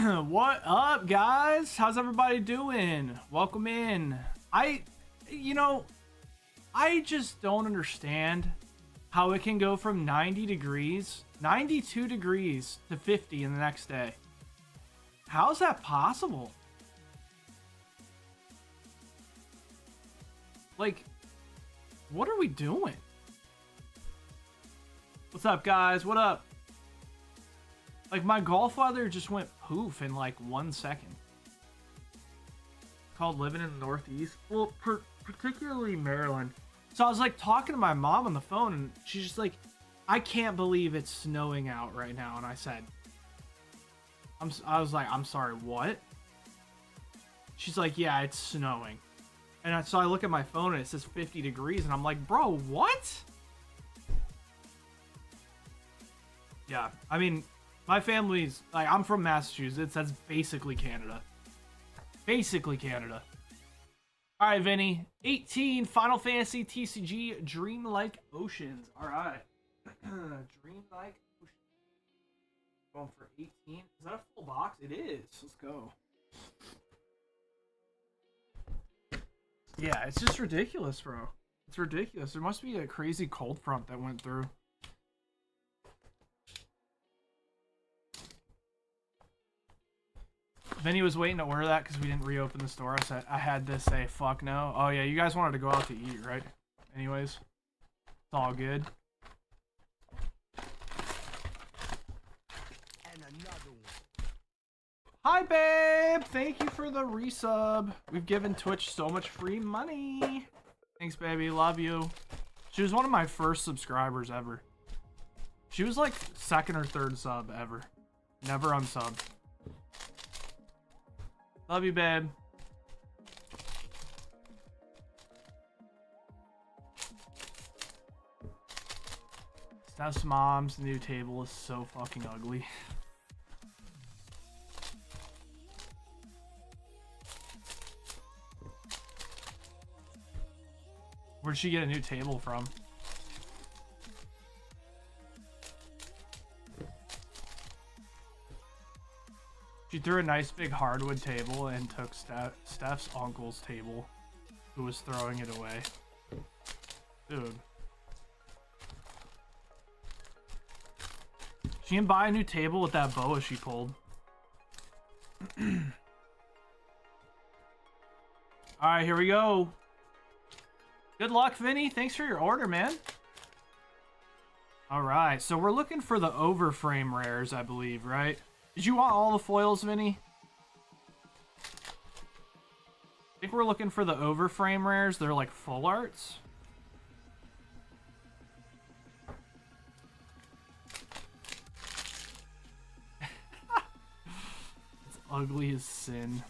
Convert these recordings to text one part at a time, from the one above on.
What up, guys? How's everybody doing? Welcome in. You know, I just don't understand how it can go from 90 degrees, 92 degrees to 50 in the next day. How's that possible? Like, what are we doing? What's up, guys? What up? Like, my golf weather just went poof in like 1 second. Called living in the Northeast. Well, particularly Maryland. So I was like talking to my mom on the phone, and she's just like, I can't believe it's snowing out right now. And I said, I was like, I'm sorry, what? She's like, yeah, it's snowing. And so I look at my phone and it says 50 degrees, and I'm like, bro, what? Yeah, I mean, my family's, like, I'm from Massachusetts. That's basically Canada. Basically Canada. All right, Vinny. 18, Final Fantasy TCG, Dreamlike Oceans. All right. Dreamlike Oceans. Going for 18. Is that a full box? It is. Let's go. Yeah, it's just ridiculous, bro. It's ridiculous. There must be a crazy cold front that went through. Vinny was waiting to order that because we didn't reopen the store. I had to say, fuck no. Oh, yeah, you guys wanted to go out to eat, right? Anyways, it's all good. And another one. Hi, babe. Thank you for the resub. We've given Twitch so much free money. Thanks, baby. Love you. She was one of my first subscribers ever. She was like second or third sub ever. Never unsubbed. Love you, babe. Steph's mom's new table is so fucking ugly. Where'd she get a new table from? She threw a nice big hardwood table and took Steph's uncle's table, who was throwing it away. Dude. She didn't buy a new table with that boa she pulled. Alright, here we go. Good luck, Vinny. Thanks for your order, man. Alright, so we're looking for the overframe rares, I believe, right? Did you want all the foils, Vinny? I think we're looking for the overframe rares. They're like full arts. It's ugly as sin.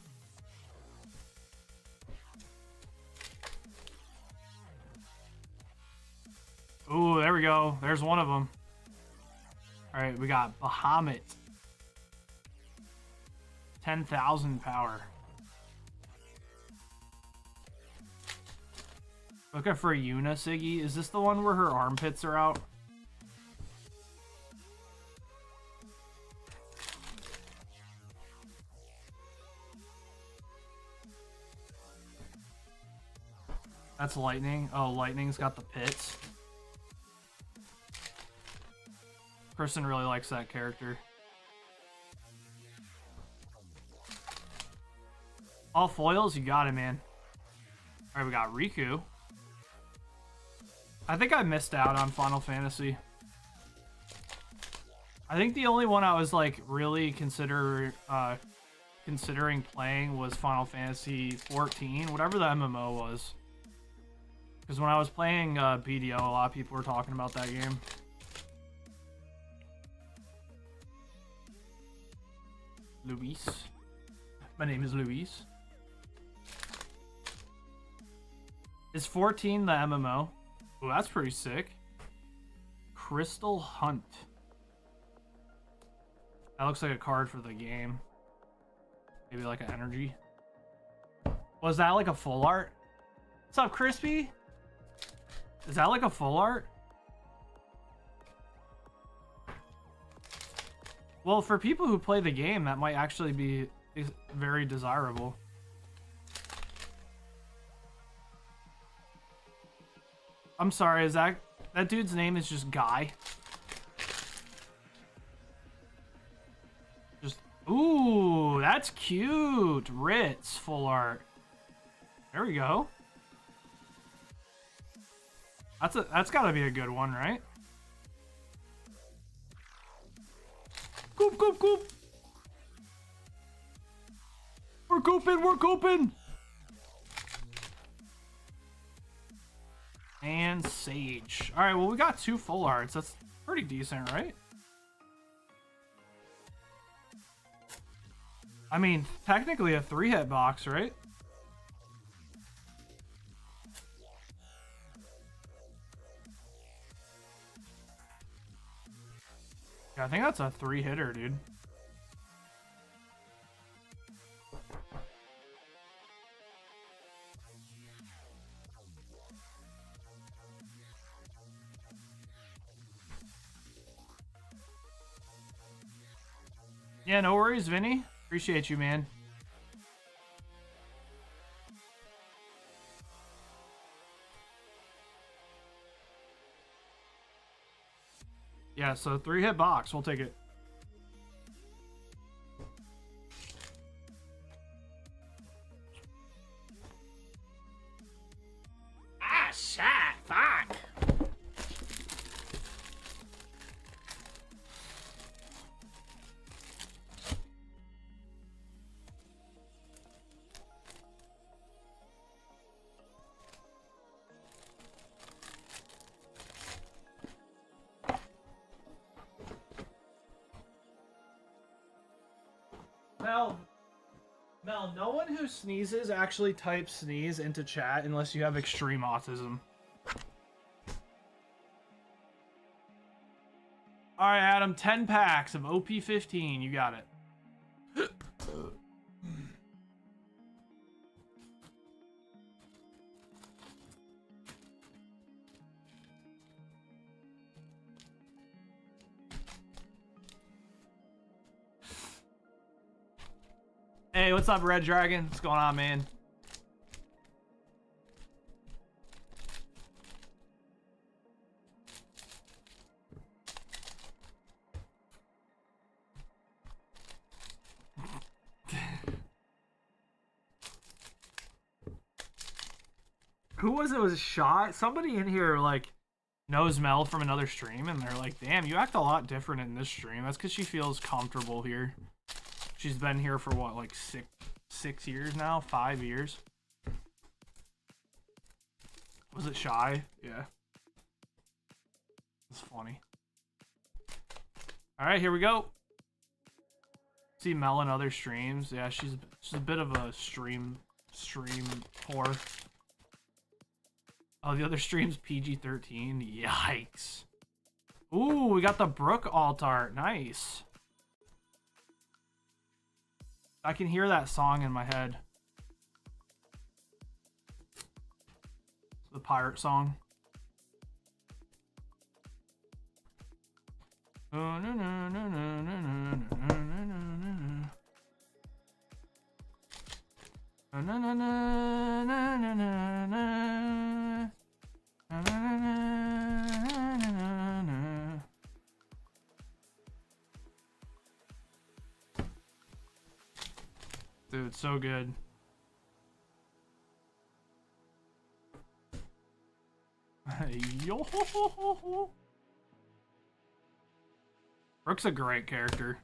Ooh, there we go. There's one of them. All right, we got Bahamut. 10,000 power. Looking for Yuna, Siggy. Is this the one where her armpits are out? That's Lightning. Oh, Lightning's got the pits. Person really likes that character. All foils? You got it, man. Alright, we got Riku. I think I missed out on Final Fantasy. I think the only one I was like really considering playing was Final Fantasy 14, whatever the MMO was. Because when I was playing BDO, a lot of people were talking about that game. Luis. My name is Luis. Is 14 the MMO? Oh, that's pretty sick. Crystal Hunt. That looks like a card for the game. Maybe like an energy. Was that like a full art? What's up, Crispy? Is that like a full art? Well, for people who play the game, that might actually be very desirable. I'm sorry, is that dude's name is just Guy? Just, ooh, that's cute. Ritz, full art. There we go. That's gotta be a good one, right? Goop, goop, goop. We're gooping, we're gooping. And Sage. All right, well, we got 2 full arts. That's pretty decent, right? I mean, technically a 3-hit box, right? Yeah, I think that's a 3-hitter, dude. Yeah, no worries, Vinny. Appreciate you, man. Yeah, so 3-hit box. We'll take it. Ah, shit. Fuck. Mel, no one who sneezes actually types sneeze into chat unless you have extreme autism. All right, Adam, 10 packs of OP15. You got it. Hey, what's up, Red Dragon? What's going on, man? Who was it? Was shot? Somebody in here like knows Mel from another stream, and they're like, "Damn, you act a lot different in this stream." That's because she feels comfortable here. She's been here for what, like six years now? 5 years? Was it Shy? Yeah. It's funny. All right, here we go. See Mel in other streams. Yeah, she's a bit of a stream whore. Oh, the other stream's PG-13. Yikes. Ooh, we got the Brook alt art. Nice. I can hear that song in my head. The pirate song. Oh, no, no, no, no, no, no, no, no, no. Na na na na na na na na na na. Dude, so good. Yo. Rook's a great character.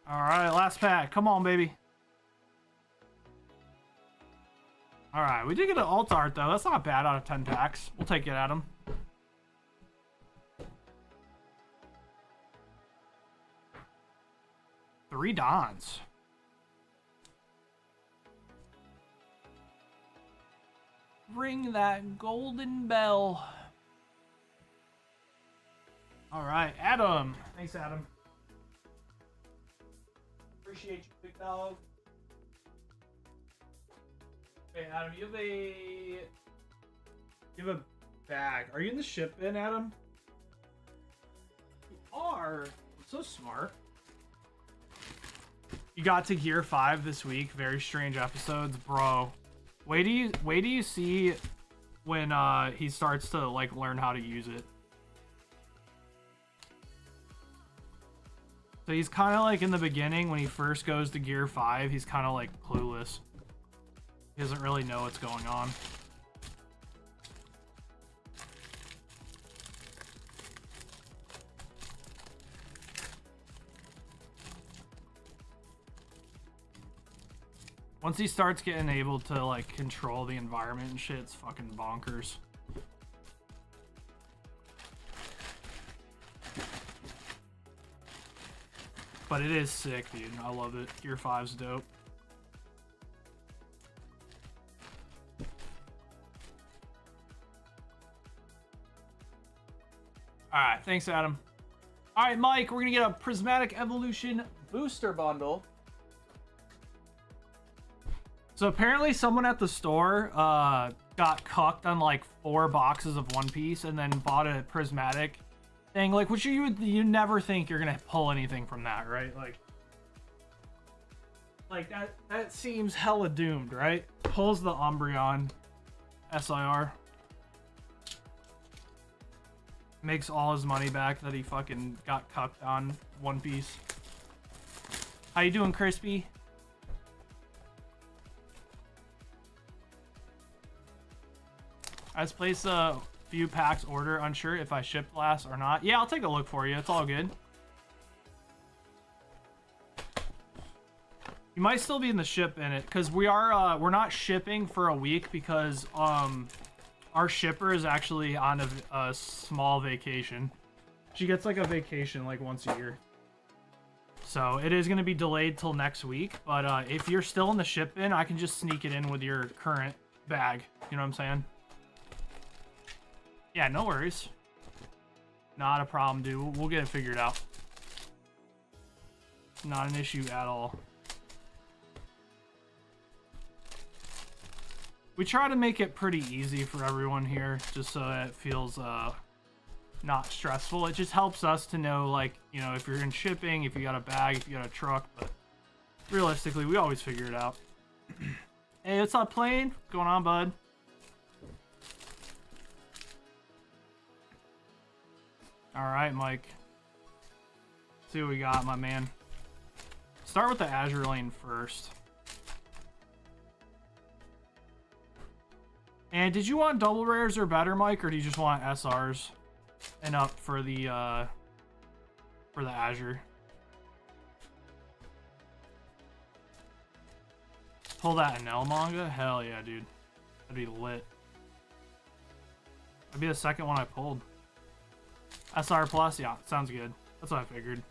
All right, last pack. Come on, baby. All right, we did get an alt art, though. That's not bad out of 10 packs. We'll take it, Adam. Three Dons. Ring that golden bell. All right, Adam. Thanks, Adam. Appreciate you, big dog. Hey, Adam, you have a bag. Are you in the ship bin, Adam? You are. So smart. You got to Gear 5 this week. Very strange episodes, bro. Wait do you see when he starts to like learn how to use it. So he's kind of like in the beginning when he first goes to Gear 5, he's kind of like clueless. He doesn't really know what's going on. Once he starts getting able to like control the environment and shit, it's fucking bonkers. But it is sick, dude. I love it. Gear 5's dope. Alright, thanks, Adam. Alright, Mike, we're gonna get a Prismatic Evolution booster bundle. So apparently someone at the store got cucked on like 4 boxes of One Piece and then bought a prismatic thing, like, which you never think you're gonna pull anything from that, right? Like that seems hella doomed, right? Pulls the Umbreon SIR. Makes all his money back that he fucking got cucked on One Piece. How you doing, Crispy? I just placed a few packs order, unsure if I shipped last or not. Yeah, I'll take a look for you. It's all good. You might still be in the ship in it, because we're not shipping for a week because our shipper is actually on a small vacation. She gets like a vacation like once a year. So it is going to be delayed till next week, but if you're still in the ship in, I can just sneak it in with your current bag. You know what I'm saying? Yeah, no worries. Not a problem, dude. We'll get it figured out. Not an issue at all. We try to make it pretty easy for everyone here, just so that it feels not stressful. It just helps us to know, like, you know, if you're in shipping, if you got a bag, if you got a truck, but realistically, we always figure it out. Hey, what's up, Plane? What's going on, bud? Alright, Mike. Let's see what we got, my man. Start with the Azure Lane first. And did you want double rares or better, Mike, or do you just want SRs and up for the Azure? Pull that Enel manga? Hell yeah, dude. That'd be lit. That'd be the second one I pulled. SR plus, yeah, sounds good. That's what I figured.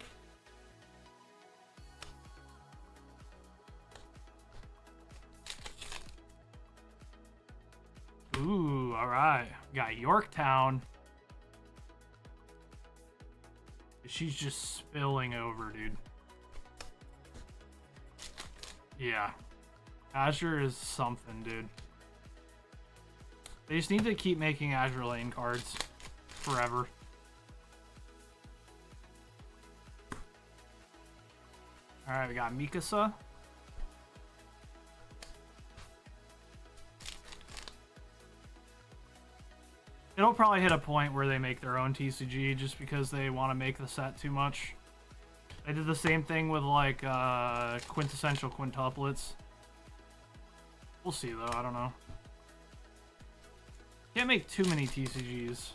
Ooh, alright. Got Yorktown. She's just spilling over, dude. Yeah. Azure is something, dude. They just need to keep making Azure Lane cards forever. Alright, we got Mikasa. It'll probably hit a point where they make their own TCG just because they want to make the set too much. They did the same thing with like quintessential quintuplets. We'll see though, I don't know. Can't make too many TCGs.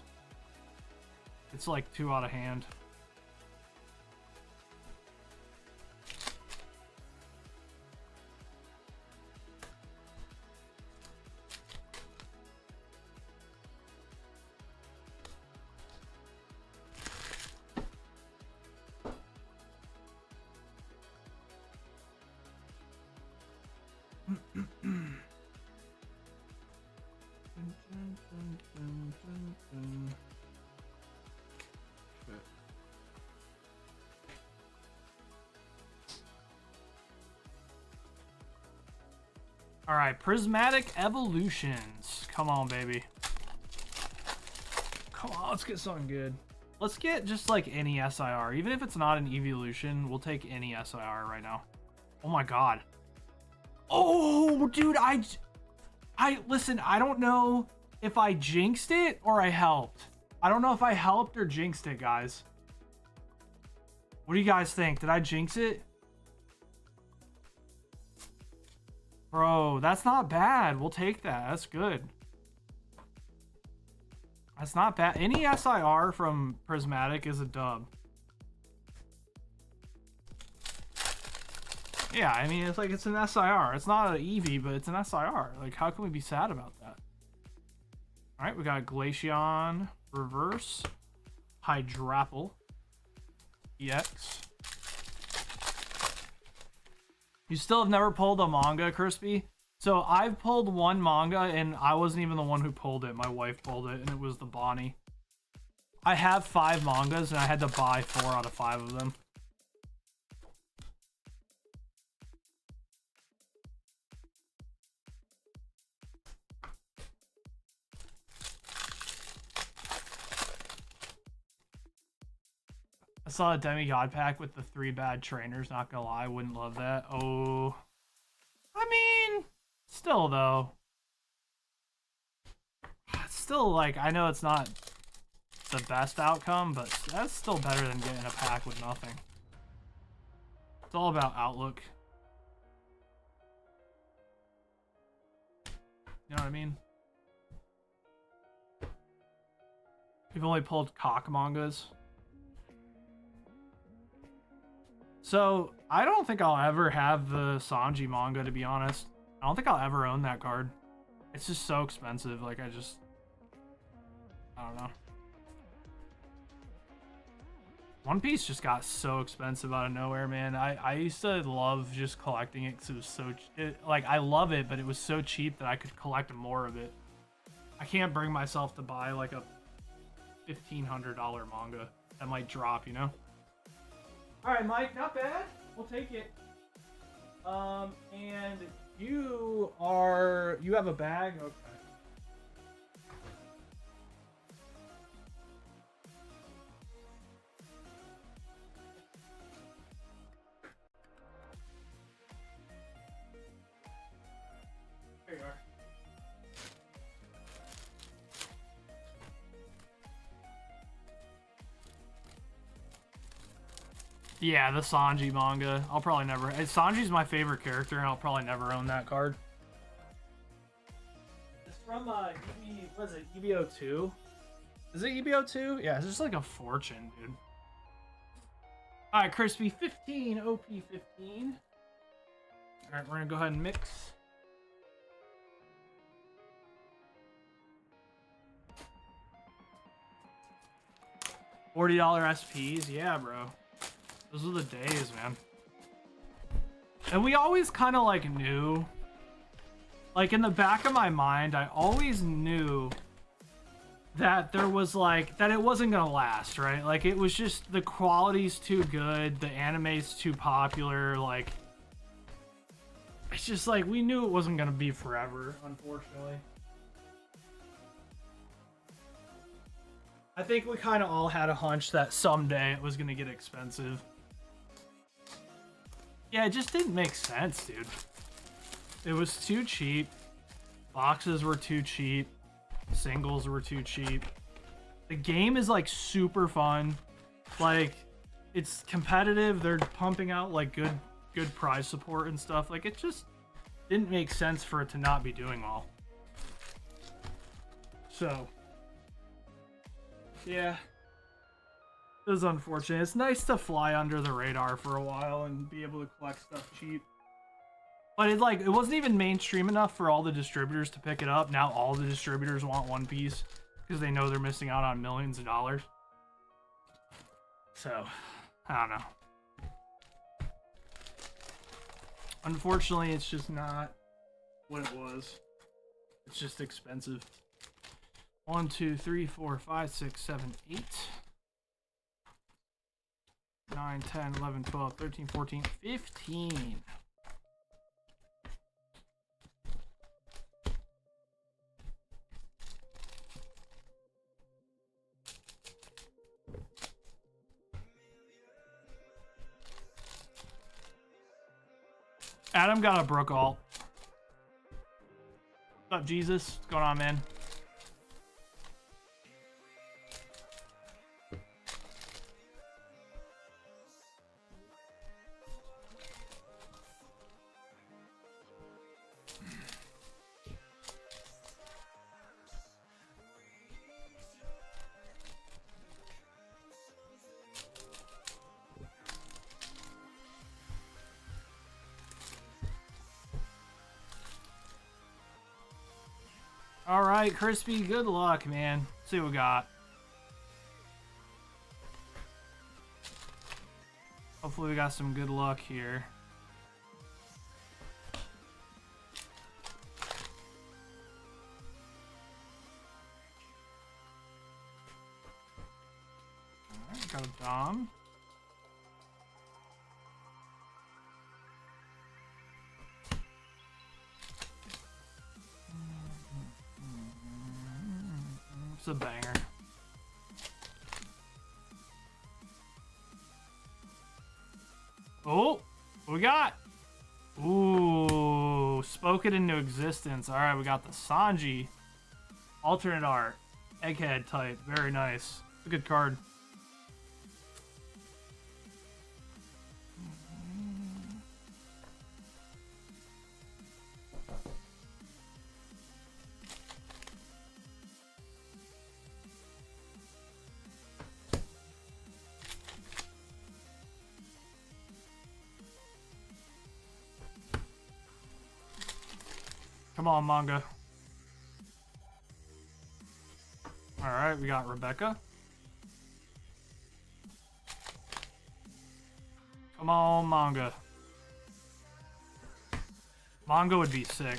It's like too out of hand. All right, Prismatic Evolutions. Come on, baby. Come on, let's get something good. Let's get just like any SIR. Even if it's not an evolution, we'll take any SIR right now. Oh my god. Oh, dude, I listen, I don't know if I jinxed it or I helped. I don't know if I helped or jinxed it, guys. What do you guys think? Did I jinx it? Bro, that's not bad. We'll take that. That's good. That's not bad. Any SIR from Prismatic is a dub. Yeah, I mean, it's like it's an SIR. It's not an EV, but it's an SIR. Like, how can we be sad about that? All right, we got Glaceon, Reverse, Hydrapple, EX. You still have never pulled a manga, Crispy? So I've pulled one manga, and I wasn't even the one who pulled it. My wife pulled it, and it was the Bonnie. I have 5 mangas, and I had to buy 4 out of 5 of them. I saw a Demigod pack with the 3 bad trainers. Not gonna lie, I wouldn't love that. Oh, I mean, still though, it's still like, I know it's not the best outcome, but that's still better than getting a pack with nothing. It's all about outlook. You know what I mean? We've only pulled cock mangas. So, I don't think I'll ever have the Sanji manga, to be honest. I don't think I'll ever own that card. It's just so expensive, like, I don't know. One Piece just got so expensive out of nowhere, man. I used to love just collecting it because it was so... like, I love it, but it was so cheap that I could collect more of it. I can't bring myself to buy, like, a $1,500 manga that might drop, you know? All right, Mike, not bad. We'll take it. And you have a bag? Okay. There you are. Yeah, the Sanji manga. I'll probably never... Sanji's my favorite character, and I'll probably never own that card. It's from, what is it, EBO 2? Is it EBO 2? Yeah, it's just like a fortune, dude. Alright, Crispy 15, OP 15. Alright, we're gonna go ahead and mix. $40 SPs? Yeah, bro. Those were the days, man. And we always kind of like knew, like in the back of my mind, I always knew that there was like, that it wasn't gonna last, right? Like it was just, the quality's too good, the anime's too popular, like, it's just like, we knew it wasn't gonna be forever, unfortunately. I think we kind of all had a hunch that someday it was gonna get expensive. Yeah, it just didn't make sense, dude. It was too cheap. Boxes were too cheap. Singles were too cheap. The game is like super fun. Like, it's competitive. They're pumping out like good prize support and stuff. Like, it just didn't make sense for it to not be doing well. So, yeah. It was unfortunate. It's nice to fly under the radar for a while and be able to collect stuff cheap. But it wasn't even mainstream enough for all the distributors to pick it up. Now all the distributors want One Piece because they know they're missing out on millions of dollars. So, I don't know. Unfortunately, it's just not what it was. It's just expensive. 1, 2, 3, 4, 5, 6, 7, 8. 9, 10, 11, 12, 13, 14, 15. Adam got a Brook alt. What's up, Jesus? What's going on, man? All right, Crispy, good luck, man. Let's see what we got. Hopefully we got some good luck here. All right, got a Dom. It's a banger. Oh, what we got? Ooh, spoke it into existence. All right, we got the Sanji. Alternate art. Egghead type. Very nice. It's a good card. Come on, manga. Alright, we got Rebecca. Come on, manga. Manga would be sick.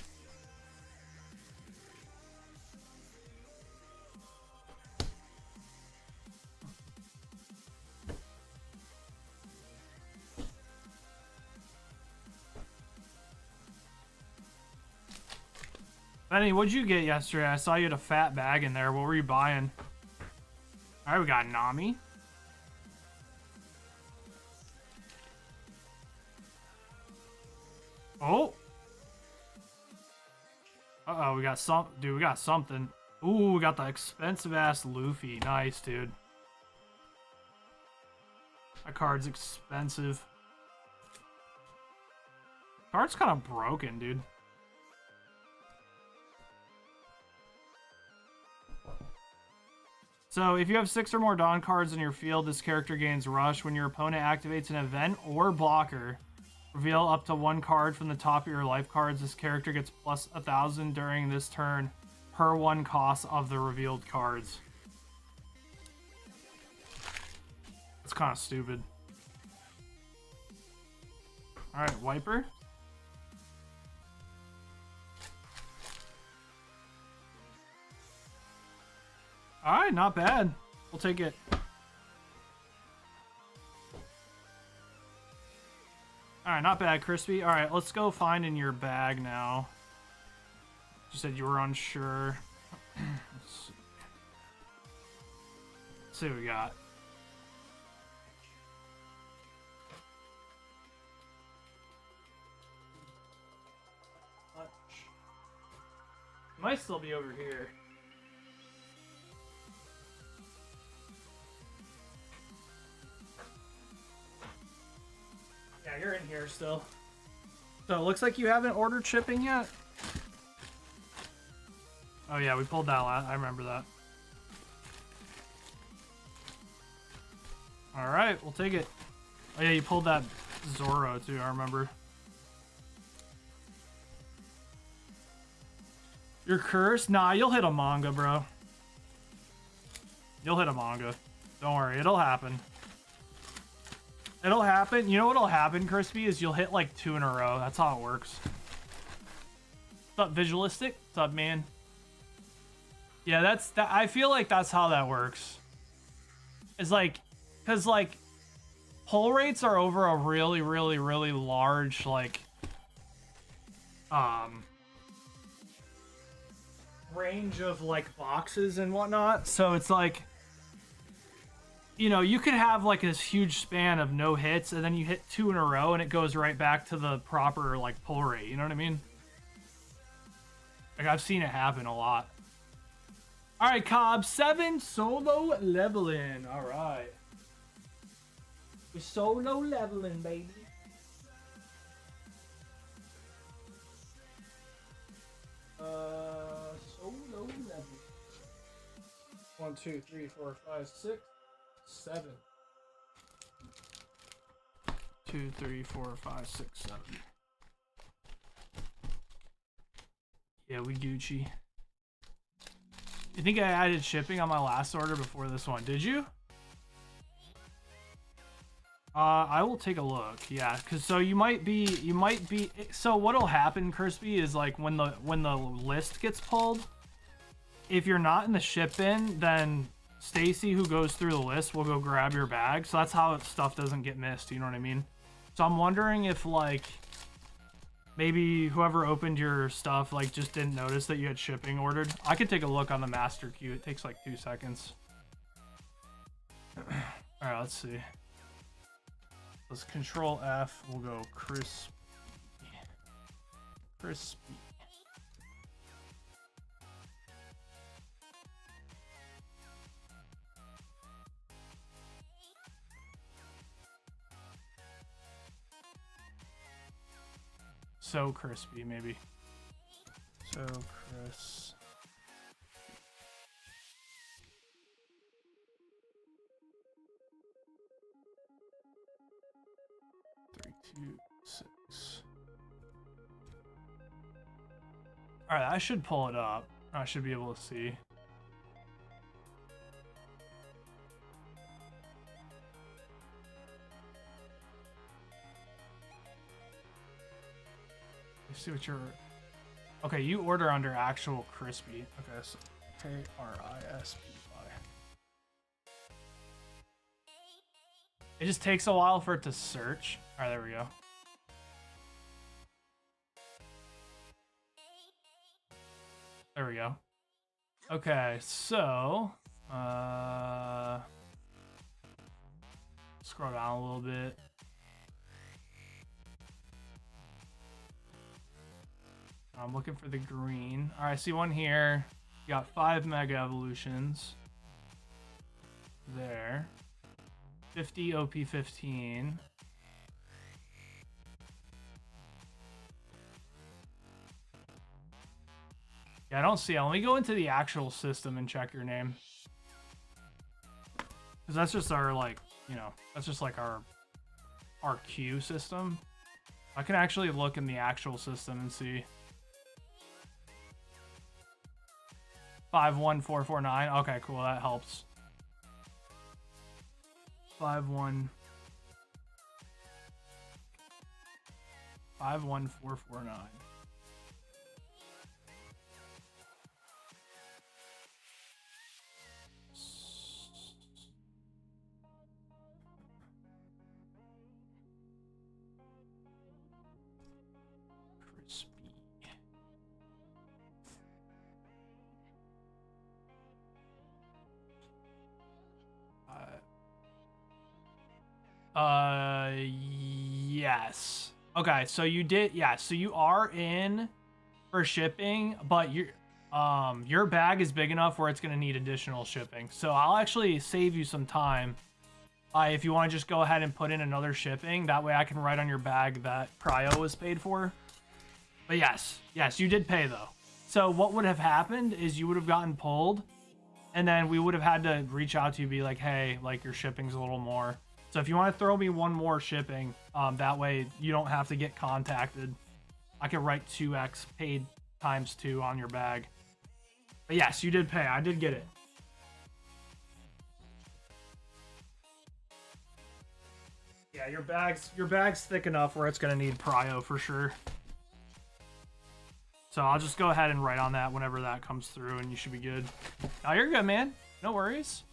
Benny, what'd you get yesterday? I saw you had a fat bag in there. What were you buying? Alright, we got Nami. Oh! Uh-oh, we got some... Dude, we got something. Ooh, we got the expensive-ass Luffy. Nice, dude. That card's expensive. Card's kind of broken, dude. So, if you have 6 or more Dawn cards in your field, this character gains Rush. When your opponent activates an event or blocker, reveal up to 1 card from the top of your life cards. This character gets plus 1,000 during this turn per 1 cost of the revealed cards. It's kind of stupid. Alright, Wiper. Alright, not bad. We'll take it. Alright, not bad, Crispy. Alright, let's go find in your bag now. You said you were unsure. Let's see what we got. Might still be over here. Yeah, you're in here still. So it looks like you haven't ordered shipping yet. Oh yeah, we pulled that last. I remember that. All right, we'll take it. Oh yeah, you pulled that Zoro too. I remember. You're cursed? Nah, you'll hit a manga, bro. You'll hit a manga. Don't worry, it'll happen. It'll happen. You know what'll happen, Crispy, is you'll hit like 2 in a row. That's how it works. What's up, Visualistic? What's up, man? Yeah, that's that. I feel like that's how that works. It's like, cause like, pull rates are over a really, really, really large like, range of like boxes and whatnot. So it's like, you know, you could have like this huge span of no hits, and then you hit 2 in a row, and it goes right back to the proper like pull rate. You know what I mean? Like I've seen it happen a lot. All right, Cobb, 7 solo leveling. All right, we're solo leveling, baby. Solo level. 1, 2, 3, 4, 5, 6, 7. 2, 3, 4, 5, 6, 7. Yeah, we Gucci. You think I added shipping on my last order before this one? Did you? I will take a look. Yeah, cause so you might be. So what'll happen, Crispy, is like when the list gets pulled, if you're not in the ship bin, then Stacy, who goes through the list, will go grab your bag. So that's how stuff doesn't get missed. You know what I mean? So I'm wondering if like maybe whoever opened your stuff like just didn't notice that you had shipping ordered. I could take a look on the master queue. It takes like 2 seconds. All right, let's see. Let's control F. We'll go crispy. Crispy. So crispy, maybe. So crisp. Three, 2, 6. All right, I should pull it up. I should be able to see. Let's see what you're. Okay, you order under actual crispy. Okay, so KRISPY. It just takes a while for it to search. All right, there we go. There we go. Okay, so scroll down a little bit. I'm looking for the green. All right, I see one here. You got 5 mega evolutions. There. 50 OP15. Yeah, I don't see it. Let me go into the actual system and check your name. Because that's just our, like, you know, that's just like our queue system. I can actually look in the actual system and see. 51449. Okay, cool. That helps. 51449. Crispy. Yes. Okay, so you did, yeah, so you are in for shipping, but your bag is big enough where it's going to need additional shipping. So I'll actually save you some time. If you want to just go ahead and put in another shipping, that way I can write on your bag that cryo was paid for. But yes, you did pay though. So what would have happened is you would have gotten pulled, and then we would have had to reach out to you, be like, hey, like your shipping's a little more. So if you want to throw me one more shipping, that way you don't have to get contacted. I can write 2x paid times 2 on your bag. But yes, you did pay. I did get it. Yeah, your bag's thick enough where it's gonna need prio for sure. So I'll just go ahead and write on that whenever that comes through, and you should be good. Oh, you're good, man. No worries.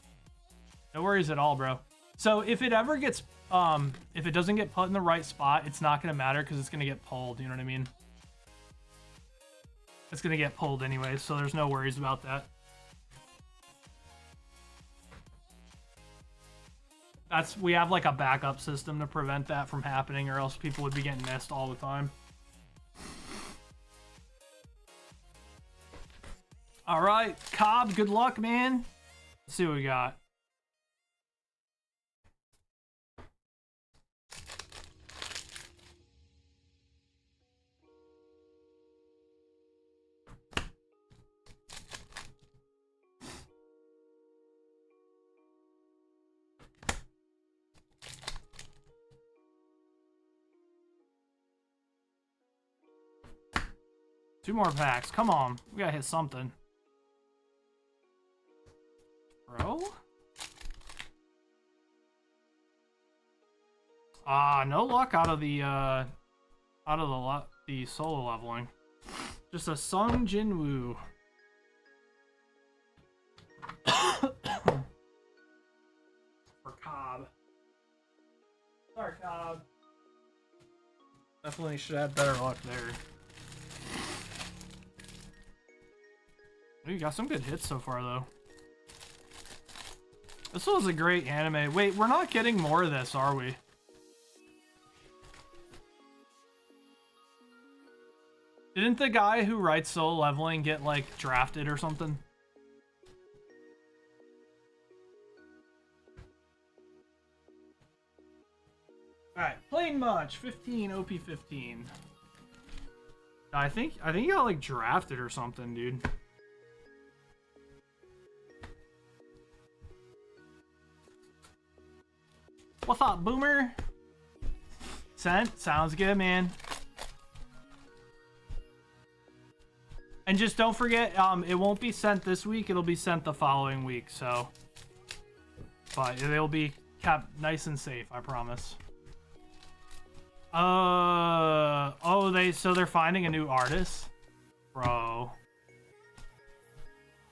No worries at all, bro. So if it ever gets, if it doesn't get put in the right spot, it's not gonna matter because it's gonna get pulled. You know what I mean? It's gonna get pulled anyway, so there's no worries about that. we have like a backup system to prevent that from happening, or else people would be getting missed all the time. All right, Cobb, good luck, man. Let's see what we got. Two more packs. Come on. We gotta hit something. Bro? No luck out of the solo leveling. Just a Sung Jinwoo. For Cobb. Sorry, Cobb. Definitely should have better luck there. You got some good hits so far, though. This was a great anime. Wait, we're not getting more of this, are we? Didn't the guy who writes Solo Leveling get, like, drafted or something? Alright, Plain Much, 15, OP 15. I think he got, like, drafted or something, dude. What's up, Boomer? Sent? Sounds good, man. And just don't forget, it won't be sent this week. It'll be sent the following week, so. But it'll be kept nice and safe, I promise. So they're finding a new artist? Bro.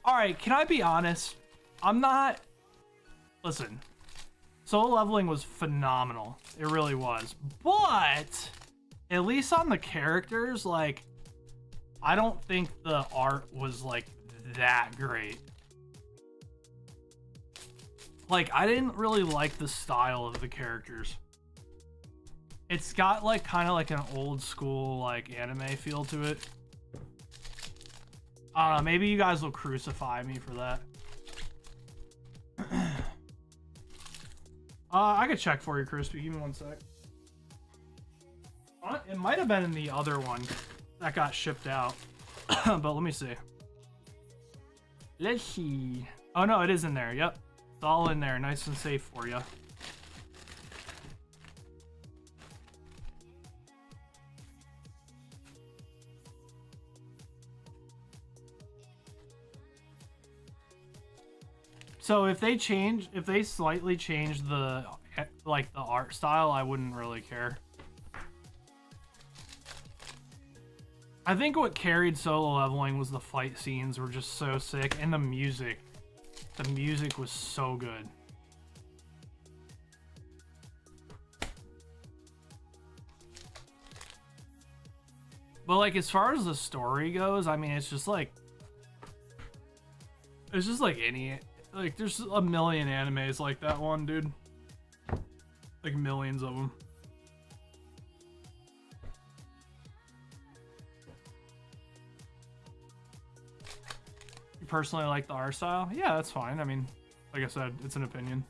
Alright, can I be honest? I'm not... Listen. Solo Leveling was phenomenal. It really was. But, at least on the characters, like, I don't think the art was, like, that great. Like, I didn't really like the style of the characters. It's got, like, kind of like an old school, like, anime feel to it. I don't know, maybe you guys will crucify me for that. I could check for you, Crispy. Give me one sec. It might have been in the other one that got shipped out. But let me see. Let's see. Oh, no, it is in there. Yep. It's all in there. Nice and safe for you. So if they slightly change the, like, the art style, I wouldn't really care. I think what carried Solo Leveling was the fight scenes were just so sick, and the music. The music was so good. But, like, as far as the story goes, I mean, it's just like any... Like, there's a million animes like that one, dude. Like, millions of them. You personally like the art style? Yeah, that's fine. I mean, like I said, it's an opinion.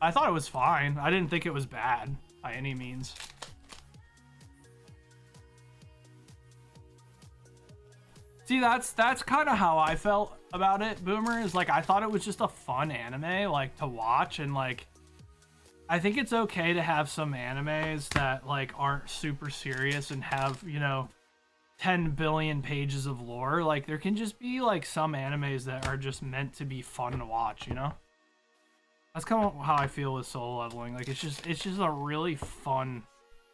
I thought it was fine. I didn't think it was bad by any means. See, that's kind of how I felt about it, Boomer, is like I thought it was just a fun anime, like, to watch, and like I think it's okay to have some animes that like aren't super serious and have, you know, 10 billion pages of lore. Like, there can just be like some animes that are just meant to be fun to watch, you know? That's kind of how I feel with Solo Leveling. Like, it's just a really fun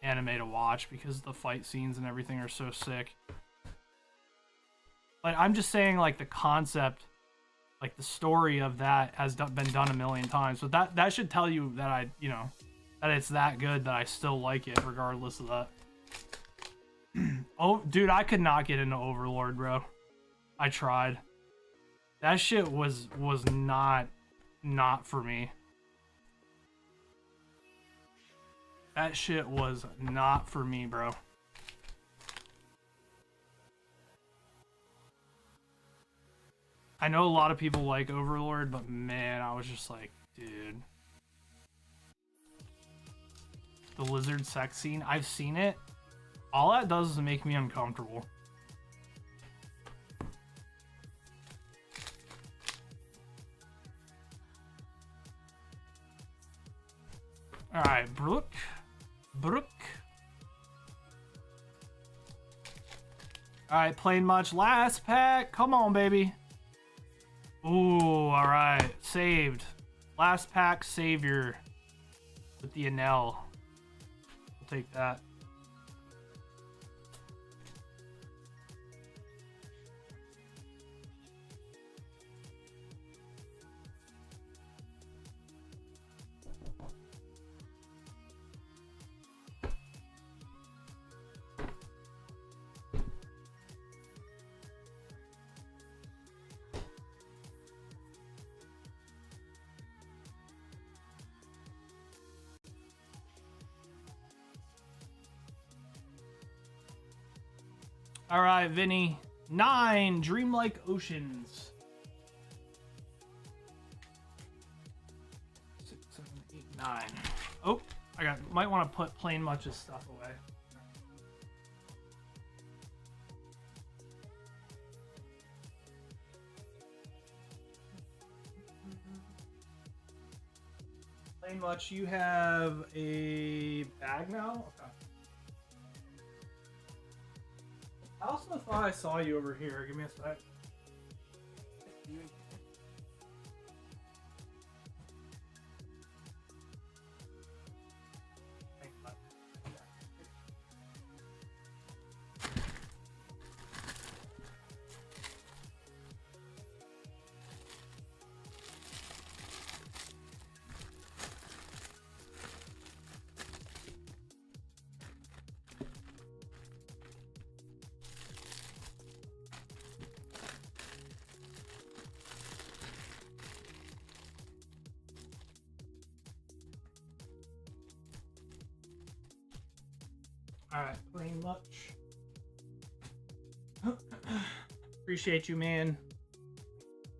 anime to watch because the fight scenes and everything are so sick. Like, I'm just saying, like, the concept, like, the story of that has been done a million times. But that should tell you that you know, that it's that good that I still like it regardless of that. Oh, dude, I could not get into Overlord, bro. I tried. That shit was not not for me. That shit was not for me, bro. I know a lot of people like Overlord, but man, I was just like, dude. The lizard sex scene, I've seen it. All that does is make me uncomfortable. Alright, Brooke. Alright, playing much. Last pack. Come on, baby. Ooh, alright. Saved. Last pack savior. With the Enel. We'll take that. All right, Vinny. 9, Dreamlike Oceans. 6, 7, 8, 9. Oh, might want to put Plain Much's stuff away. Plain Much, you have a bag now? Okay. I also thought I saw you over here. Give me a sec. Alright, Plain Much. Appreciate you, man.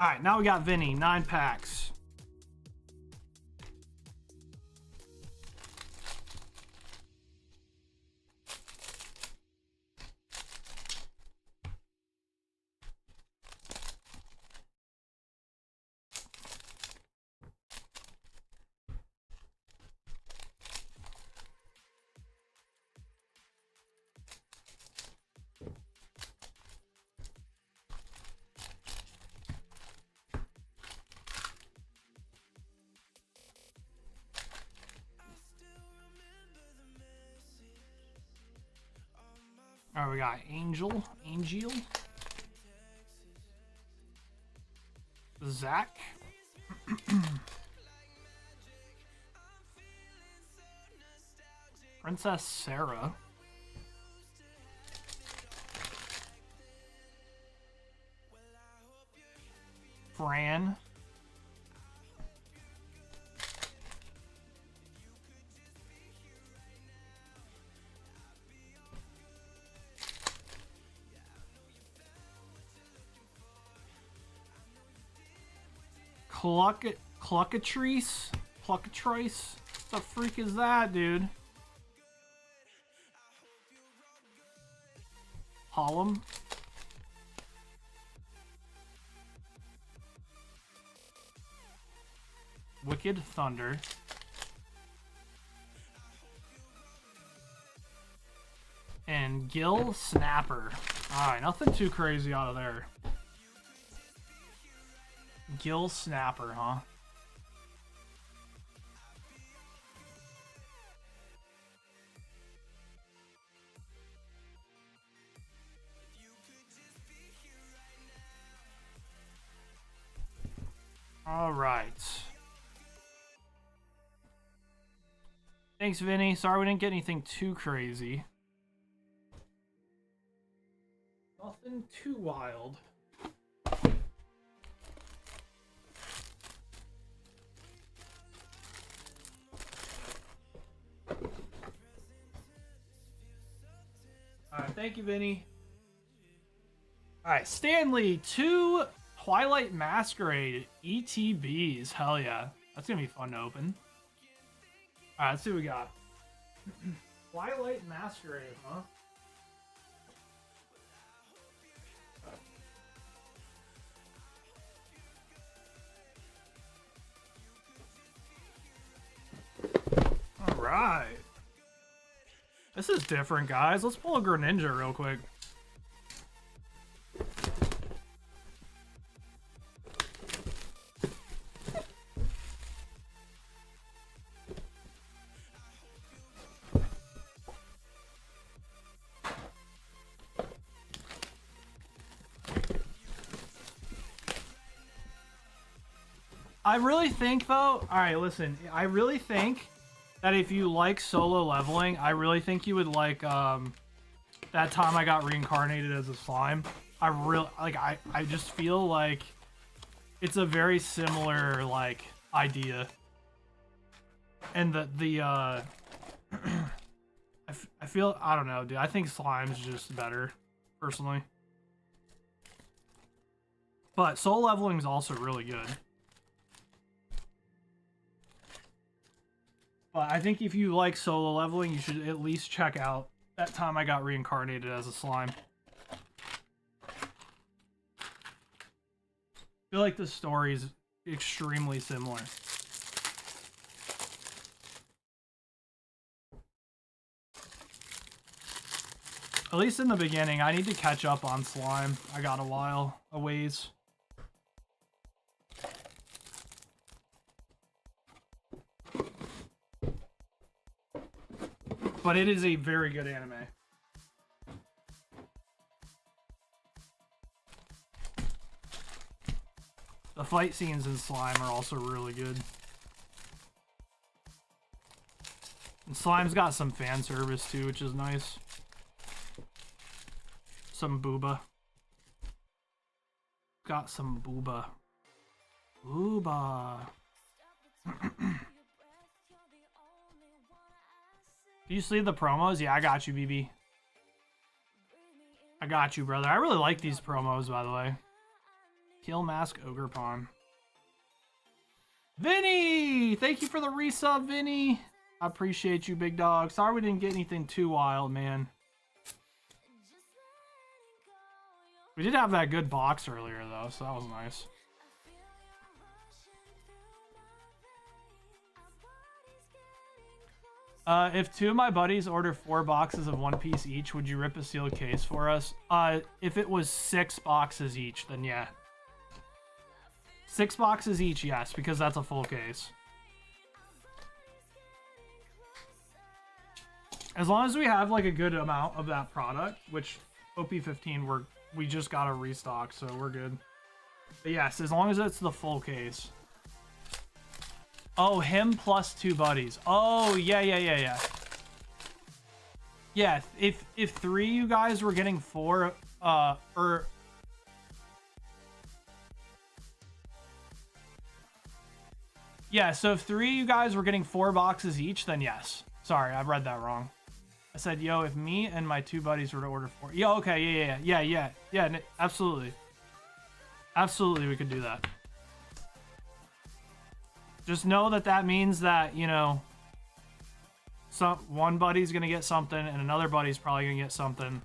Alright, now we got Vinny. 9 packs. Alright, we got Angel. Zach. Princess Sarah. Fran. Cluckatrice? What the freak is that, dude? Hollum. Wicked Thunder. And Gil Snapper. Alright, nothing too crazy out of there. Gil Snapper, huh? All right. Thanks, Vinny. Sorry we didn't get anything too crazy. Nothing too wild. Alright, thank you, Vinny. Alright, Stanley, 2 Twilight Masquerade ETBs. Hell yeah. That's gonna be fun to open. Alright, let's see what we got. Twilight Masquerade, huh? Alright. This is different, guys. Let's pull a Greninja real quick. I really think, though... Alright, listen. I really think that if you like solo leveling, I really think you would like, that time I got reincarnated as a slime. I just feel like it's a very similar, like, idea. And I feel... I don't know, dude. I think slime's just better, personally. But solo leveling is also really good. But I think if you like solo leveling, you should at least check out that time I got reincarnated as a slime. I feel like the story is extremely similar. At least in the beginning, I need to catch up on slime. I got a ways. But it is a very good anime. The fight scenes in Slime are also really good. And Slime's got some fan service too, which is nice. Some booba. Got some booba. Booba. Do you see the promos? Yeah, I got you, BB. I got you, brother. I really like these promos, by the way. Kill Mask Ogre Pawn. Vinny! Thank you for the resub, Vinny. I appreciate you, big dog. Sorry we didn't get anything too wild, man. We did have that good box earlier, though, so that was nice. If 2 of my buddies order 4 boxes of One Piece each, would you rip a sealed case for us? If it was 6 boxes each, then yeah. 6 boxes each, yes, because that's a full case. As long as we have like a good amount of that product, which OP15 we just got a restock, so we're good. But yes, as long as it's the full case. Oh, him plus 2 buddies. Oh, yeah. Yeah, if 3 of you guys were getting 4, yeah, so if 3 of you guys were getting 4 boxes each, then yes. Sorry, I read that wrong. I said, yo, if me and my 2 buddies were to order 4. Yo, okay, yeah, absolutely. Absolutely, we could do that. Just know that means that, you know, one buddy's gonna get something and another buddy's probably gonna get something.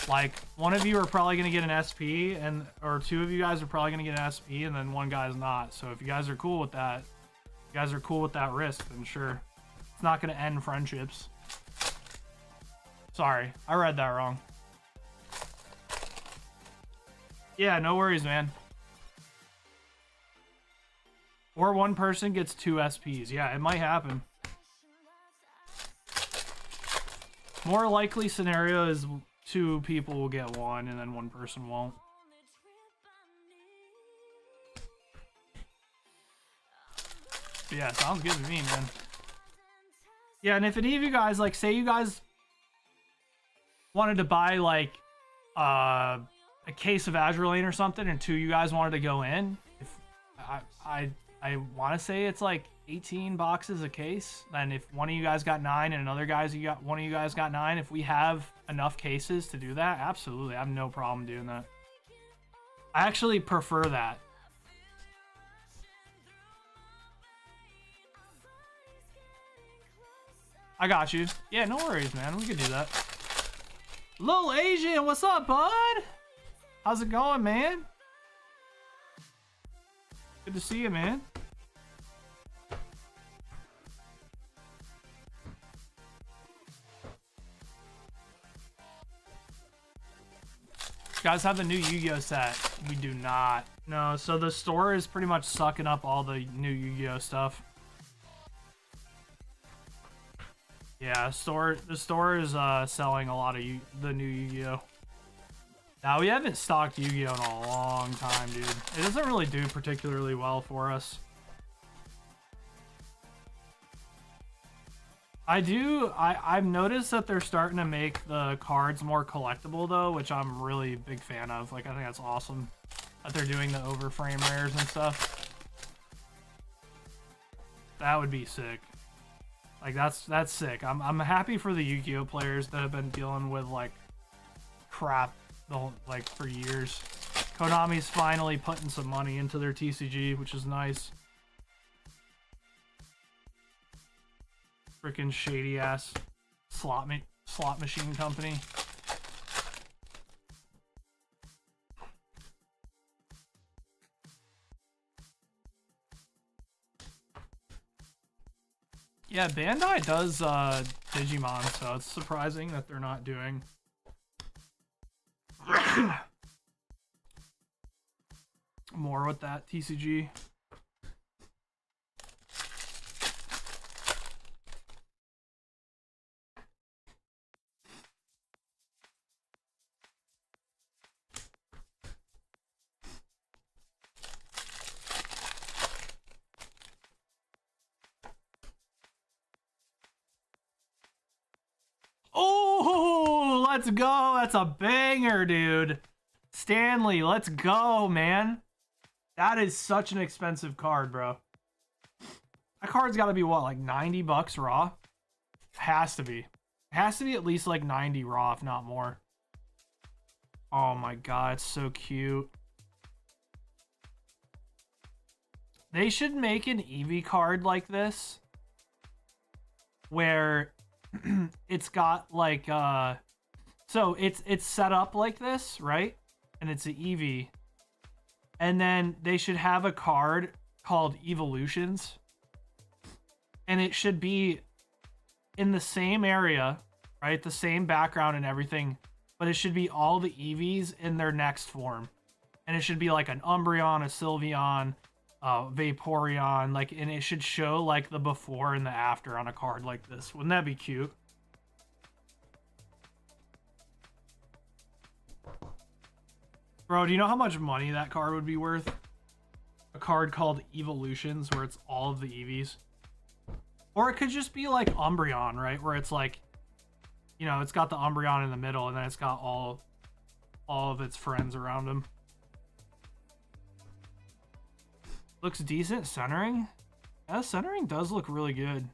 Like, one of you are probably gonna get an SP, or 2 of you guys are probably gonna get an SP, and then one guy's not. So if you guys are cool with that, risk, then sure. It's not gonna end friendships. Sorry, I read that wrong. Yeah, no worries, man. Or one person gets 2 SPs. Yeah, it might happen. More likely scenario is 2 people will get 1 and then 1 person won't. But yeah, sounds good to me, man. Yeah, and if any of you guys, like, say you guys wanted to buy, like, a case of Azure Lane or something, and 2 of you guys wanted to go in, if I want to say it's like 18 boxes a case. And if one of you guys got 9 and one of you guys got 9, if we have enough cases to do that, absolutely. I have no problem doing that. I actually prefer that. I got you. Yeah, no worries, man. We could do that. Lil Asian, what's up, bud? How's it going, man? Good to see you, man. You guys have the new Yu-Gi-Oh set? We do not. No, so the store is pretty much sucking up all the new Yu-Gi-Oh stuff. Yeah, the store is selling a lot of the new Yu-Gi-Oh. Now, we haven't stocked Yu-Gi-Oh in a long time, dude. It doesn't really do particularly well for us. I've noticed that they're starting to make the cards more collectible, though, which I'm really a big fan of. Like, I think that's awesome that they're doing the overframe rares and stuff. That would be sick. Like, that's sick. I'm happy for the Yu-Gi-Oh players that have been dealing with, like, crap for years. Konami's finally putting some money into their TCG, which is nice. Freaking shady ass slot machine company. Yeah, Bandai does Digimon, so it's surprising that they're not doing more with that TCG. Oh, let's go. That's a banger, dude. Stanley, let's go, man. That is such an expensive card, bro. That card's got to be, what, like 90 bucks raw? Has to be. Has to be at least like 90 raw, if not more. Oh my god, it's so cute. They should make an Eevee card like this, where it's got like so it's set up like this, right? And it's an Eevee, and then they should have a card called Evolutions, and it should be in the same area, right? The same background and everything, but it should be all the Eevees in their next form, and it should be like an Umbreon, a Sylveon, Vaporeon, like, and it should show like the before and the after on a card like this. Wouldn't that be cute? Bro, do you know how much money that card would be worth? A card called Evolutions, where it's all of the Eevees. Or it could just be like Umbreon, right? Where it's like, you know, it's got the Umbreon in the middle, and then it's got all of its friends around him. Looks decent. Centering? Yeah, centering does look really good.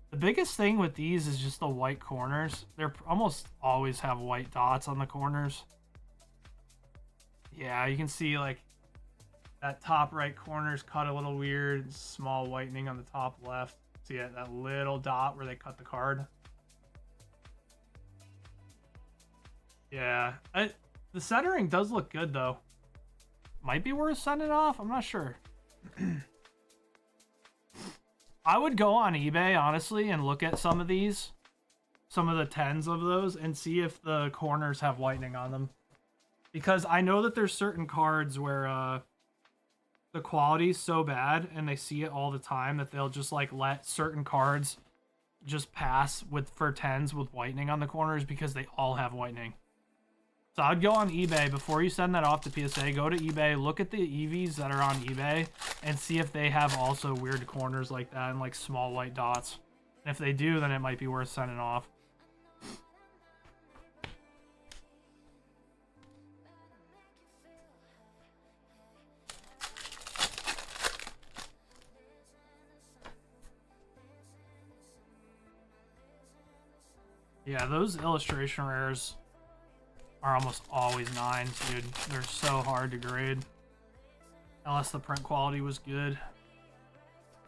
The biggest thing with these is just the white corners. They're almost always have white dots on the corners. Yeah, you can see like that top right corner is cut a little weird. Small whitening on the top left. See that little dot where they cut the card? Yeah, the centering does look good though. Might be worth sending off. I'm not sure. I would go on eBay, honestly, and look at some of these. Some of the 10s of those, and see if the corners have whitening on them. Because I know that there's certain cards where the quality's so bad, and they see it all the time, that they'll just like let certain cards just pass for 10s with whitening on the corners because they all have whitening. So I'd go on eBay before you send that off to PSA. Go to eBay, look at the Eevees that are on eBay, and see if they have also weird corners like that and like small white dots. And if they do, then it might be worth sending off. Yeah, those illustration rares are almost always 9s, dude. They're so hard to grade. Unless the print quality was good.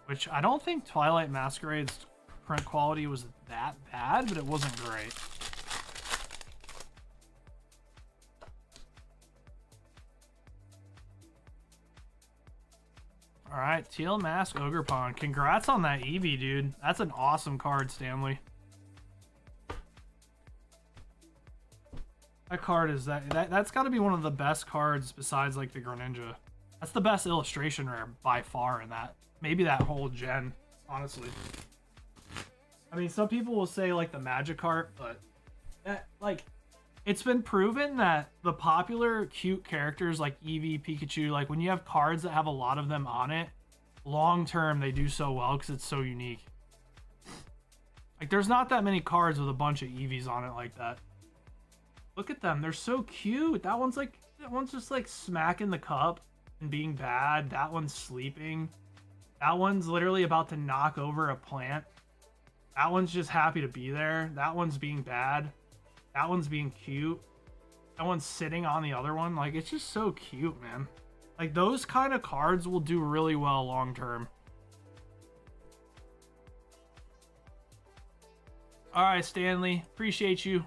Which I don't think Twilight Masquerade's print quality was that bad, but it wasn't great. Alright, Teal Mask Ogre Pawn. Congrats on that Eevee, dude. That's an awesome card, Stanley. That card is that's got to be one of the best cards besides like the Greninja. That's the best illustration rare by far in that. Maybe that whole gen, honestly. I mean, some people will say like the Magikarp, but like it's been proven that the popular cute characters like Eevee, Pikachu, like when you have cards that have a lot of them on it, long term they do so well because it's so unique. Like there's not that many cards with a bunch of Eevees on it like that. Look at them, they're so cute. That one's just like smacking the cup and being bad. That one's sleeping. That one's literally about to knock over a plant. That one's just happy to be there. That one's being bad. That one's being cute. That one's sitting on the other one. Like, it's just so cute, man. Like, those kind of cards will do really well long term. All right, Stanley. Appreciate you.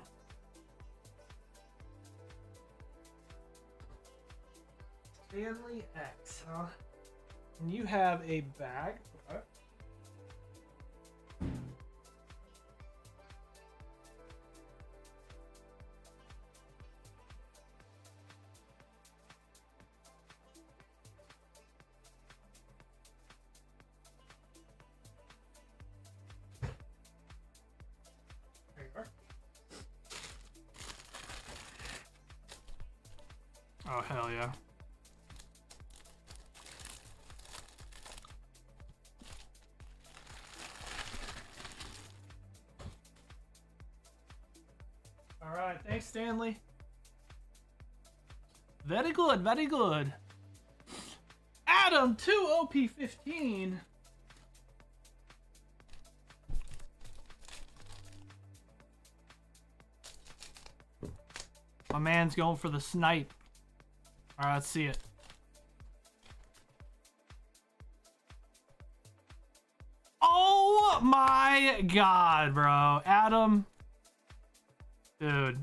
Stanley X, huh? And you have a bag. Okay. There you are. Oh, hell yeah. All right, thanks, Stanley. Very good, very good. Adam, 2 OP15. My man's going for the snipe. All right, let's see it. Oh my God, bro. Adam. Dude.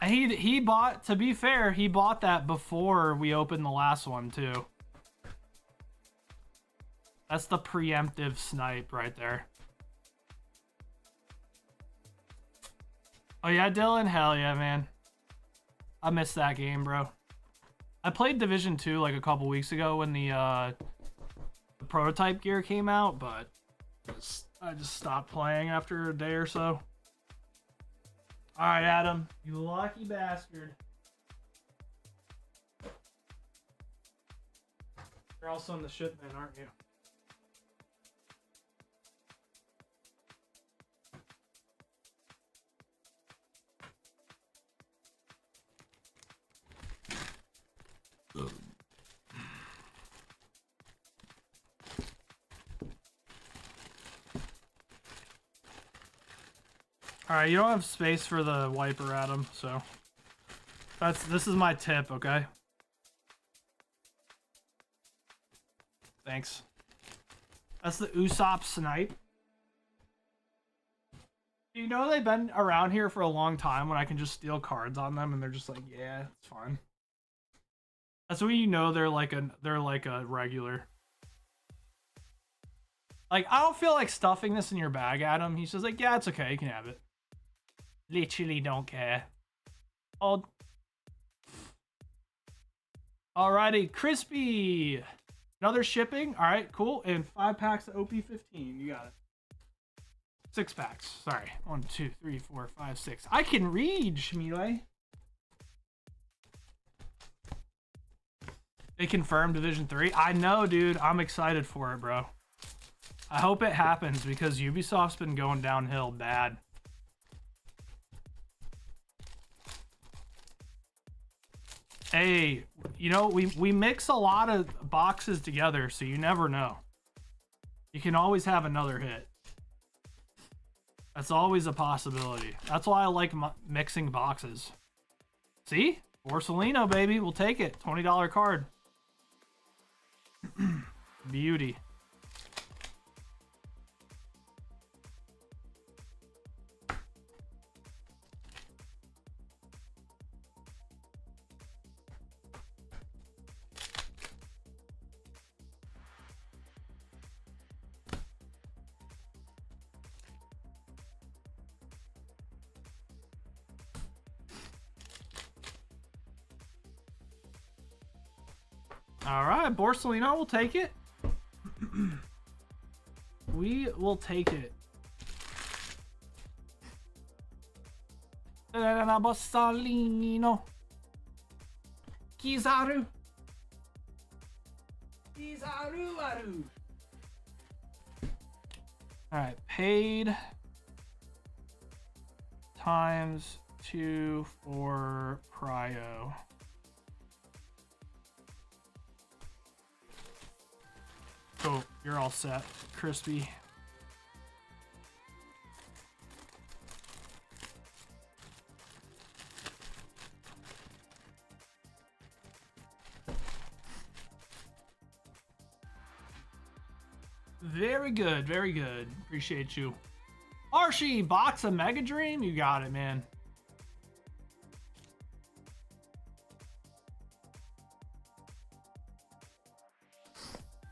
He bought, to be fair, he bought that before we opened the last one, too. That's the preemptive snipe right there. Oh yeah, Dylan? Hell yeah, man. I missed that game, bro. I played Division 2 like a couple weeks ago when the prototype gear came out, but I just stopped playing after a day or so. All right, Adam, you lucky bastard. You're also in the shipment, aren't you? All right, you don't have space for the wiper, Adam, so this is my tip, okay? Thanks. That's the Usopp snipe. You know they've been around here for a long time when I can just steal cards on them and they're just like, yeah, it's fine. That's when you know they're like a regular. Like, I don't feel like stuffing this in your bag, Adam. He's just like, yeah, it's okay, you can have it. Literally don't care. Oh. Alrighty, Crispy. Another shipping. All right, cool. And 5 packs of OP15. You got it. 6 packs. Sorry. 1, 2, 3, 4, 5, 6. I can read, Shmile. They confirmed Division 3. I know, dude. I'm excited for it, bro. I hope it happens because Ubisoft's been going downhill bad. Hey, you know, we mix a lot of boxes together, so you never know. You can always have another hit. That's always a possibility. That's why I like mixing boxes. See? Borsalino, baby. We'll take it. $20 card. Beauty. All right, Borsalino, we'll take it. We will take it. Borsalino. Kizaru. Kizaru. All right, paid times 2 for Prio. Oh, you're all set, Crispy. Very good, very good. Appreciate you. Archie, box of Mega Dream? You got it, man.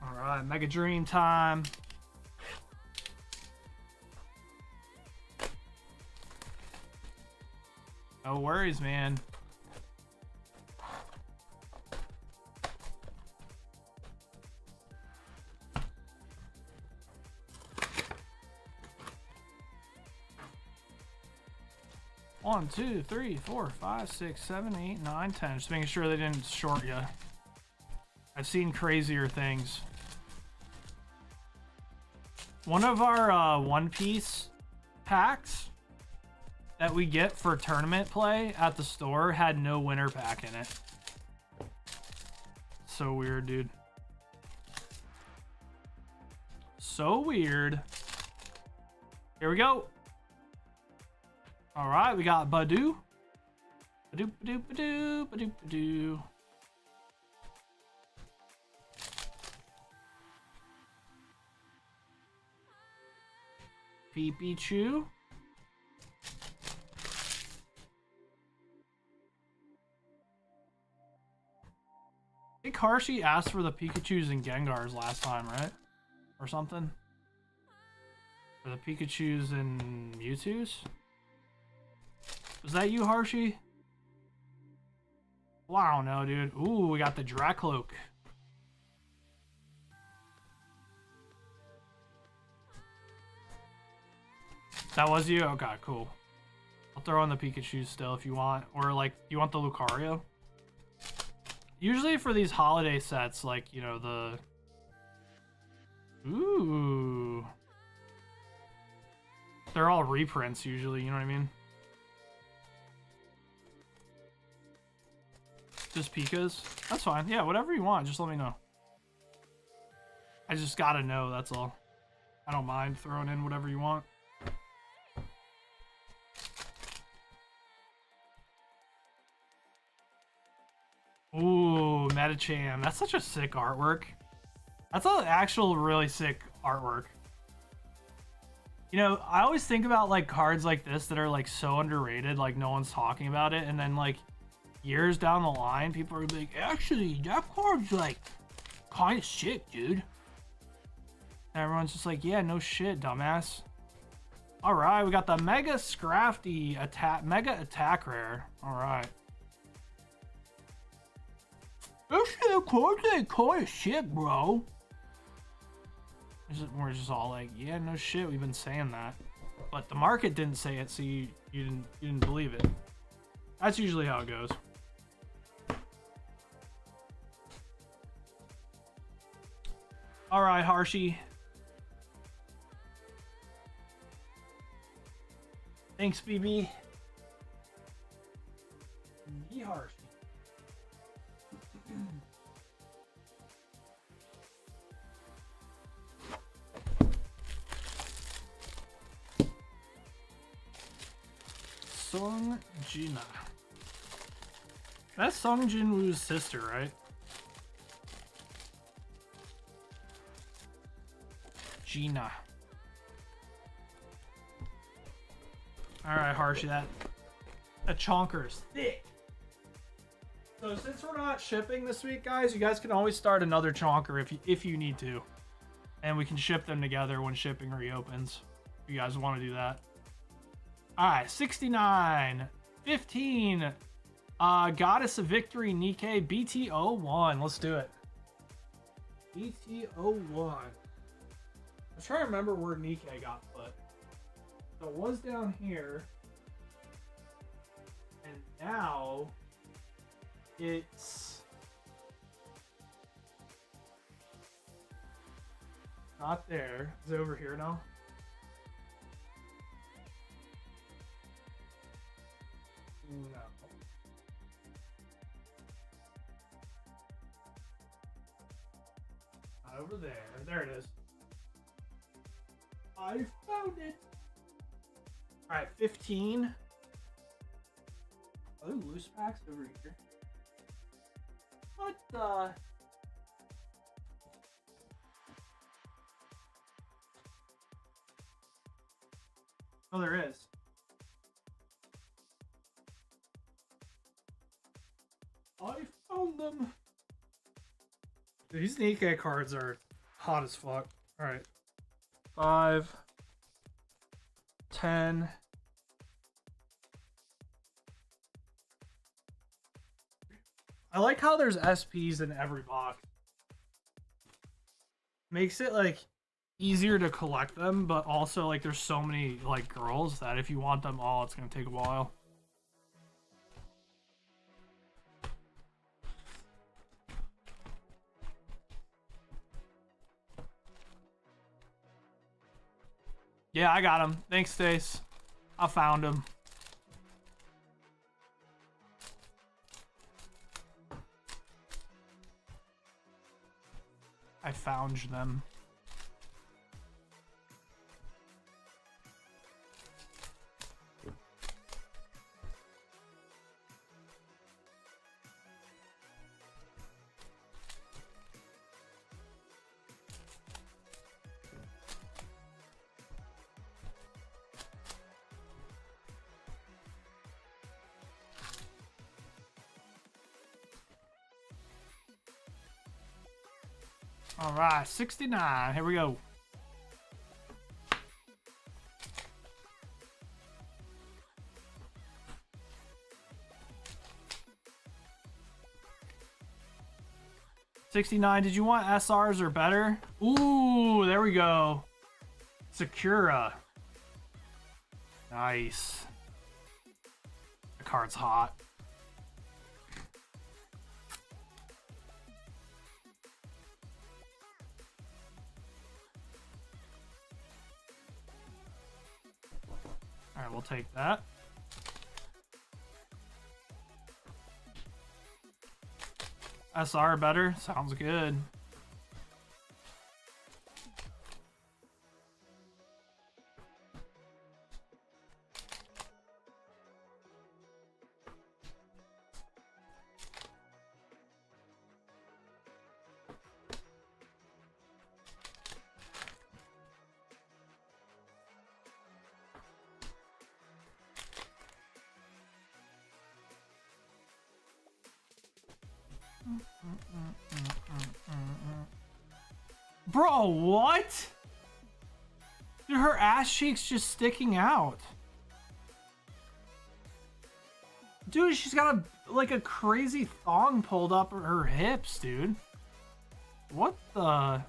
All right, Mega Dream time. No worries, man. One, 2, 3, 4, 5, 6, 7, 8, 9, 10. Just making sure they didn't short you. I've seen crazier things. One of our One Piece packs that we get for tournament play at the store had no winner pack in it. So weird, dude. So weird. Here we go. All right, we got Badoo. Badoo, badoo, badoo, badoo, badoo. Pikachu. I think Harshi asked for the Pikachus and Gengars last time, right? Or something? For the Pikachus and Mewtwo's? Was that you, Harshi? Well, I don't know, dude. Ooh, we got the Dracloak. That was you? Okay, cool. I'll throw on the Pikachu still if you want. Or, like, you want the Lucario? Usually for these holiday sets, like, you know, the... Ooh. They're all reprints, usually, you know what I mean? Just Pikas? That's fine. Yeah, whatever you want, just let me know. I just gotta know, that's all. I don't mind throwing in whatever you want. Ooh, Metacham. That's such a sick artwork. That's an actual really sick artwork. You know, I always think about like cards like this that are like so underrated, like no one's talking about it, and then like years down the line, people are like, actually, that card's like kind of sick, dude. And everyone's just like, yeah, no shit, dumbass. All right, we got the Mega Scrafty Mega Attack Rare. All right. This shit card's like kind of sick, bro. We're just all like, yeah, no shit, we've been saying that. But the market didn't say it, so you didn't believe it. That's usually how it goes. All right, Harshi. Thanks, BB. Be Harshi. Sung Jina. That's Sung Jinwoo's sister, right? Gina. Alright, Harshy, that chonker's thick. So since we're not shipping this week, guys, you guys can always start another chonker if you need to. And we can ship them together when shipping reopens. If you guys want to do that. Alright, 69. 15. Goddess of Victory, Nikkei, BT01. Let's do it. BT01. I'm trying to remember where Nikkei got put. So it was down here. And now it's not there. Is it over here now? No. Not over there. There it is. I found it. Alright, 15. Are there loose packs over here? What the? Oh, there is. I found them. These Nikkei cards are hot as fuck. Alright. 5, 10. I like how there's SPs in every box. Makes it like easier to collect them, but also like there's so many like girls that if you want them all, it's gonna take a while. Yeah, I got him. Thanks, Stace. I found him. I found them. All right, 69. Here we go. $69. Did you want SRs or better? Ooh, there we go. Sakura. Nice. The card's hot. All right, we'll take that. SR better? Sounds good. Bro, what? Dude, her ass cheek's just sticking out. Dude, she's got a crazy thong pulled up her hips, dude. What the?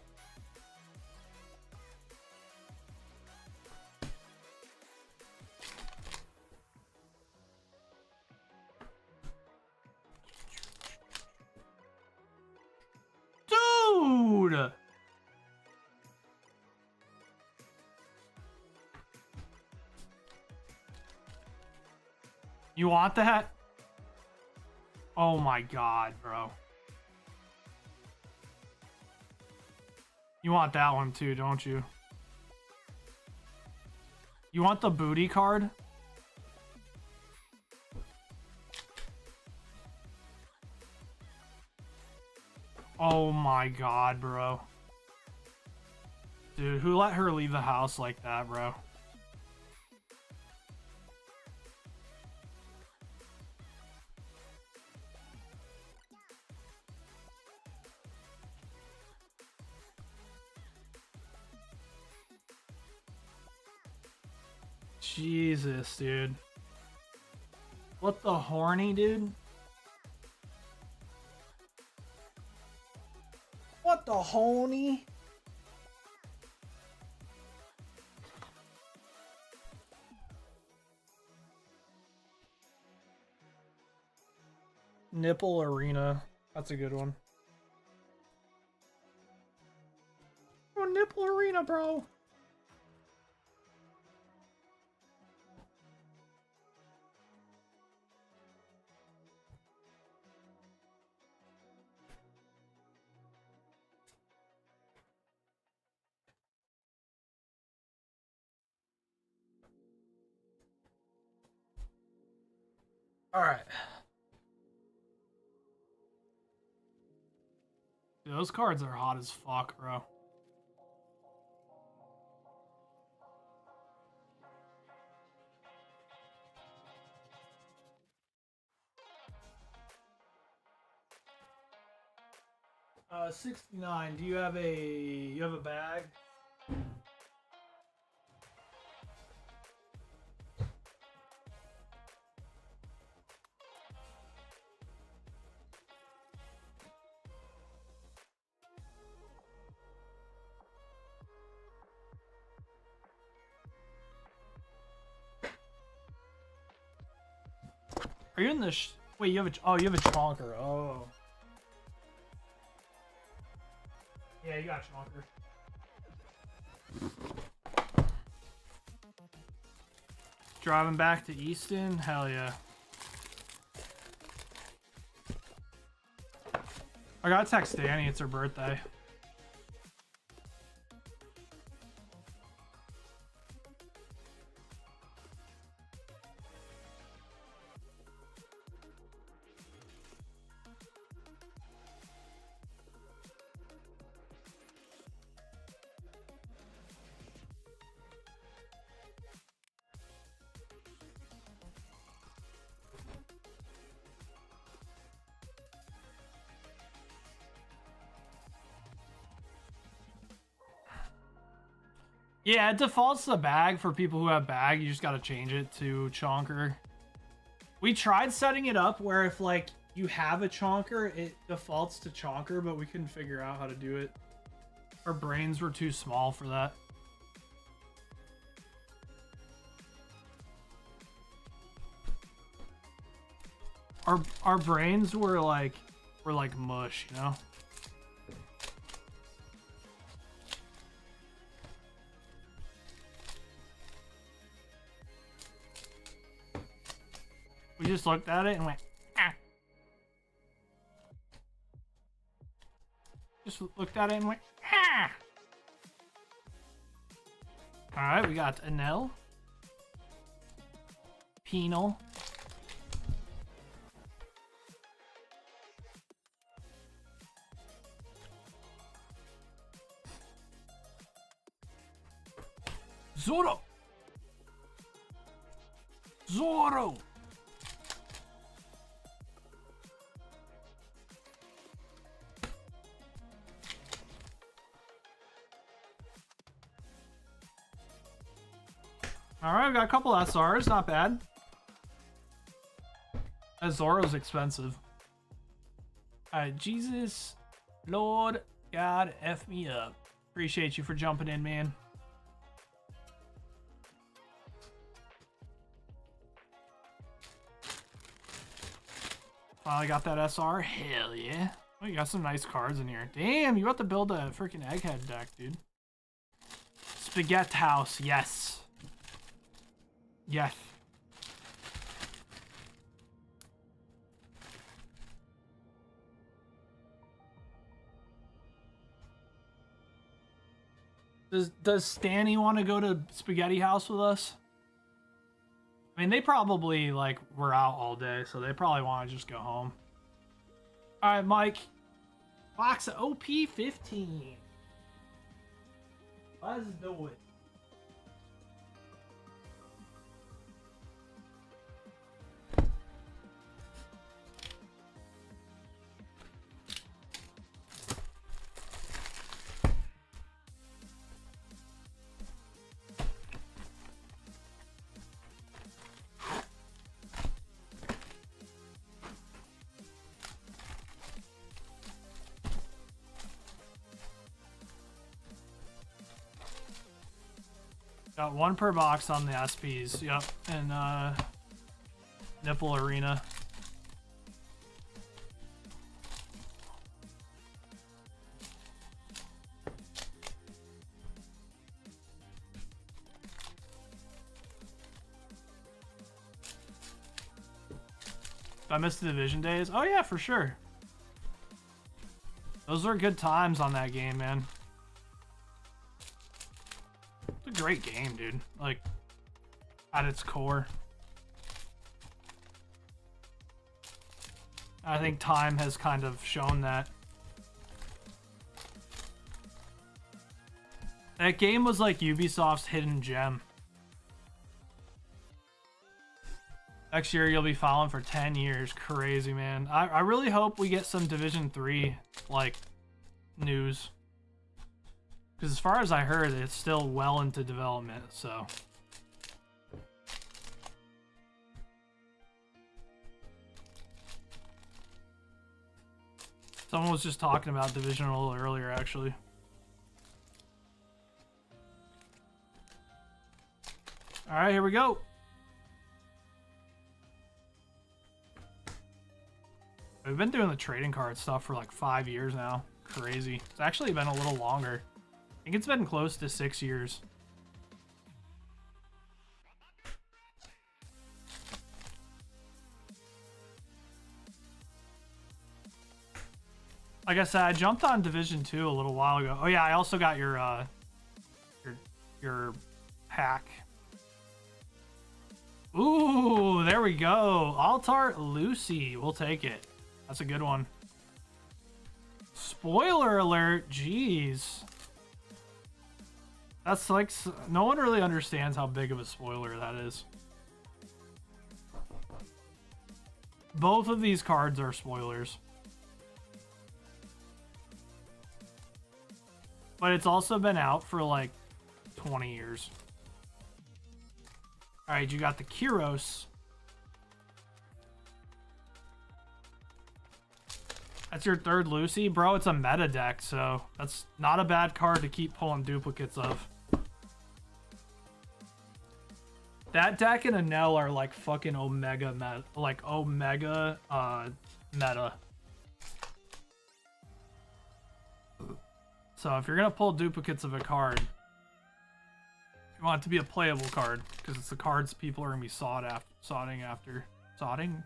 Dude! You want that? Oh my god, bro. You want that one too, don't you? You want the booty card? Oh my god, bro. Dude, who let her leave the house like that, bro? Jesus, dude. What the horny, dude? What the horny? Nipple Arena. That's a good one. Oh, Nipple Arena, bro. All right. Dude, those cards are hot as fuck, bro. Uh, 69. Do you have a bag? Are you in the wait, you have you have a chonker. Oh. Yeah, you got chonker. Driving back to Easton? Hell yeah. I gotta text Danny, it's her birthday. Yeah, it defaults to bag for people who have bag. You just gotta change it to chonker. We tried setting it up where if like you have a chonker, it defaults to chonker, but we couldn't figure out how to do it. Our brains were too small for that. Our brains were like mush, you know? We just looked at it and went, ah. Just looked at it and went, ah. Alright, we got Anel. Penal. Zoro! Zoro! Alright, we got a couple SRs, not bad. Zoro's expensive. Alright, Jesus, Lord, God, F me up. Appreciate you for jumping in, man. Finally got that SR. Hell yeah. Oh, you got some nice cards in here. Damn, you about to build a freaking egghead deck, dude. Spaghetti house, yes. Yes. Does Stanny want to go to Spaghetti House with us? I mean, they probably, like, were out all day, so they probably want to just go home. All right, Mike. Box of OP 15. Let's do it. Got one per box on the SPs. Yep. And Nipple Arena. I missed the division days. Oh yeah, for sure. Those are good times on that game, man. It's a great game, dude. Like, at its core. I think time has kind of shown that. That game was like Ubisoft's hidden gem. Next year you'll be following for 10 years. Crazy, man. I really hope we get some Division 3 like news. Because as far as I heard, it's still well into development, so. Someone was just talking about Division a little earlier, actually. Alright, here we go. We've been doing the trading card stuff for like 5 years now. Crazy. It's actually been a little longer. I think it's been close to 6 years. Like I said, I jumped on Division 2 a little while ago. Oh yeah, I also got your pack. Ooh, there we go. Altar Lucy. We'll take it. That's a good one. Spoiler alert. Jeez. That's like, no one really understands how big of a spoiler that is. Both of these cards are spoilers. But it's also been out for like 20 years. Alright, you got the Kyros. That's your third Lucy? Bro, it's a meta deck, so that's not a bad card to keep pulling duplicates of. That deck and Enel are like fucking Omega meta. Like Omega meta. So if you're gonna pull duplicates of a card, you want it to be a playable card, because it's the cards people are gonna be sodding after. Sodding?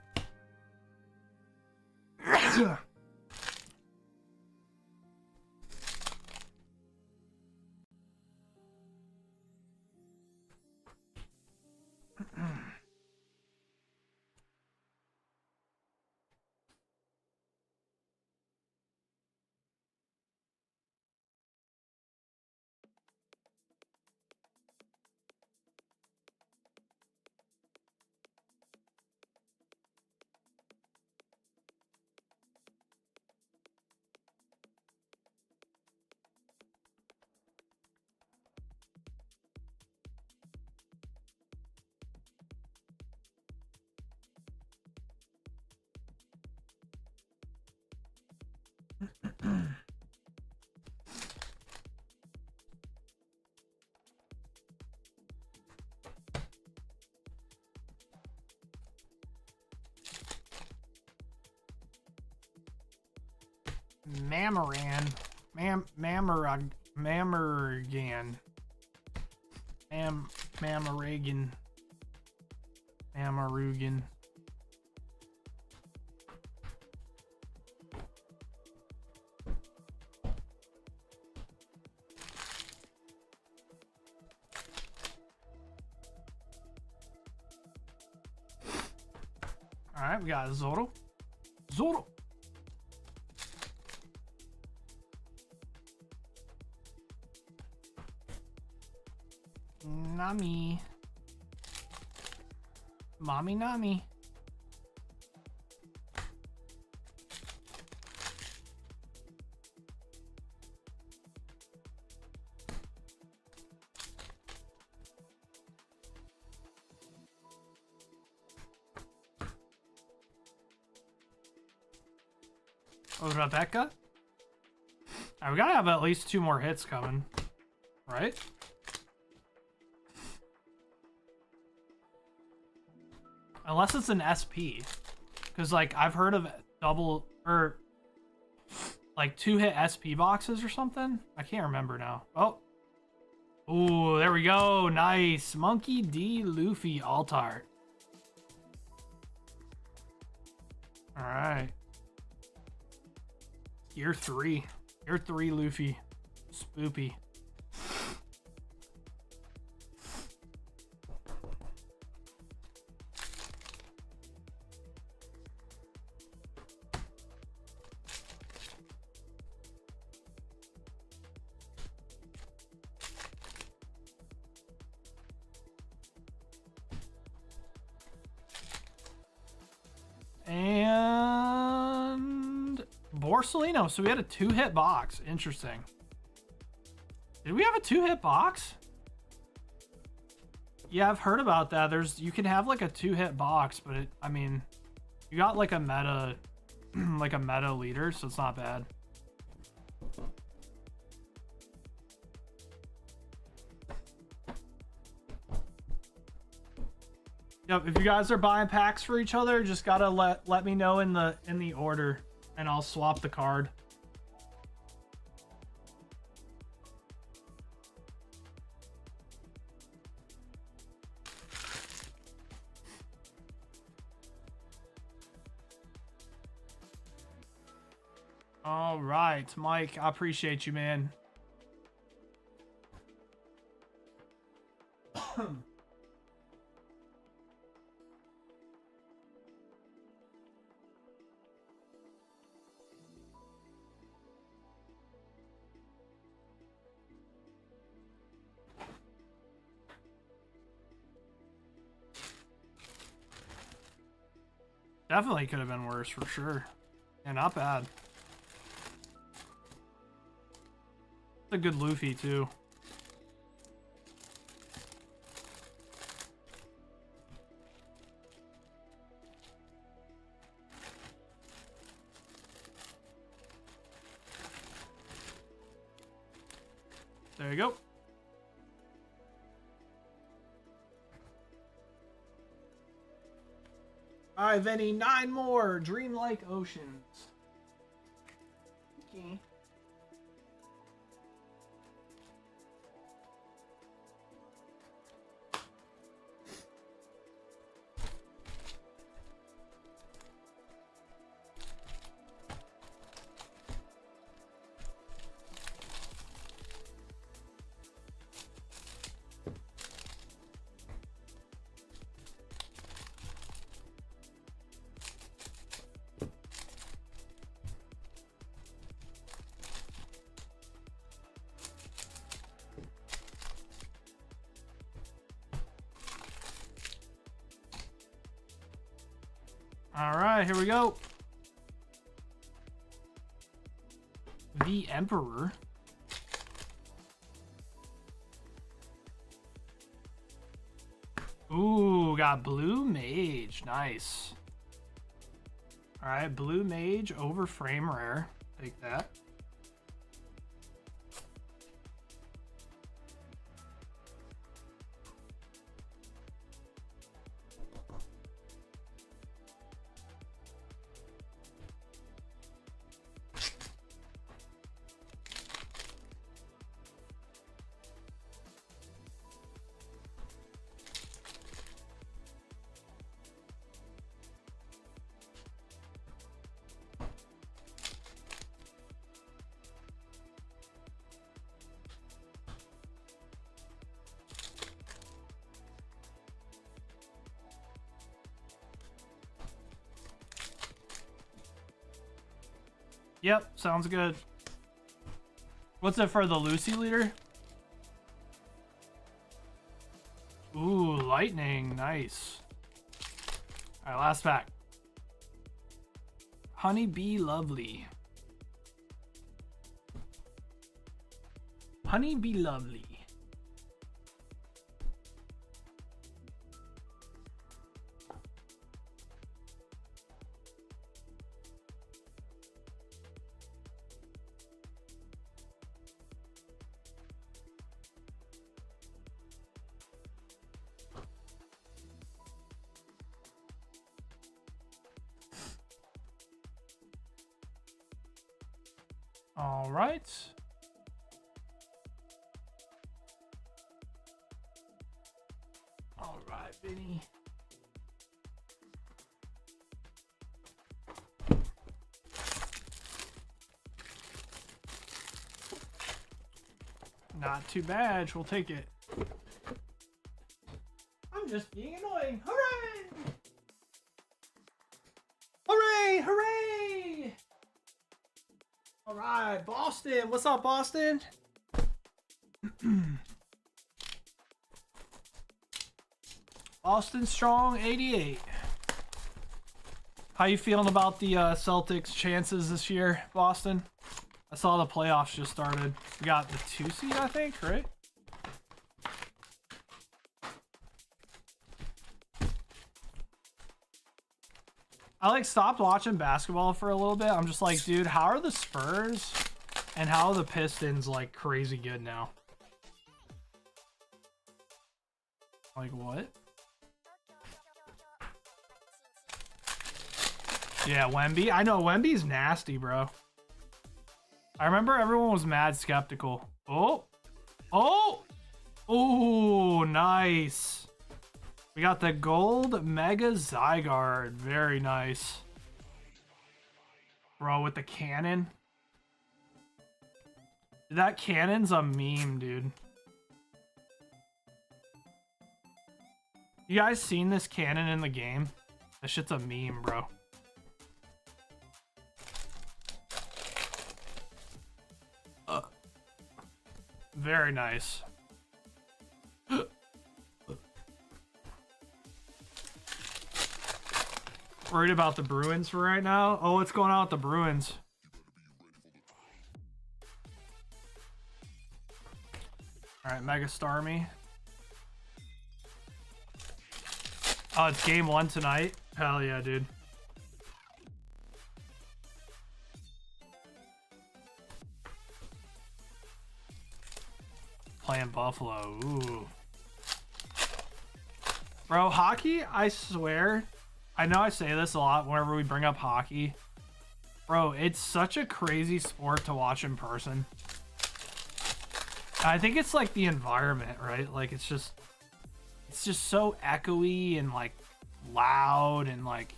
Mammorgan. Mammoragan. Mammoragan. Mammorugan. Alright, we got Zoro. Zoro! Nami. Mommy Nami. Oh, Rebecca? Alright, we gotta have at least 2 more hits coming. Right? Unless it's an SP. Because, like, I've heard of double, or, like, 2-hit SP boxes or something. I can't remember now. Oh. Ooh, there we go. Nice. Monkey D. Luffy alt art. Alright. Year 3. Year 3 Luffy. Spoopy. And Borsellino. So we had a 2-hit box. Interesting. Did we have a 2-hit box? Yeah, I've heard about that. You can have like a 2-hit box, but I mean, you got like a meta, like a meta leader, so it's not bad. Yep, if you guys are buying packs for each other, just gotta let me know in the order, and I'll swap the card. All right, Mike, I appreciate you, man. Definitely could have been worse for sure. Yeah, not bad. It's a good Luffy too. There you go. All right, Vinny, 9 more. Dreamlike Oceans. Okay. All right, here we go. The Emperor. Ooh, got Blue Mage. Nice. All right, Blue Mage over frame rare. Take that. Yep, sounds good. What's it for the Lucy leader? Lightning, nice. All right, last pack. Honeybee Lovely. Honeybee Lovely. All right. All right, Vinny. Not too bad. We'll take it. I'm just being annoying. Hooray! Hooray! Hooray! All right, Boston. What's up, Boston? Boston Strong 88. How you feeling about the Celtics' chances this year, Boston? I saw the playoffs just started. We got the 2 seed, I think, right? I like stopped watching basketball for a little bit. I'm just like, dude, how are the Spurs and how are the Pistons like crazy good now? Like what? Yeah, Wemby. I know Wemby's nasty, bro. I remember everyone was mad skeptical. Oh, oh, oh, nice. We got the gold Mega Zygarde. Very nice. Bro, with the cannon. That cannon's a meme, dude. You guys seen this cannon in the game? That shit's a meme, bro. Very nice. Worried about the Bruins for right now? Oh, what's going on with the Bruins? Alright, Mega Starmie. Oh, it's game 1 tonight? Hell yeah, dude. Playing Buffalo. Ooh. Bro, hockey, I swear, I know I say this a lot whenever we bring up hockey. Bro, it's such a crazy sport to watch in person. I think it's like the environment, right? Like it's just so echoey and like loud and like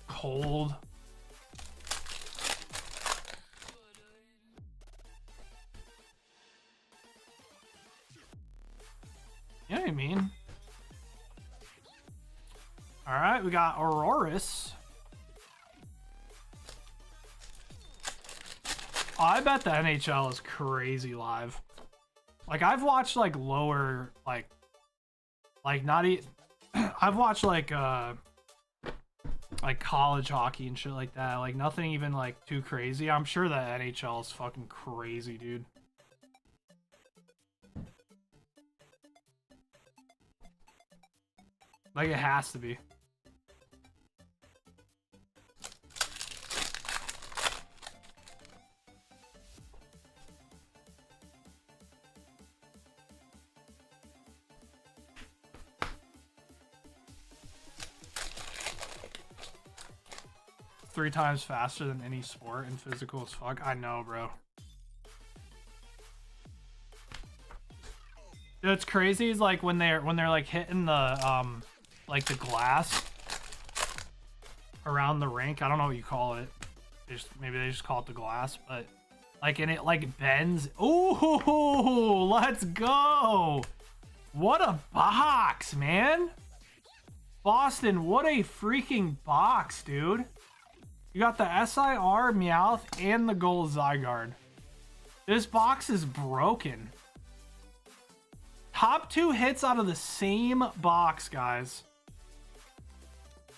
cold. You know what I mean? All right, we got Auroras. Oh, I bet the NHL is crazy live. Like I've watched like lower, like not even. I've watched like college hockey and shit like that. Like nothing even like too crazy. I'm sure that NHL is fucking crazy, dude. Like it has to be. Three times faster than any sport and physical as fuck. I know, bro. Dude, what's crazy is like when they're like hitting the like the glass around the rink. I don't know what you call it. Maybe they just call it the glass, but like and it like bends. Ooh, let's go! What a box, man! Boston, what a freaking box, dude! You got the SIR, Meowth, and the gold Zygarde. This box is broken. top 2 hits out of the same box, guys.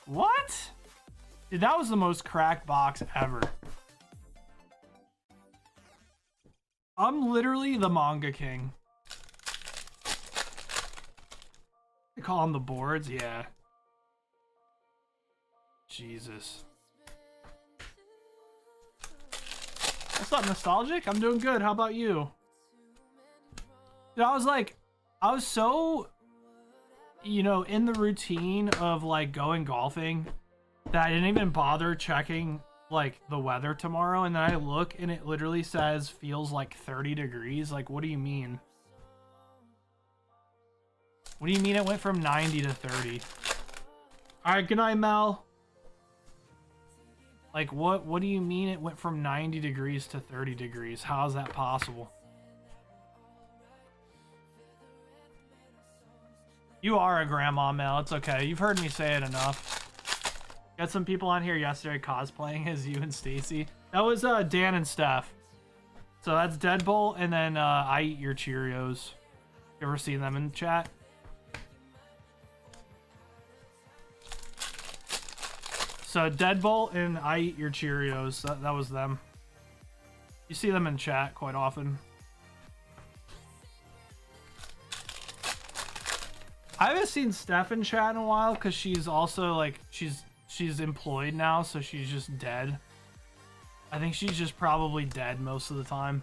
What? Dude, that was the most cracked box ever. I'm literally the manga king. They call them the boards, yeah. Jesus. What's up, nostalgic? I'm doing good. How about you? Dude, I was so, you know, in the routine of like going golfing that I didn't even bother checking like the weather tomorrow. And then I look and it literally says feels like 30 degrees. Like, what do you mean? What do you mean it went from 90 to 30? All right, good night, Mel. Like, what do you mean it went from 90 degrees to 30 degrees? How is that possible? You are a grandma, Mel. It's okay. You've heard me say it enough. Got some people on here yesterday cosplaying as you and Stacy. That was Dan and Steph. So that's Deadbolt, and then I Eat Your Cheerios. You ever seen them in the chat? So Deadbolt and I Eat Your Cheerios. That was them. You see them in chat quite often. I haven't seen Steph in chat in a while because she's also like she's employed now, so she's just dead. I think she's just probably dead most of the time.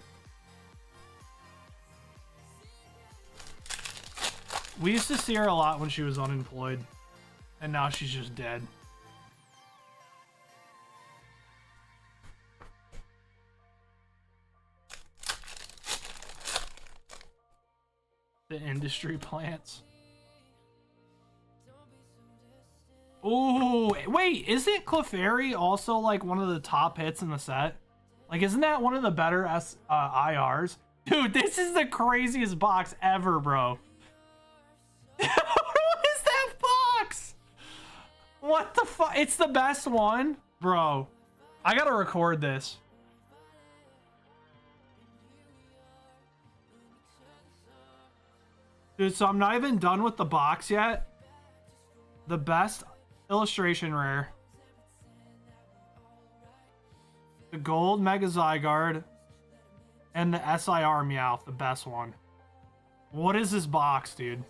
We used to see her a lot when she was unemployed, and now she's just dead. The industry plants. Ooh, wait, isn't Clefairy also like one of the top hits in the set? Like, isn't that one of the better IRs? Dude, this is the craziest box ever, bro. What is that box? What the fuck? It's the best one? Bro, I gotta record this. Dude, so I'm not even done with the box yet. The best illustration rare. The gold Mega Zygarde. And the SIR Meowth, the best one. What is this box, dude?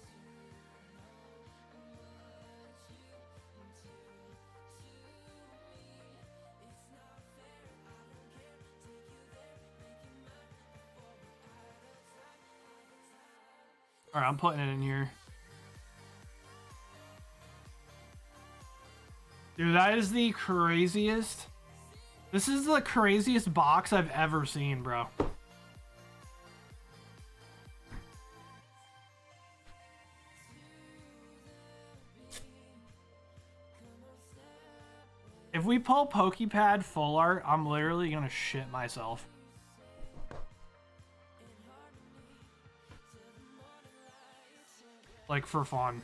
Alright, I'm putting it in here. Dude, that is the craziest. This is the craziest box I've ever seen, bro. If we pull Pokepad full art, I'm literally gonna shit myself. Like, for fun.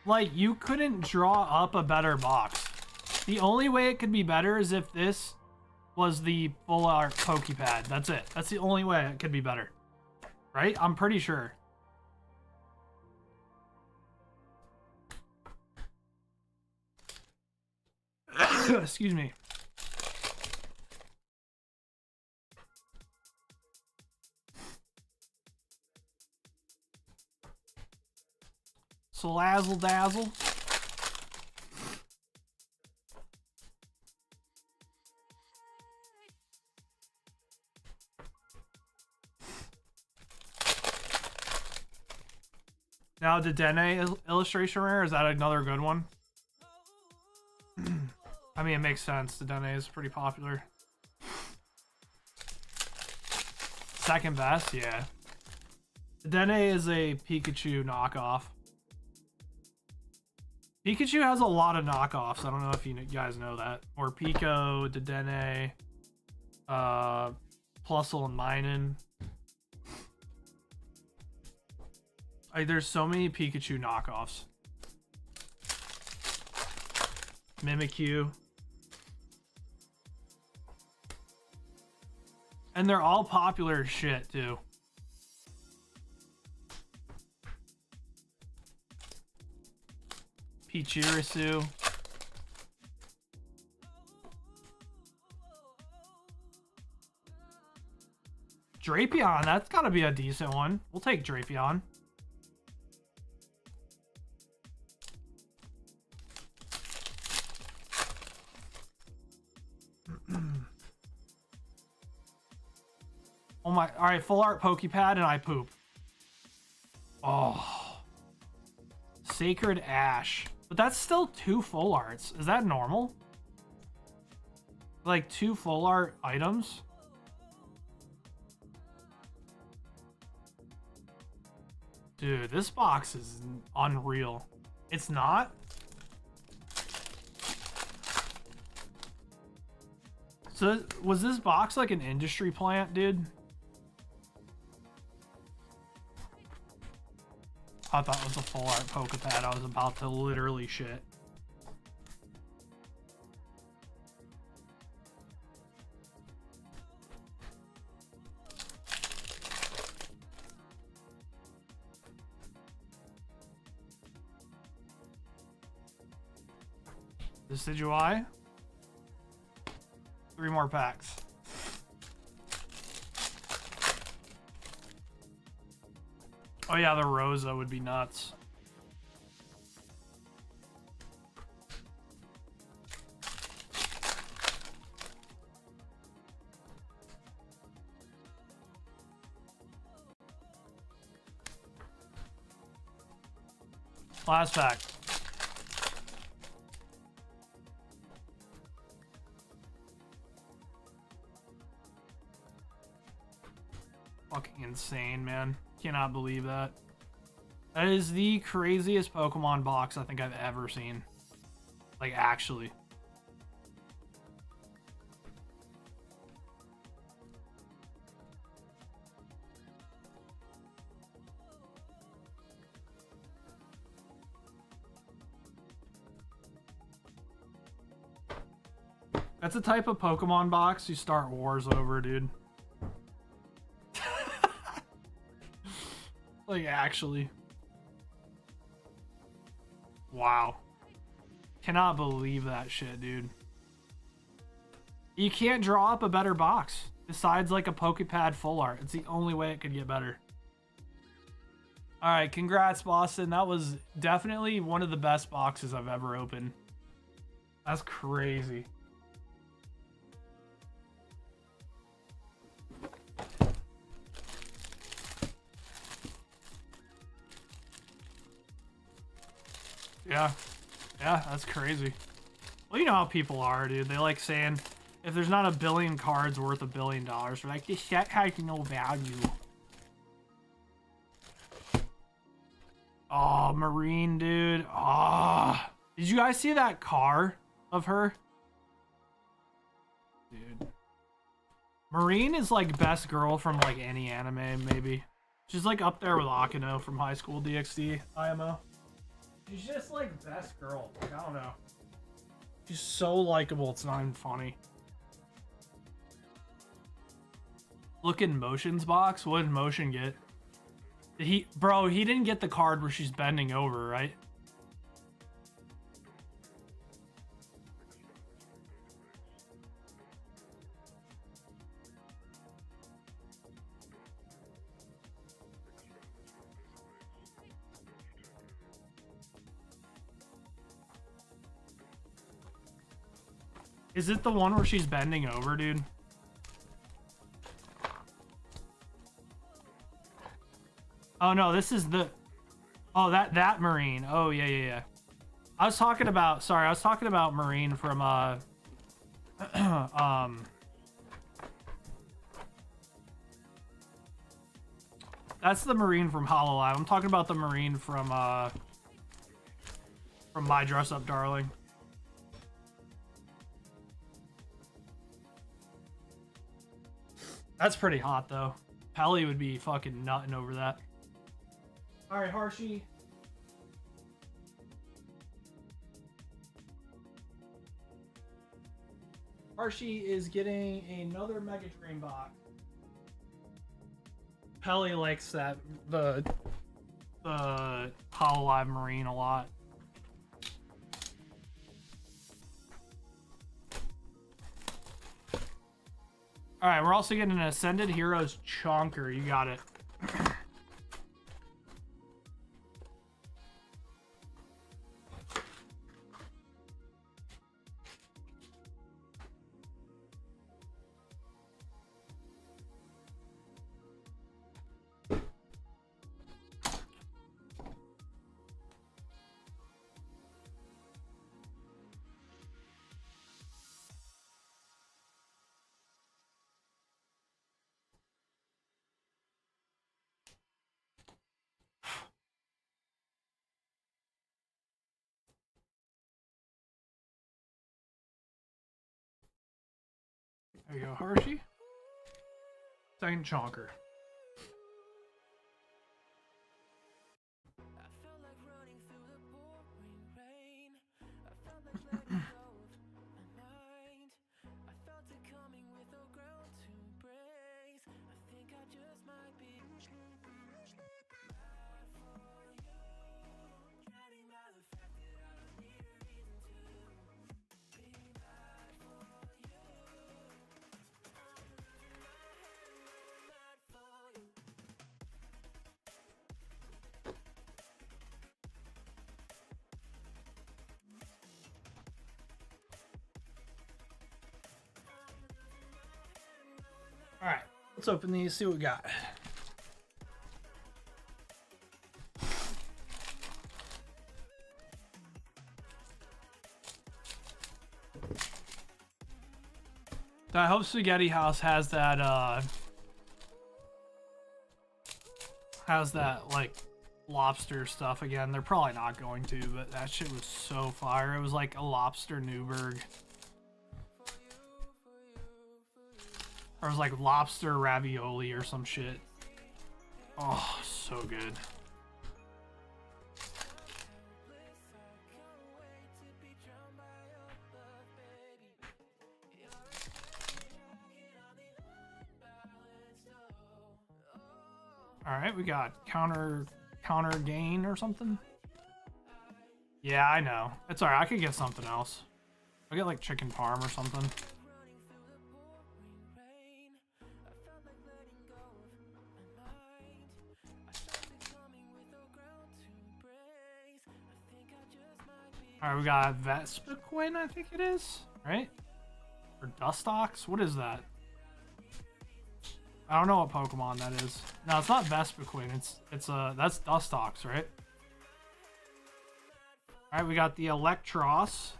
Like, you couldn't draw up a better box. The only way it could be better is if this was the full art Pokepad. That's it. That's the only way it could be better. Right? I'm pretty sure. Excuse me. Slazzle dazzle. Now the Dene illustration rare, is that another good one? I mean, it makes sense. The Dene is pretty popular. Second best, yeah. Dene is a Pikachu knockoff. Pikachu has a lot of knockoffs. I don't know if you guys know that. Or Pico, Dedenne, Plusle, and Minun. Like, there's so many Pikachu knockoffs. Mimikyu. And they're all popular as shit, too. Pichirisu. Drapion, that's gotta be a decent one. We'll take Drapion. Oh my, alright, full art Pokepad and I poop. Oh. Sacred Ash. But that's still 2 full arts. Is that normal? Like 2 full art items? Dude, this box is unreal. It's not? So, was this box like an industry plant, dude? I thought it was a full art Pokepad. I was about to literally shit. Decidueye. 3 more packs. Oh yeah, the Rosa would be nuts. Last pack. Fucking insane, man. Cannot believe that. That is the craziest Pokemon box I think I've ever seen. Like, actually. That's a type of Pokemon box you start wars over, dude. Like, actually. Wow. Cannot believe that shit, dude. You can't draw up a better box besides like a Pokepad full art. It's the only way it could get better. All right, congrats, Boston. That was definitely one of the best boxes I've ever opened. That's crazy. Yeah. Yeah, that's crazy. Well, you know how people are, dude. They like saying, if there's not a billion cards worth $1 billion, they're like, this set has no value. Oh, Marine, dude. Oh. Did you guys see that car of her? Dude. Marine is like best girl from like any anime, maybe. She's like up there with Akino from High School DxD IMO. She's just like best girl. Like, I don't know. She's so likable, it's not even funny. Look in Motion's box. What did Motion get? Did he, bro, he didn't get the card where she's bending over, right? Is it the one where she's bending over, dude? Oh no, this is the... Oh, that Marine. Oh, yeah. I was talking about... Sorry, I was talking about Marine from, That's the Marine from Hololive. I'm talking about the Marine from My Dress Up Darling. That's pretty hot, though. Pelly would be fucking nutting over that. Alright, Harshie. Harshie is getting another Mega Train box. Pelly likes the Hololive Marine a lot. Alright, we're also getting an Ascended Heroes Chonker. You got it. There you go, Hershey. Second Chonker. Alright, let's open these, see what we got. I hope Spaghetti House has that, like, lobster stuff again. They're probably not going to, but that shit was so fire. It was like a lobster Newburgh. Or it was like lobster ravioli or some shit. Oh, so good. Alright, we got counter gain or something. Yeah, I know. It's alright, I could get something else. I'll get like chicken parm or something. Alright, we got Vespiquen, I think it is, right? Or Dustox? What is that? I don't know what Pokemon that is. No, it's not Vespiquen. That's Dustox, right? Alright, we got the Electros.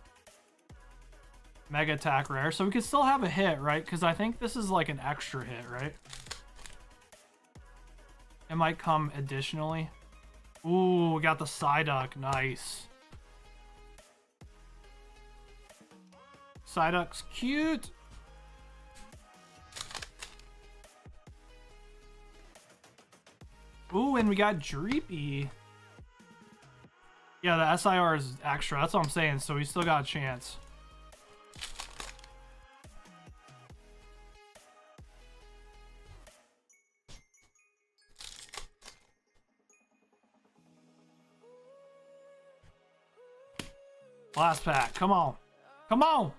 Mega Attack Rare. So we could still have a hit, right? Because I think this is like an extra hit, right? It might come additionally. Ooh, we got the Psyduck. Nice. Psyduck's cute. Ooh, and we got Dreepy. Yeah, the SIR is extra. That's what I'm saying. So we still got a chance. Last pack. Come on. Come on.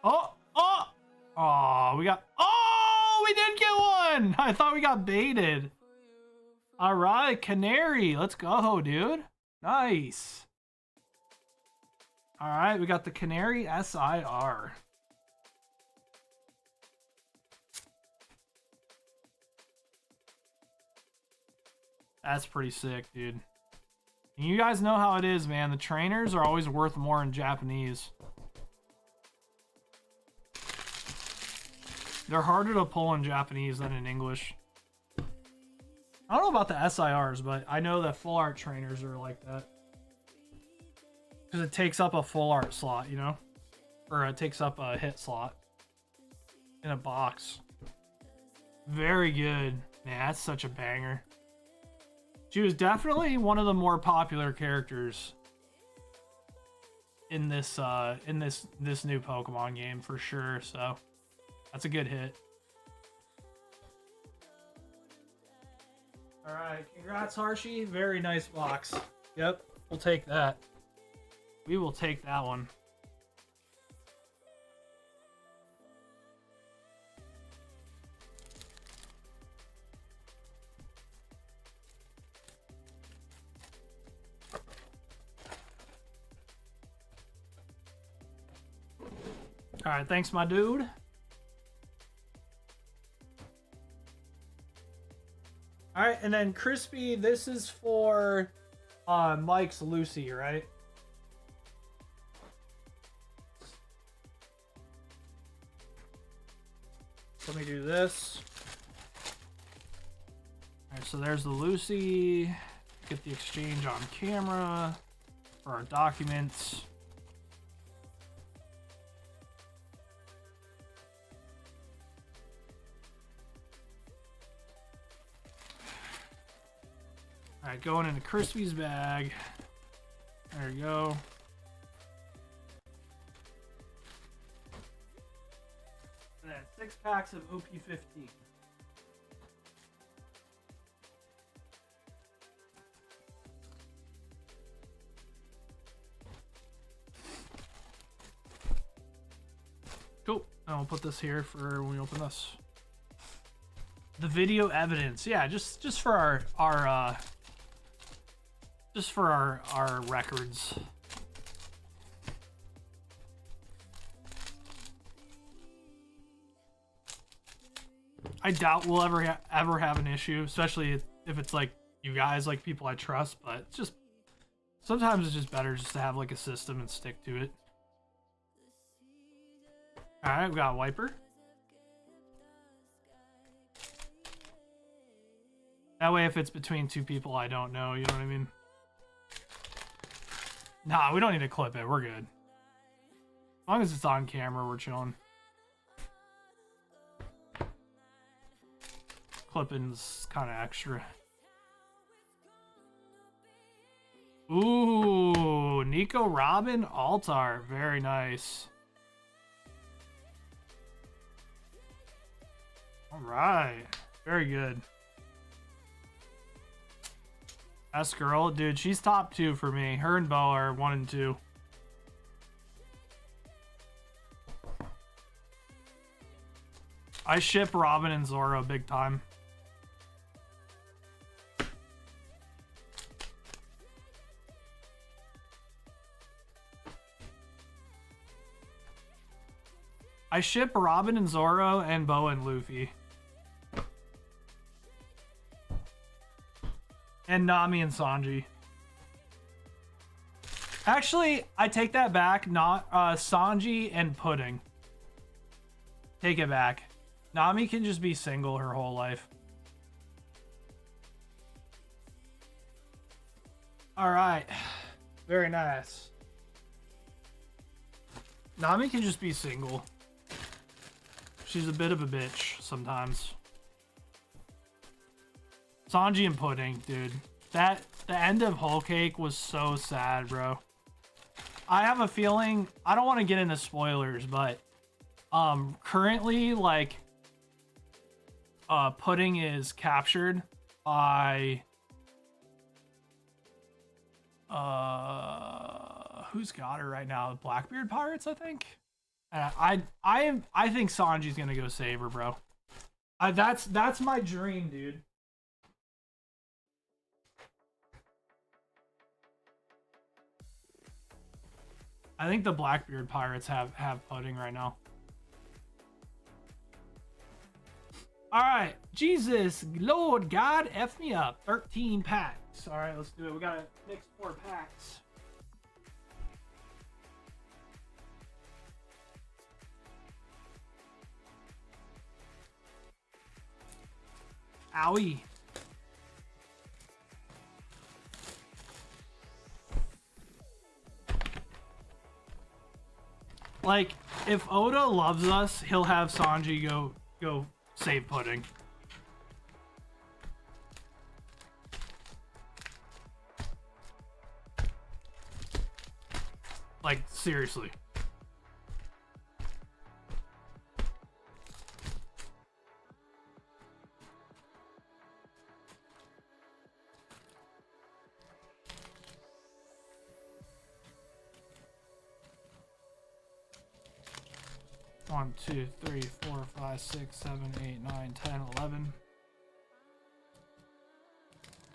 Oh, oh. Oh, we got... Oh, we did get one. I thought we got baited. All right, Canary. Let's go, dude. Nice. All right, we got the Canary SIR. That's pretty sick, dude. And you guys know how it is, man. The trainers are always worth more in Japanese. They're harder to pull in Japanese than in English. I don't know about the SIRs, but I know that full art trainers are like that. Because it takes up a full art slot, you know? Or it takes up a hit slot in a box. Very good. Man, that's such a banger. She was definitely one of the more popular characters in this new Pokemon game for sure. So that's a good hit. All right, congrats, Harshi. Very nice box. Yep, we'll take that. We will take that one. All right, thanks, my dude. All right, and then Crispy, this is for Mike's Lucy, right? Let me do this. All right, so there's the Lucy. Get the exchange on camera for our documents. All right, going into Crispy's bag. There you go. And then 6 packs of OP15. Cool. And I'll put this here for when we open this. The video evidence, yeah, just for our records. I doubt we'll ever have an issue, especially if it's like you guys, like people I trust. But it's just sometimes it's just better just to have like a system and stick to it. All right, we got a Wiper. That way, if it's between two people I don't know, you know what I mean? Nah, we don't need to clip it. We're good. As long as it's on camera, we're chilling. Clipping's kind of extra. Ooh, Nico Robin Altar. Very nice. All right. Very good. S-Girl, dude, she's top 2 for me. Her and Bo are 1 and 2. I ship Robin and Zoro big time. I ship Robin and Zoro and Bo and Luffy. And Nami and Sanji. Actually, I take that back. Not Sanji and Pudding. Take it back. Nami can just be single her whole life. All right. Very nice. Nami can just be single. She's a bit of a bitch sometimes. Sanji and Pudding, dude. The end of Whole Cake was so sad, bro. I have a feeling, I don't want to get into spoilers, but currently, like, Pudding is captured by who's got her right now? The Blackbeard Pirates, I think. I think Sanji's gonna go save her, bro. That's my dream, dude. I think the Blackbeard Pirates have Pudding right now. All right, Jesus, Lord God, F me up. 13 packs. All right, let's do it. We gotta mix 4 packs. Owie. Like, if Oda loves us, he'll have Sanji go save Pudding. Like, seriously. One, 2, 3, 4, 5, 6, 7, 8, 9, 10, 11,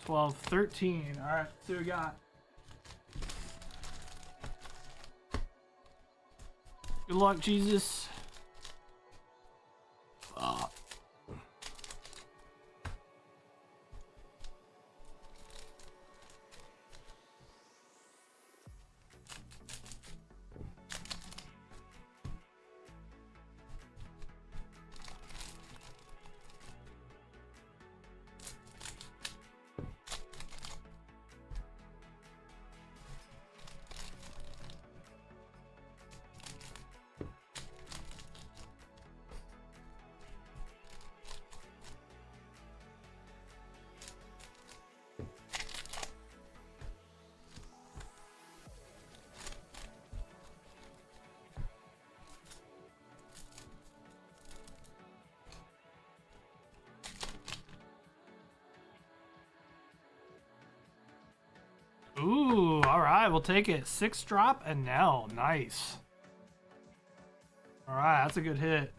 12, 13. All right, so we got. Good luck, Jesus. Ooh, all right, we'll take it. 6 drop and Nell. Nice. All right, that's a good hit.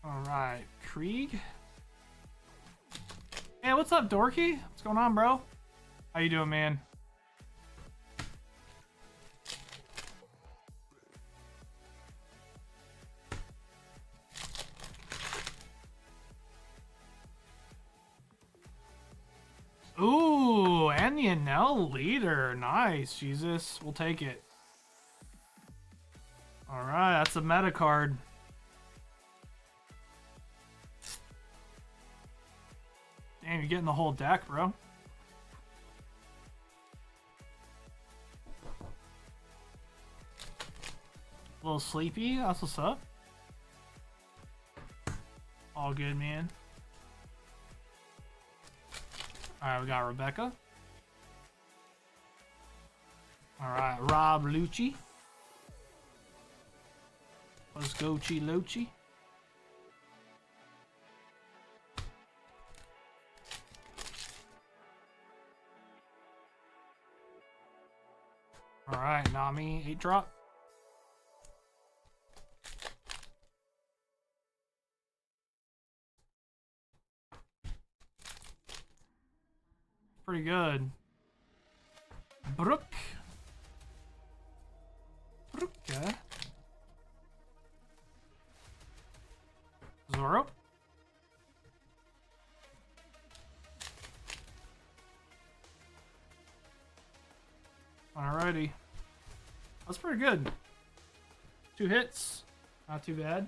All right, Krieg. Hey, what's up, Dorky? What's going on, bro? How you doing, man? Ooh, and the Enel leader. Nice, Jesus. We'll take it. All right, that's a meta card. Damn, you're getting the whole deck, bro. A little sleepy. That's what's up. All good, man. Alright, we got Rebecca. Alright, Rob Lucci. Let's go, Chi-Lochi. Alright, Nami, 8 drop. Pretty good. Brook. Brooke. Zoro. Alrighty. That's pretty good. 2 hits. Not too bad.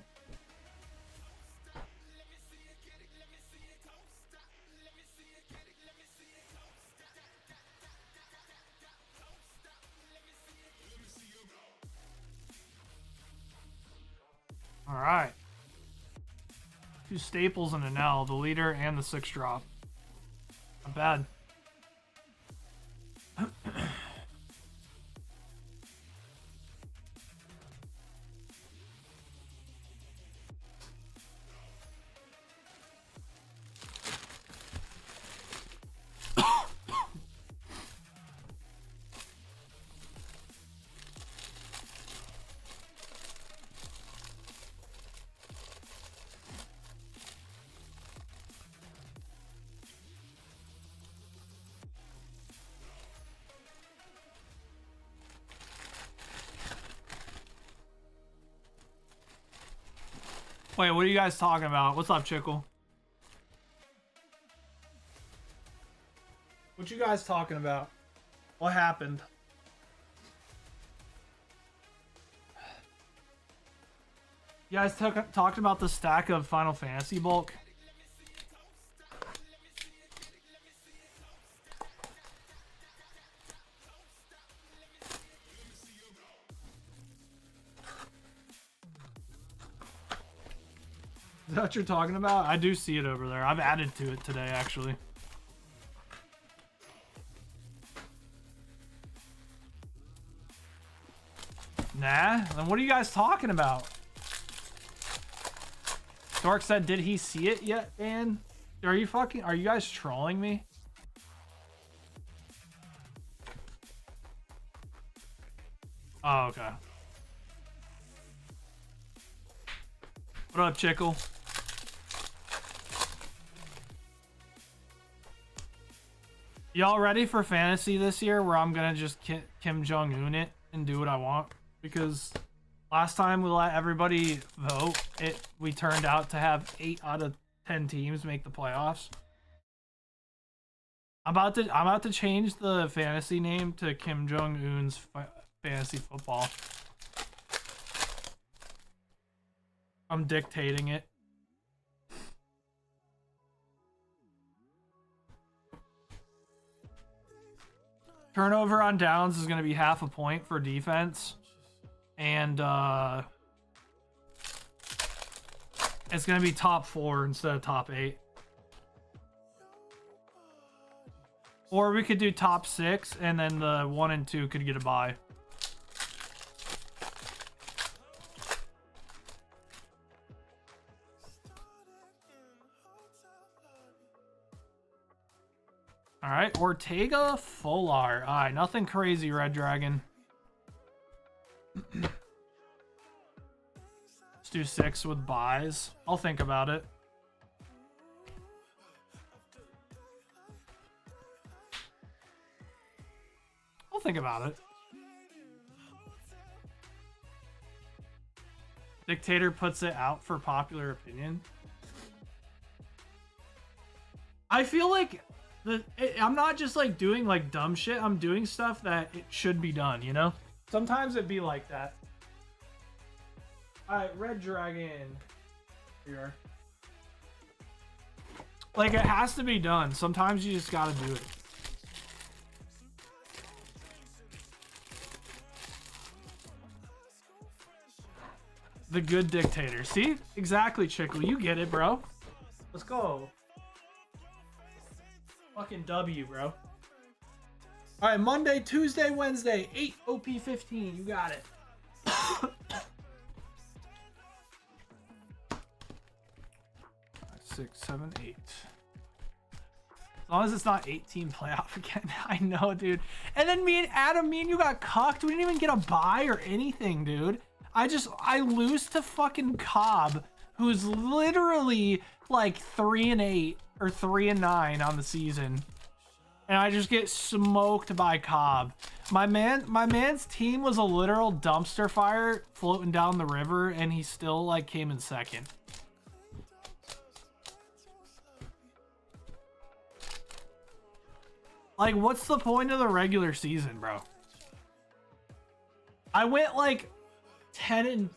Alright. 2 staples and an L, the leader and the 6 drop. Not bad. Wait, what are you guys talking about? What's up, Chickle? What you guys talking about? What happened? You guys talked about the stack of Final Fantasy bulk. Is that what you're talking about? I do see it over there. I've added to it today, actually. Nah, then what are you guys talking about? Dork said, did he see it yet, man? Are you guys trolling me? Oh, okay. What up, Chickle? Y'all ready for fantasy this year where I'm gonna just Kim Jong-un it and do what I want? Because last time we let everybody vote, we turned out to have 8 out of 10 teams make the playoffs. I'm about to change the fantasy name to Kim Jong-un's fantasy football. I'm dictating it. Turnover on downs is going to be half a point for defense. And it's going to be top 4 instead of top 8. Or we could do top 6 and then the 1 and 2 could get a bye. All right, Ortega Fuller. All right, nothing crazy, Red Dragon. Let's do 6 with buys. I'll think about it. I'll think about it. Dictator puts it out for popular opinion. I feel like I'm not just like doing like dumb shit. I'm doing stuff that it should be done, you know? Sometimes it'd be like that. All right, Red Dragon. Here. Like it has to be done. Sometimes you just gotta do it. The good dictator. See? Exactly, Chickle. You get it, bro. Let's go. Fucking W, bro. All right, Monday, Tuesday, Wednesday, 8 OP15. You got it. 6, 7, 8. As long as it's not 18 playoff again. I know, dude. And then me and Adam, you got cucked. We didn't even get a bye or anything, dude. I lose to fucking Cobb, who's literally like 3-8 or 3-9 on the season. And I just get smoked by Cobb. My man's team was a literal dumpster fire floating down the river, and he still like came in second. Like, what's the point of the regular season, bro? I went like 10-2,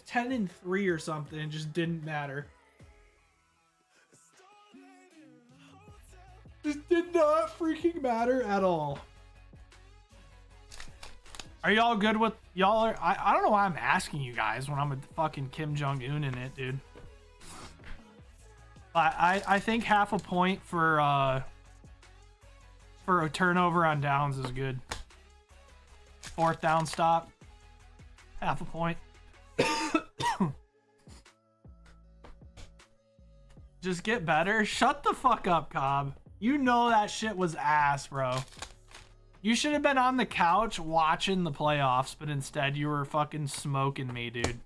10-3 or something, and just didn't matter. This did not freaking matter at all. Are y'all good with y'all? I don't know why I'm asking you guys when I'm a fucking Kim Jong-un in it, dude. I think half a point for a turnover on downs is good. 4th down stop, half a point. Just get better. Shut the fuck up, Cobb. You know that shit was ass, bro. You should have been on the couch watching the playoffs, but instead you were fucking smoking me, dude.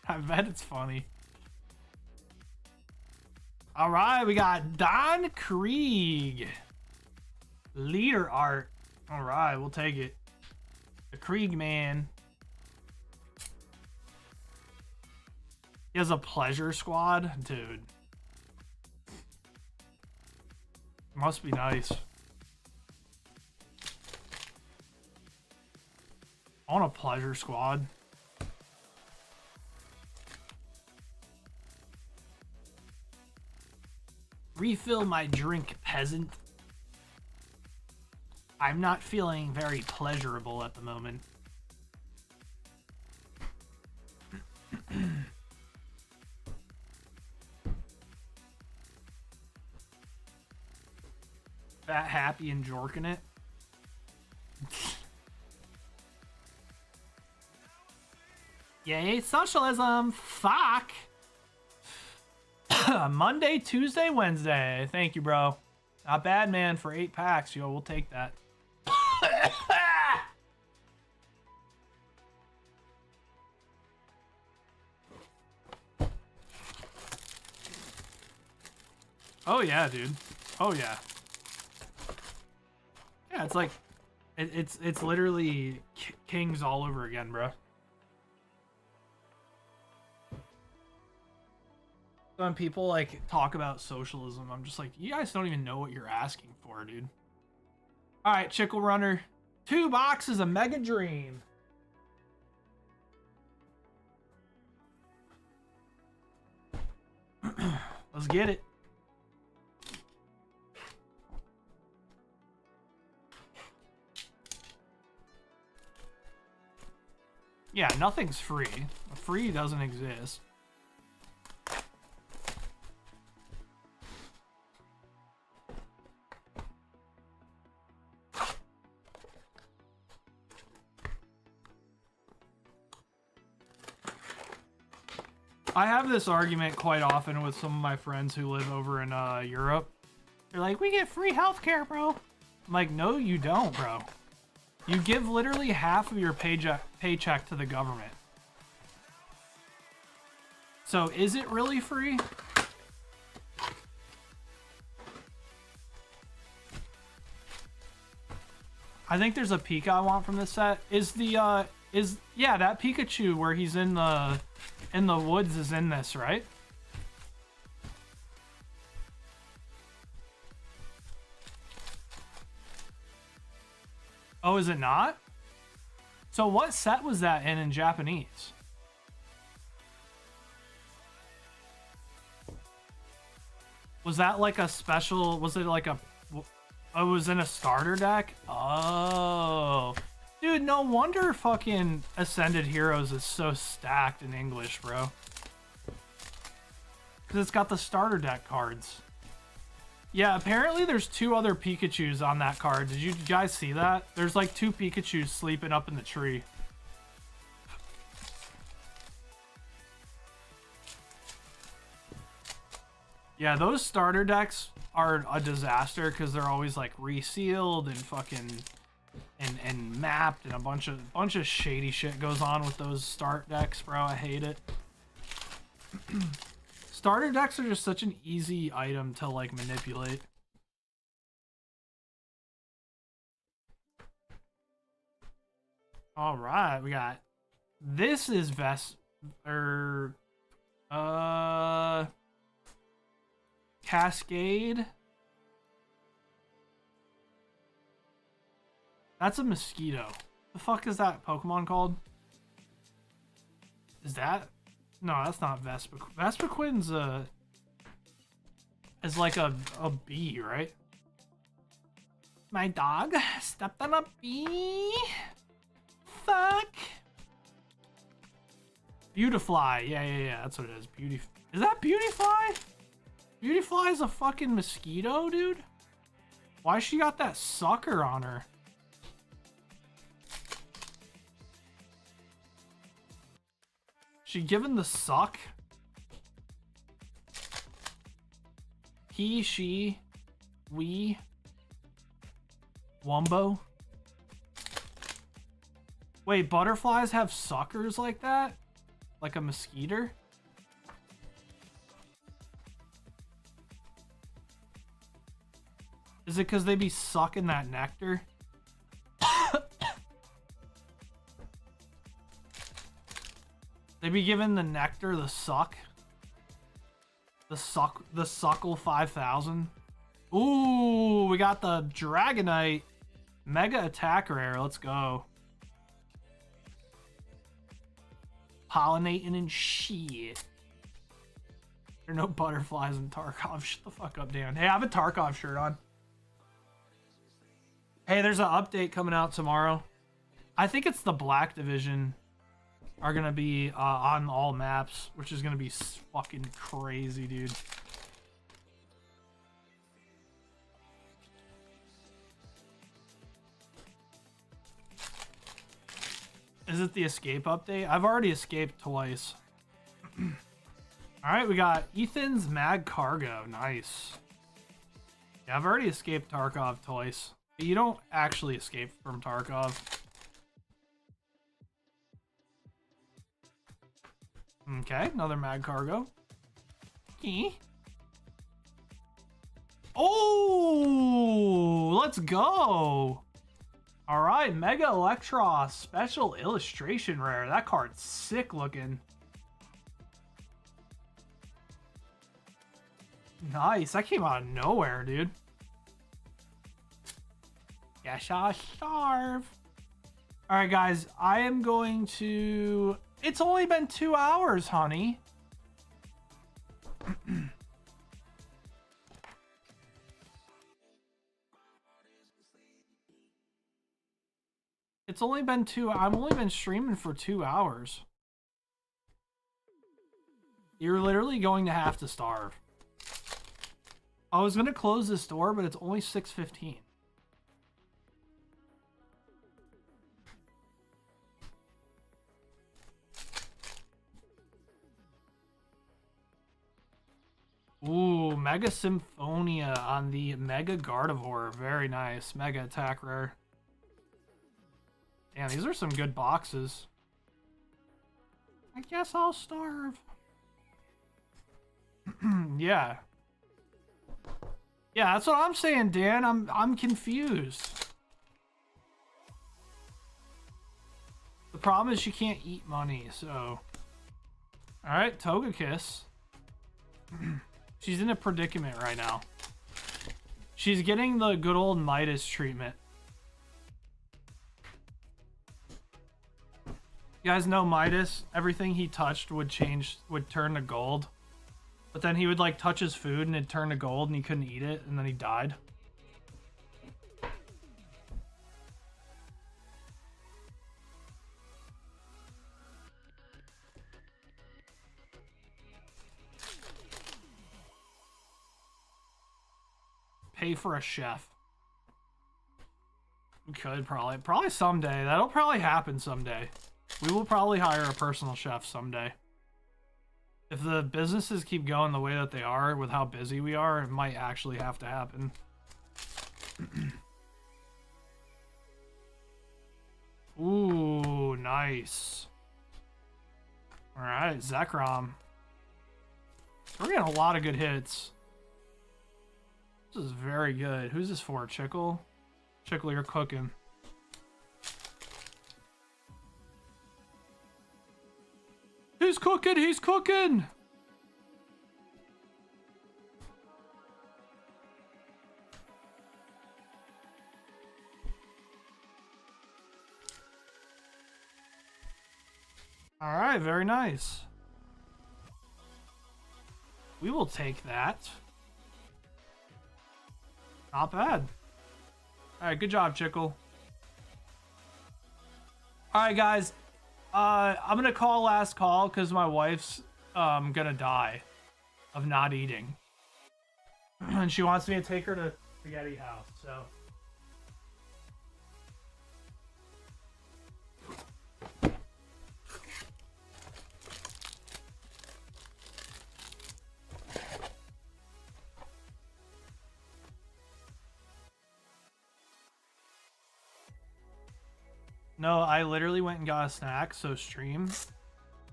I bet it's funny. All right, we got Don Krieg. Leader art. All right, we'll take it. The Krieg man. He has a pleasure squad? Dude. Must be nice. On a pleasure squad. Refill my drink, peasant. I'm not feeling very pleasurable at the moment. Fat, happy, and jorking it. Yay, socialism. Fuck. Monday, Tuesday, Wednesday. Thank you, bro. Not bad, man, for 8 packs. Yo, we'll take that. Oh, yeah, dude. Oh, yeah. Yeah, it's like... It's literally Kings all over again, bro. When people like talk about socialism, I'm just like, you guys don't even know what you're asking for, dude. All right, Chickle Runner, 2 boxes of Mega Dream. Let's get it. Yeah, nothing's free. Free doesn't exist. I have this argument quite often with some of my friends who live over in Europe. They're like, we get free healthcare, bro. I'm like, no, you don't, bro. You give literally half of your paycheck to the government. So is it really free? I think there's a Pika I want from this set. Yeah, that Pikachu where he's in the woods is in this, right? Oh, is it not? So what set was that in Japanese? Was that like a special, was it like a, oh, it was in a starter deck? Oh. Dude, no wonder fucking Ascended Heroes is so stacked in English, bro. Because it's got the starter deck cards. Yeah, apparently there's 2 other Pikachus on that card. Did you guys see that? There's like 2 Pikachus sleeping up in the tree. Yeah, those starter decks are a disaster because they're always like resealed and fucking and mapped, and a bunch of shady shit goes on with those start decks, bro. I hate it. Starter decks are just such an easy item to like manipulate. All right, we got this is Cascade. That's a mosquito. The fuck is that Pokemon called? Is that? No, that's not Vespiquen. Vespiquen's is like a bee, right? My dog stepped on a bee. Fuck. Beautifly. Yeah. That's what it is. Is that Beautifly? Beautifly is a fucking mosquito, dude? Why she got that sucker on her? She given the suck? He, she, we, Wumbo? Wait, butterflies have suckers like that? Like a mosquito? Is it because they be sucking that nectar? They be giving the nectar the suck? The Suckle 5000? Ooh, we got the Dragonite Mega Attack Rare. Let's go. pollinating and shit. There are no butterflies in Tarkov. Shut the fuck up, Dan. Hey, I have a Tarkov shirt on. Hey, there's an update coming out tomorrow. I think it's the Black Division are gonna be on all maps, which is gonna be fucking crazy, dude. Is it the escape update? I've already escaped twice. Alright, we got Ethan's Mag Cargo. Nice. Yeah, I've already escaped Tarkov twice. But you don't actually escape from Tarkov. Okay, another Mag Cargo. Okay. Oh, let's go. All right, Mega Electros special illustration rare. That card's sick looking. Nice. That came out of nowhere, dude. Yes, I'll starve. All right, guys. I am going to... It's only been 2 hours, honey. It's only been I've only been streaming for 2 hours. You're literally going to have to starve. I was gonna close this door, but it's only 6:15. Ooh, Mega Symphonia on the Mega Gardevoir. Very nice. Mega attack rare. Damn, these are some good boxes. I guess I'll starve. Yeah. Yeah, that's what I'm saying, Dan. I'm confused. The problem is she can't eat money, so. Alright, Togekiss. She's in a predicament right now. She's getting the good old Midas treatment. You guys know Midas? Everything he touched would turn to gold. But then he would like touch his food and it'd turn to gold and he couldn't eat it and then he died. Pay for a chef. We could probably someday. That'll probably happen someday. We will probably hire a personal chef someday. If the businesses keep going the way that they are with how busy we are, it might actually have to happen. Ooh, nice. Alright, Zekrom. We're getting a lot of good hits. This is very good. Who's this for? Chickle? Chickle, you're cooking. He's cooking! He's cooking! Alright, very nice. We will take that. Not bad. Alright, good job, Chickle. Alright, guys. I'm gonna call last call because my wife's gonna die of not eating. And she wants me to take her to Spaghetti House, so. No, I literally went and got a snack, so stream.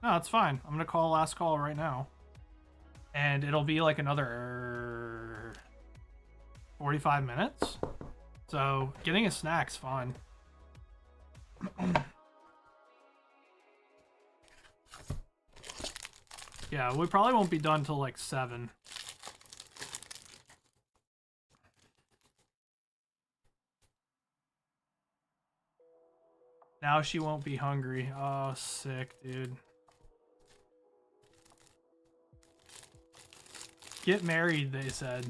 No, it's fine. I'm gonna call last call right now. And it'll be like another 45 minutes. So getting a snack's fine. Yeah, we probably won't be done till like 7. Now she won't be hungry. Oh, sick, dude. Get married, they said.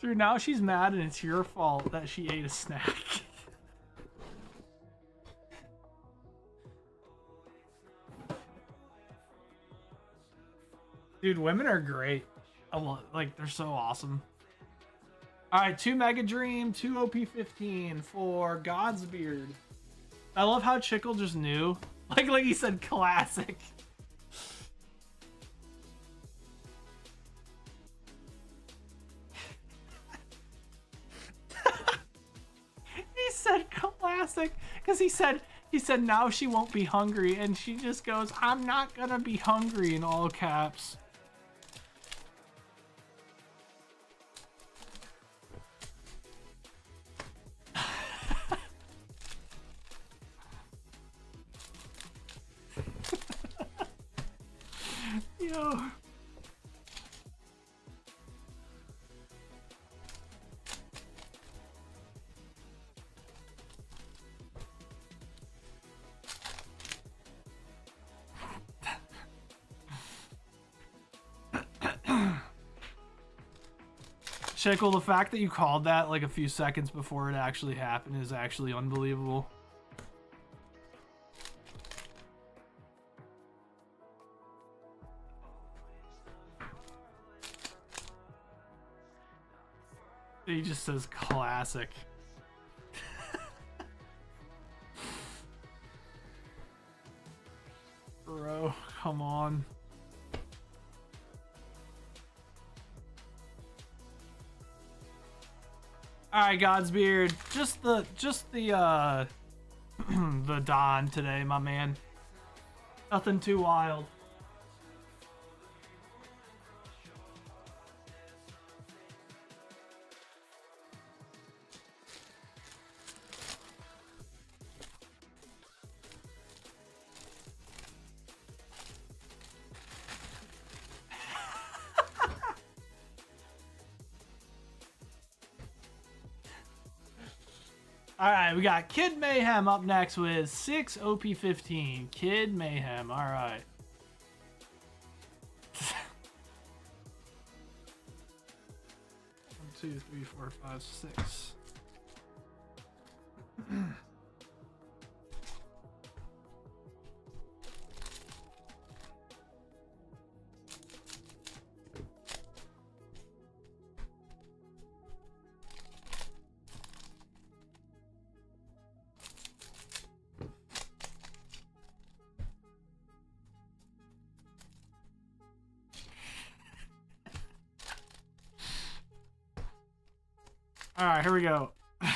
Dude, now she's mad and it's your fault that she ate a snack. Dude, women are great. I love, like, they're so awesome. Alright, 2 Mega Dream, 2 OP15 for God's Beard. I love how Chickle just knew. Like he said, classic. He said classic because he said now she won't be hungry, and she just goes, I'm not gonna be hungry, in all caps. Yo. Chickle, the fact that you called that like a few seconds before it actually happened is actually unbelievable. He just says classic. Bro, come on. Alright, Godsbeard. Just the the Don today, my man. Nothing too wild. Alright, we got Kid Mayhem up next with 6 OP15. Kid Mayhem, alright. 1, 2, 3, 4, 5, 6. All right, here we go. All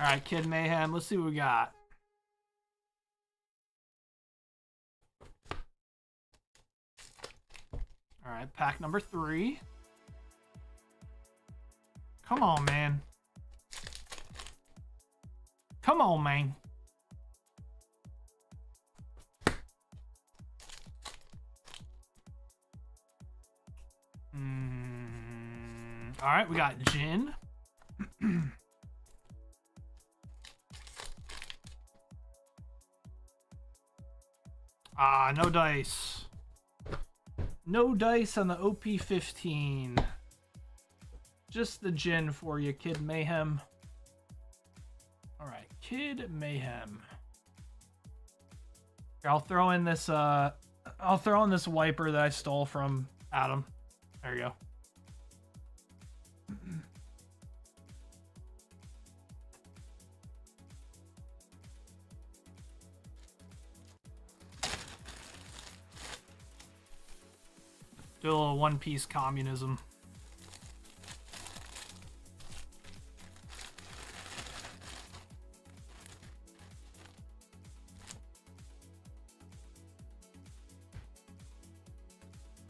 right, Kid Mayhem. Let's see what we got. All right, pack number 3. Come on, man. Come on, man. All right, we got Jin. No dice. No dice on the OP15. Just the Jin for you, Kid Mayhem. All right, Kid Mayhem. Here, I'll throw in this wiper that I stole from Adam. There you go. Do a little One Piece communism.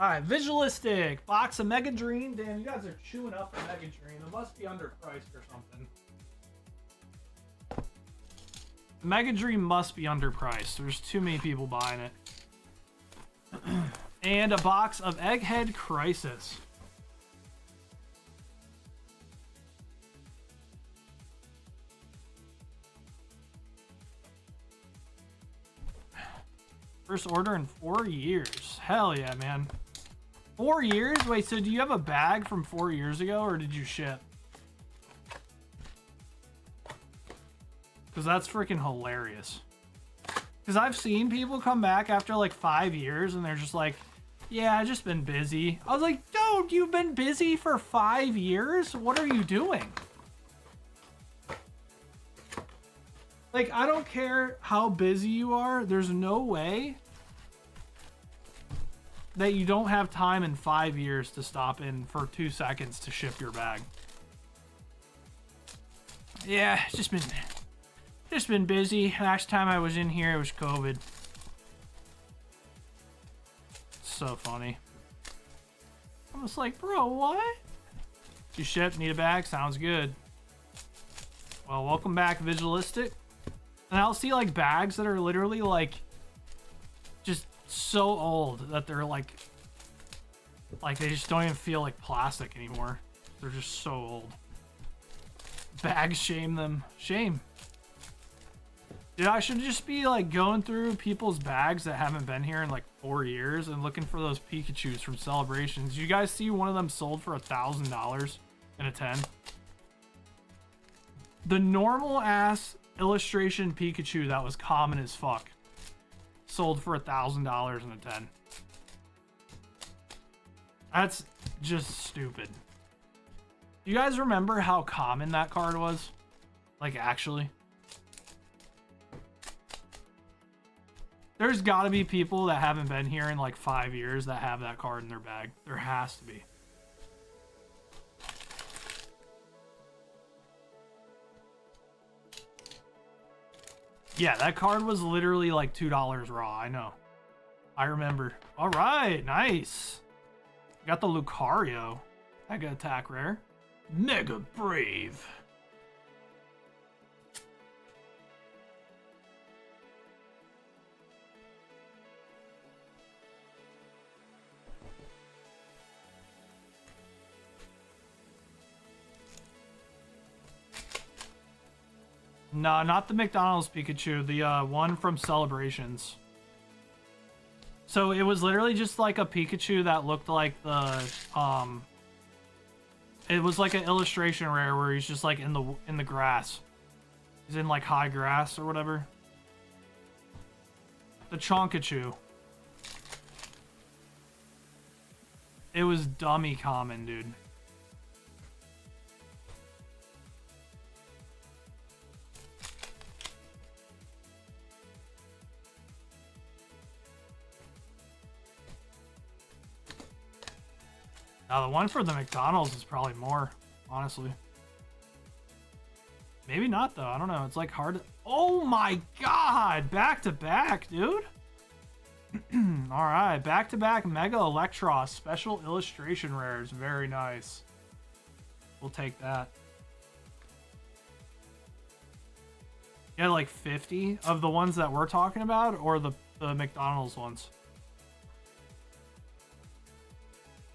Alright, Visualistic. Box of Mega Dream. Damn, you guys are chewing up the Mega Dream. It must be underpriced or something. The Mega Dream must be underpriced. There's too many people buying it. And a box of Egghead Crisis. First order in 4 years. Hell yeah, man. 4 years? Wait, so do you have a bag from 4 years ago, or did you ship? Because that's freaking hilarious. Because I've seen people come back after like 5 years and they're just like, yeah, I've just been busy. I was like, dude, you've been busy for 5 years? What are you doing? Like, I don't care how busy you are. There's no way that you don't have time in 5 years to stop in for 2 seconds to ship your bag. Yeah, just been busy. Last time I was in here, it was COVID. So funny. I was like, bro, what? You ship, need a bag? Sounds good. Well, welcome back, Vigilistic. And I'll see like bags that are literally like just so old that they're like they just don't even feel like plastic anymore. They're just so old. Bags shame them. Shame. Dude, I should just be like going through people's bags that haven't been here in like 4 years and looking for those Pikachus from Celebrations. You guys see one of them sold for $1,000 in a 10? The normal ass illustration Pikachu that was common as fuck sold for $1,000 in a 10. That's just stupid. You guys remember how common that card was? Like, actually? There's got to be people that haven't been here in like 5 years that have that card in their bag. There has to be. Yeah, that card was literally like $2 raw. I know. I remember. All right, nice. Got the Lucario. Mega attack rare. Mega Brave. No, not the McDonald's Pikachu. The one from Celebrations. So it was literally just like a Pikachu that looked like the it was like an illustration rare where he's just like in the grass. He's in like high grass or whatever. The Chonkachu. It was dummy common, dude. Now, the one for the McDonald's is probably more, honestly. Maybe not, though. I don't know. It's like hard to... Oh my god! Back to back, dude! Alright, back to back Mega Electros. Special illustration rares. Very nice. We'll take that. You had like 50 of the ones that we're talking about, or the McDonald's ones?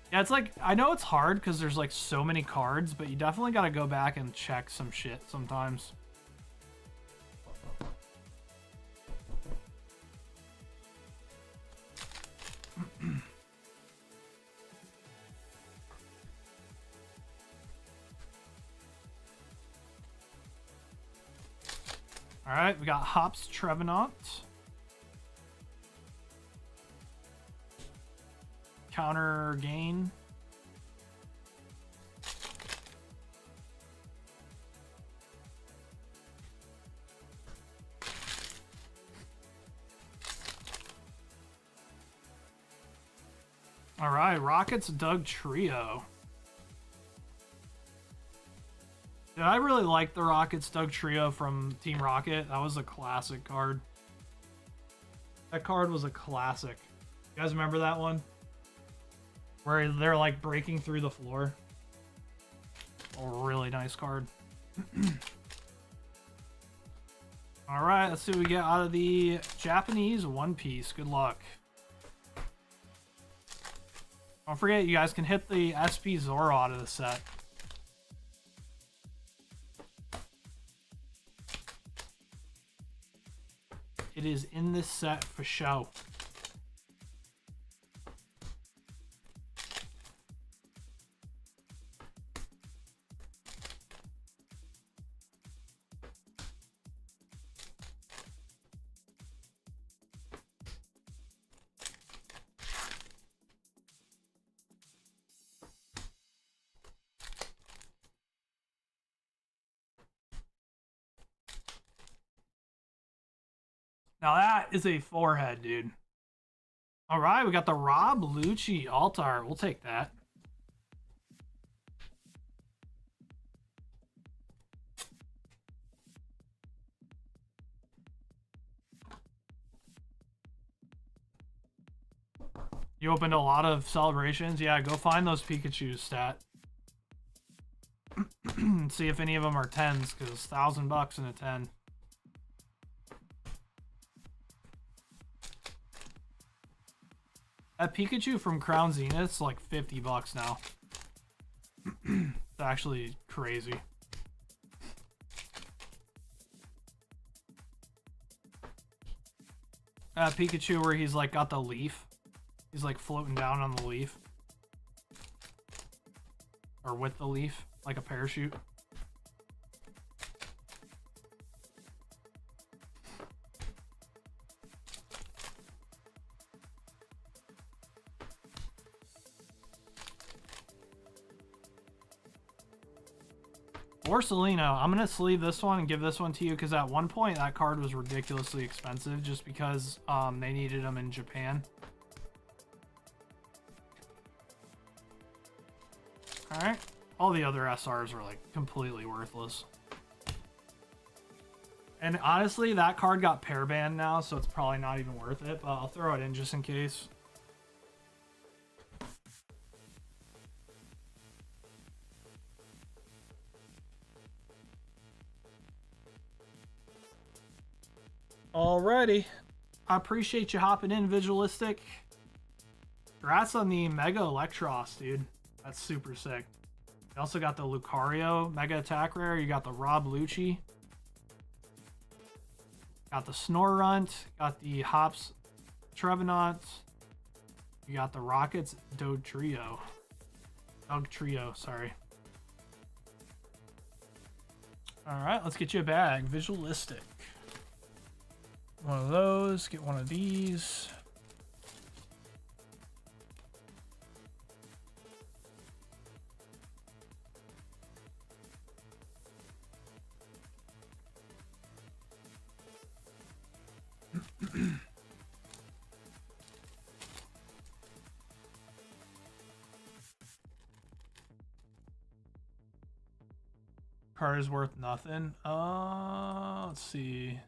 Yeah, it's like, I know it's hard because there's like so many cards, but you definitely got to go back and check some shit sometimes. All right, we got Hops Trevenant. Counter gain. All right, Rockets Doug Trio. Dude, I really like the Rockets Doug Trio from Team Rocket. That was a classic card. That card was a classic. You guys remember that one? Where they're like breaking through the floor. A really nice card. All right, let's see what we get out of the Japanese One Piece. Good luck. Don't forget, you guys can hit the SP Zoro out of the set. It is in this set for show. Now that is a forehead, dude. All right, we got the Rob Lucci Altar. We'll take that. You opened a lot of celebrations? Yeah, go find those Pikachus, stat. See if any of them are 10s, because $1,000 in a 10. That Pikachu from Crown Zenith's like $50 now. It's actually crazy. Pikachu where he's like got the leaf. He's like floating down on the leaf. Or with the leaf, like a parachute. Borsalino, I'm going to sleeve this one and give this one to you because at one point that card was ridiculously expensive just because they needed them in Japan. Alright. All the other SRs are like completely worthless. And honestly, that card got pair banned now, so it's probably not even worth it, but I'll throw it in just in case. Alrighty. I appreciate you hopping in, Visualistic. Congrats on the Mega Electros, dude. That's super sick. You also got the Lucario Mega Attack Rare. You got the Rob Lucci. Got the Snorunt. Got the Hops Trevenant. You got the Rockets Dog Trio, sorry. Alright, let's get you a bag. Visualistic. One of those, get one of these. Card is worth nothing. Let's see.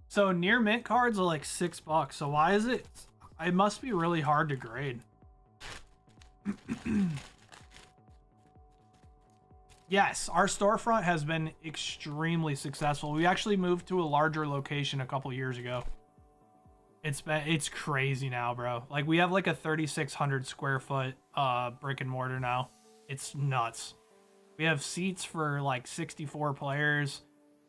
So near mint cards are like $6. So why is it? It must be really hard to grade. Yes, our storefront has been extremely successful. We actually moved to a larger location a couple years ago. It's crazy now, bro. Like we have like a 3,600 square foot brick and mortar now. It's nuts. We have seats for like 64 players.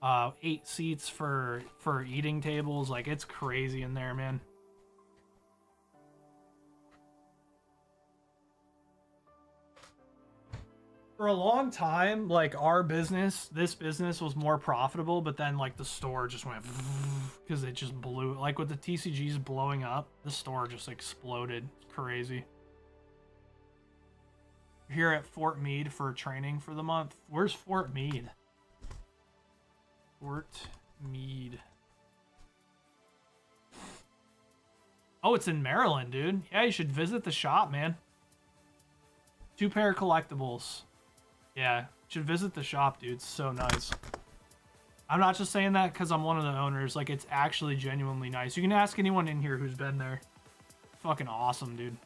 8 seats for eating tables. Like it's crazy in there, man. For a long time, like this business was more profitable, but then like the store just went because it just blew. Like with the TCGs blowing up, the store just exploded. It's crazy. Here at Fort Meade for training for the month. Where's Fort Meade? Fort Meade. Oh, it's in Maryland, dude. Yeah, you should visit the shop, man. 2 pair collectibles. Yeah, you should visit the shop, dude. It's so nice. I'm not just saying that because I'm one of the owners. Like, it's actually genuinely nice. You can ask anyone in here who's been there. Fucking awesome, dude.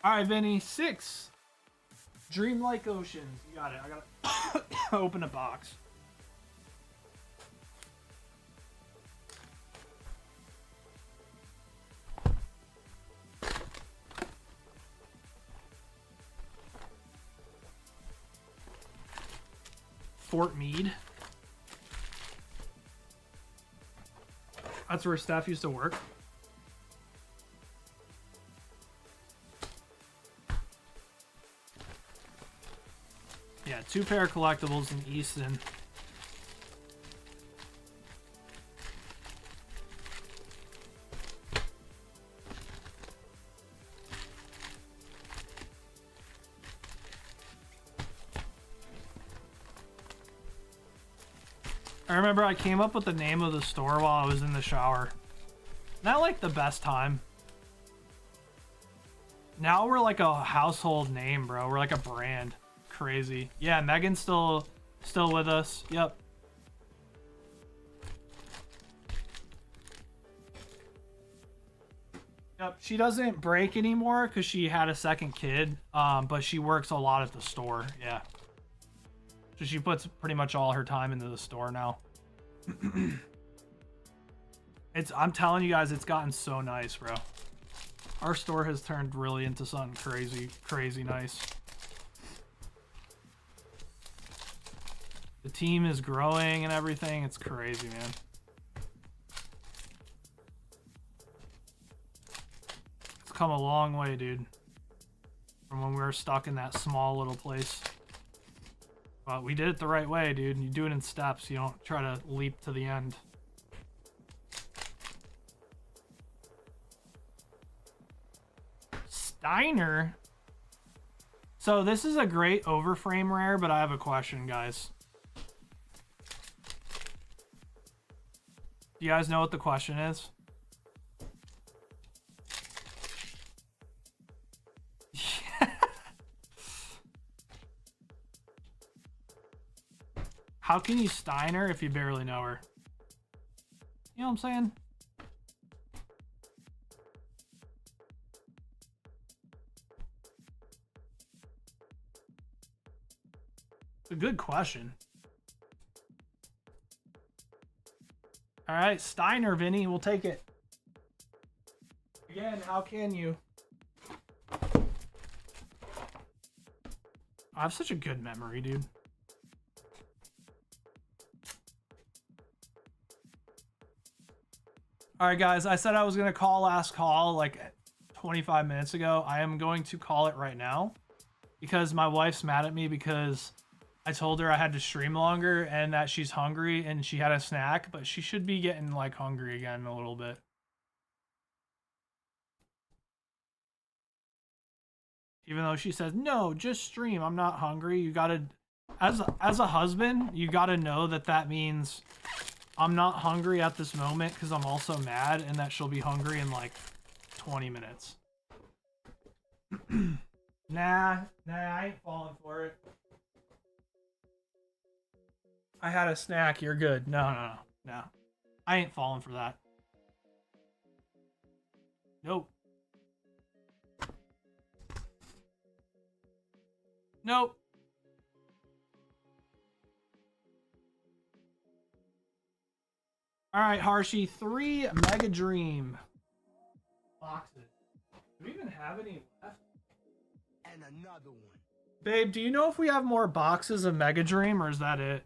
All right, Vinny. 6. Dreamlike Oceans. You got it. I gotta open a box. Fort Meade. That's where Steph used to work. Yeah, 2 pair of collectibles in Easton. I remember I came up with the name of the store while I was in the shower. Not like the best time. Now we're like a household name, bro. We're like a brand. Crazy. Yeah, Megan's still with us. Yep. Yep. She doesn't break anymore because she had a second kid. But she works a lot at the store. Yeah. So she puts pretty much all her time into the store now. I'm telling you guys, it's gotten so nice, bro. Our store has turned really into something crazy nice. The team is growing and everything. It's crazy, man. It's come a long way, dude. From when we were stuck in that small little place. But we did it the right way, dude. You do it in steps. You don't try to leap to the end. Steiner? So this is a great overframe rare, but I have a question, guys. Do you guys know what the question is? How can you Steiner if you barely know her? You know what I'm saying? It's a good question. All right, Steiner, Vinny, we'll take it. Again, how can you? I have such a good memory, dude. All right, guys, I said I was going to call last call like 25 minutes ago. I am going to call it right now because my wife's mad at me because I told her I had to stream longer and that she's hungry and she had a snack, but she should be getting like hungry again a little bit. Even though she says, no, just stream. I'm not hungry. You gotta, as a husband, you gotta know that that means I'm not hungry at this moment because I'm also mad and that she'll be hungry in like 20 minutes. Nah, I ain't falling for it. I had a snack. You're good. No. I ain't falling for that. Nope. Nope. All right, Harshi, 3 Mega Dream boxes. Do we even have any left? And another one. Babe, do you know if we have more boxes of Mega Dream or is that it?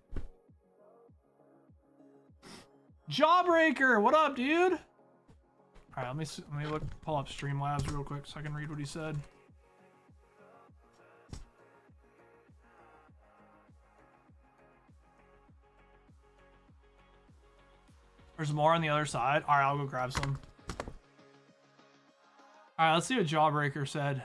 Jawbreaker, what up, dude? All right, let me pull up Streamlabs real quick so I can read what he said. There's more on the other side. All right, I'll go grab some. All right, let's see what Jawbreaker said.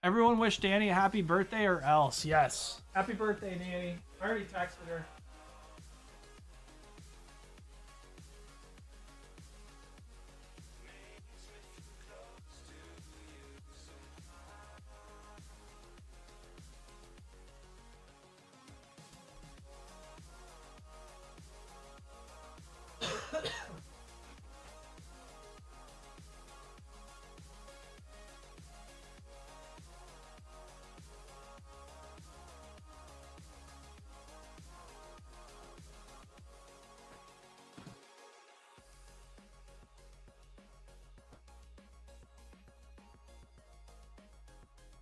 Everyone wish Danny a happy birthday or else. Yes. Happy birthday, Danny. I already texted her.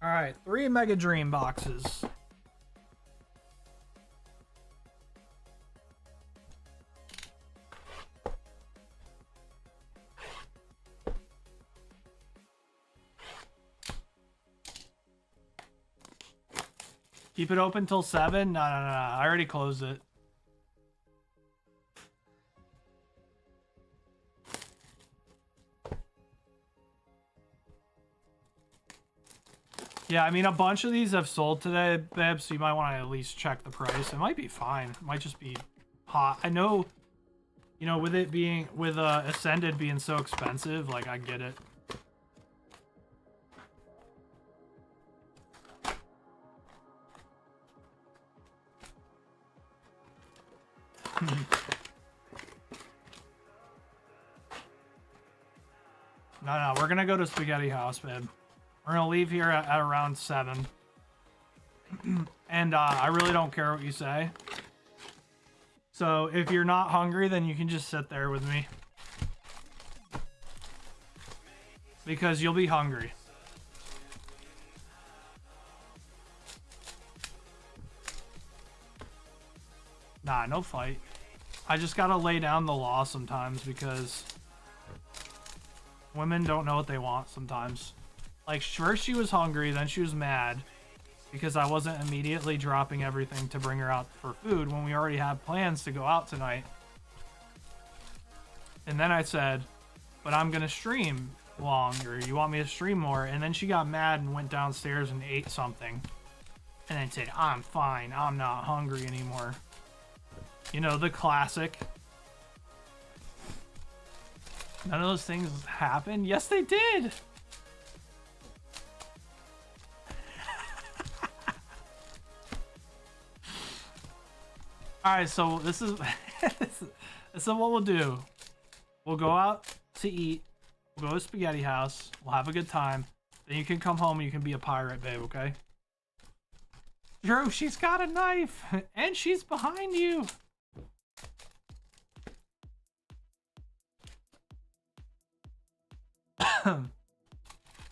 All right, 3 Mega Dream boxes. Keep it open till 7? No. I already closed it. Yeah, I mean, a bunch of these have sold today, babe, so you might want to at least check the price. It might be fine. It might just be hot. I know, you know, with it being, with Ascended being so expensive, like, I get it. No, we're gonna go to Spaghetti House, babe. We're gonna leave here at around 7. And I really don't care what you say. So if you're not hungry, then you can just sit there with me. Because you'll be hungry. Nah, no fight. I just gotta lay down the law sometimes because women don't know what they want sometimes. Like, first she was hungry, then she was mad because I wasn't immediately dropping everything to bring her out for food when we already had plans to go out tonight. And then I said, but I'm gonna stream longer. You want me to stream more? And then she got mad and went downstairs and ate something. And then said, I'm fine. I'm not hungry anymore. You know, the classic. None of those things happened. Yes, they did. All right, so this is this is what we'll do. We'll go out to eat. We'll go to Spaghetti House. We'll have a good time. Then you can come home and you can be a pirate, babe, okay? Drew, she's got a knife. And she's behind you.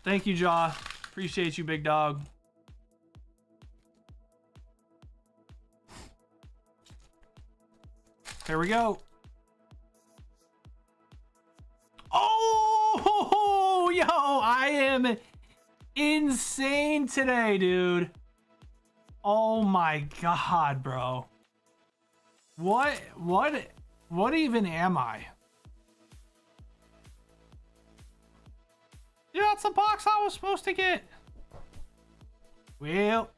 Thank you, Jaw. Appreciate you, big dog. Here we go. Oh, yo, I am insane today, dude. Oh my God, bro. What even am I? Yeah, that's the box I was supposed to get. Well.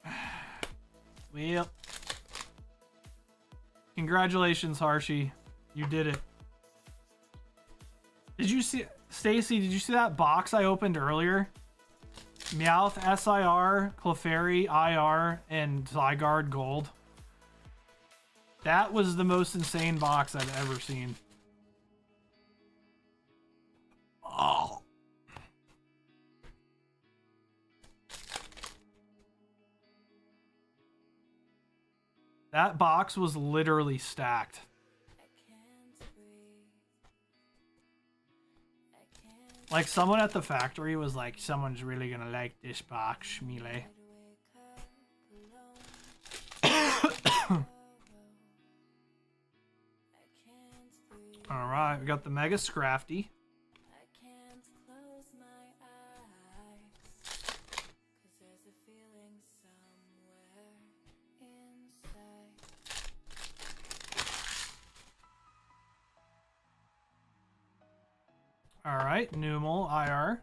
Congratulations, Harshie. You did it. Did you see, Stacy, did you see that box I opened earlier? Meowth, SIR, Clefairy, IR, and Zygarde Gold. That was the most insane box I've ever seen. Oh. That box was literally stacked. Like, someone at the factory was like, someone's really gonna like this box, Melee. Alright, we got the Mega Scrafty. Alright, Numel, IR.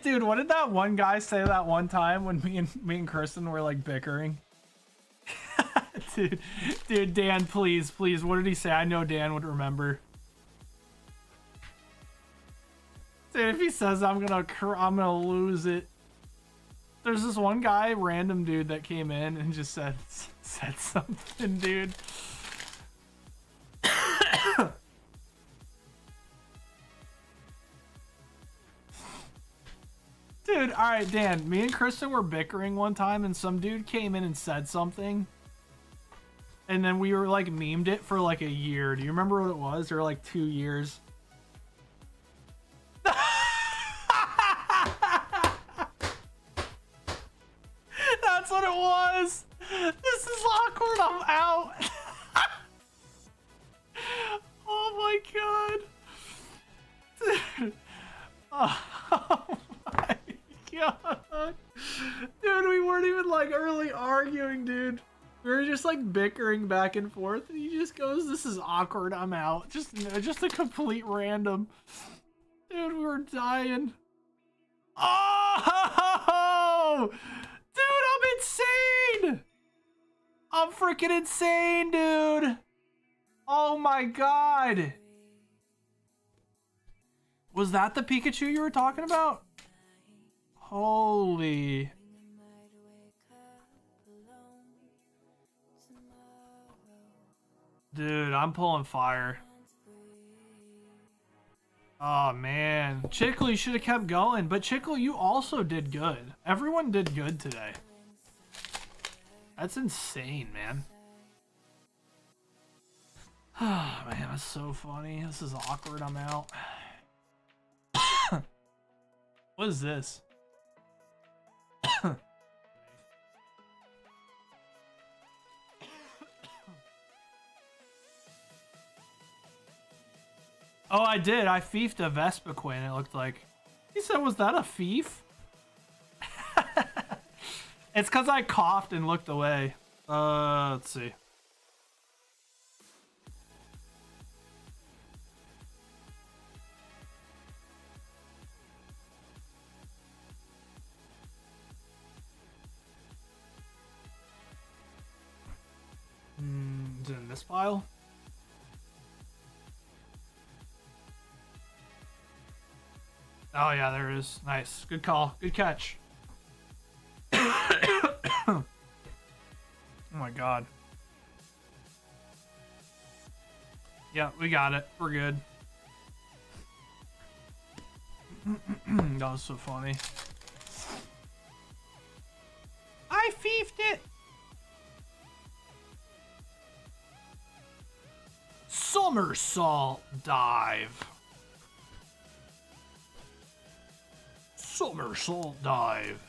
Dude, what did that one guy say that one time when me and Kristen were like bickering? Dude, Dan, please, what did he say? I know Dan would remember. Dude, if he says I'm gonna lose it. There's this one guy, random dude, that came in and just said something, dude. Dude, all right, Dan. Me and Kristen were bickering one time, and some dude came in and said something, and then we were like memed it for like a year. Do you remember what it was? Or like 2 years. That's what it was. This is awkward. I'm out. Oh my God. Dude. Oh my God. Dude, like bickering back and forth, and he just goes, "This is awkward. I'm out." Just a complete random. Dude, we were dying. Oh, dude, I'm insane. I'm freaking insane, dude. Oh my god. Was that the Pikachu you were talking about? Holy. Dude, I'm pulling fire. Oh man. Chickle, you should have kept going. But Chickle, you also did good. Everyone did good today. That's insane, man. Oh man, that's so funny. This is awkward. I'm out. What is this? Oh, I did. I fiefed a Vespiquen, it looked like. He said, was that a fief? It's because I coughed and looked away. Let's see. Is it in this file? Oh yeah, there it is. Nice. Good call. Good catch. Oh my god. Yeah, we got it. We're good. That was so funny. I fiefed it! Somersault dive. Somersault dive.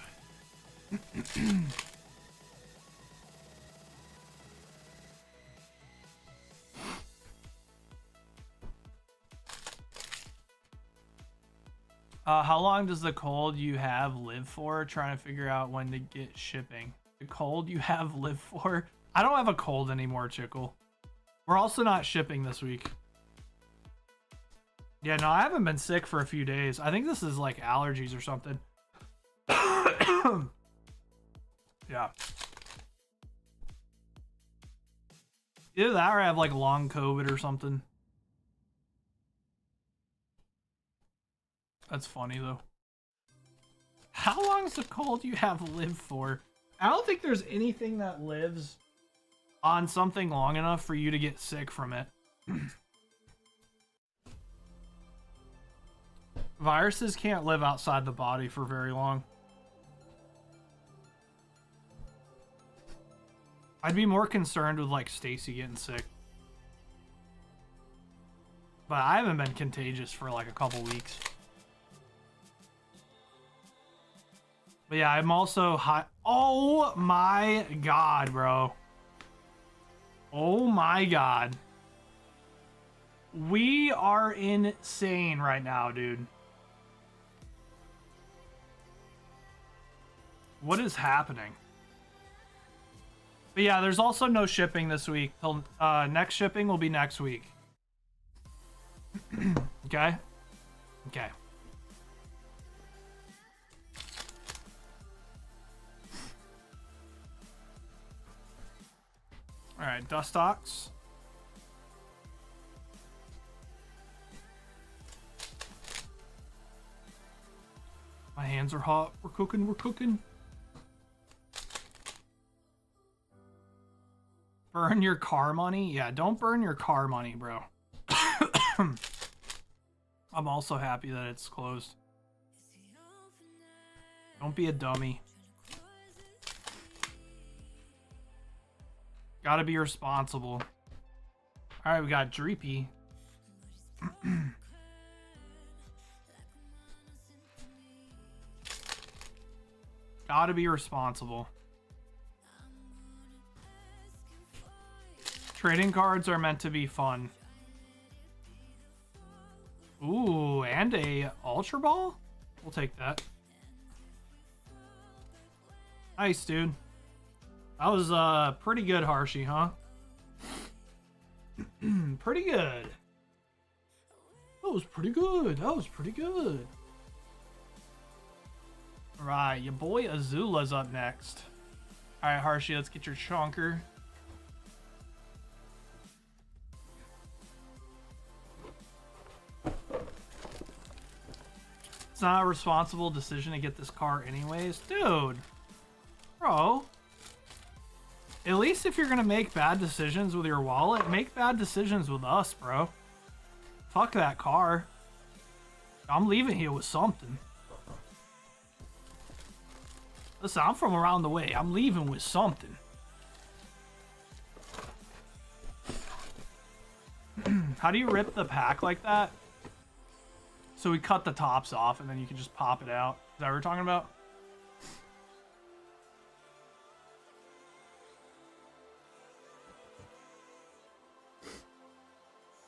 How long does the cold you have live for? Trying to figure out when to get shipping. The cold you have live for? I don't have a cold anymore, Chickle. We're also not shipping this week. Yeah, no, I haven't been sick for a few days. I think this is like allergies or something. Yeah. Either that or I have like long COVID or something. That's funny though. How long does the cold you have live for? I don't think there's anything that lives on something long enough for you to get sick from it. Viruses can't live outside the body for very long. I'd be more concerned with like Stacy getting sick. But I haven't been contagious for like a couple weeks. But yeah, I'm also hot. Oh my god, bro. Oh my god. We are insane right now, dude. What is happening? But yeah, there's also no shipping this week. Till next shipping will be next week. Okay? Okay. Alright, Dustox. My hands are hot. We're cooking, we're cooking. Burn your car money? Yeah, don't burn your car money, bro. I'm also happy that it's closed. Don't be a dummy. Gotta be responsible. Alright, we got Dreepy. Gotta be responsible. Trading cards are meant to be fun. Ooh, and a Ultra Ball? We'll take that. Nice, dude. That was pretty good, Harshie, huh? Pretty good. That was pretty good. That was pretty good. All right, your boy Azula's up next. All right, Harshie, let's get your chonker. It's not a responsible decision to get this car anyways. Dude. Bro. At least if you're gonna make bad decisions with your wallet, make bad decisions with us, bro. Fuck that car. I'm leaving here with something. Listen, I'm from around the way. I'm leaving with something. How do you rip the pack like that? So we cut the tops off and then you can just pop it out. Is that what we're talking about?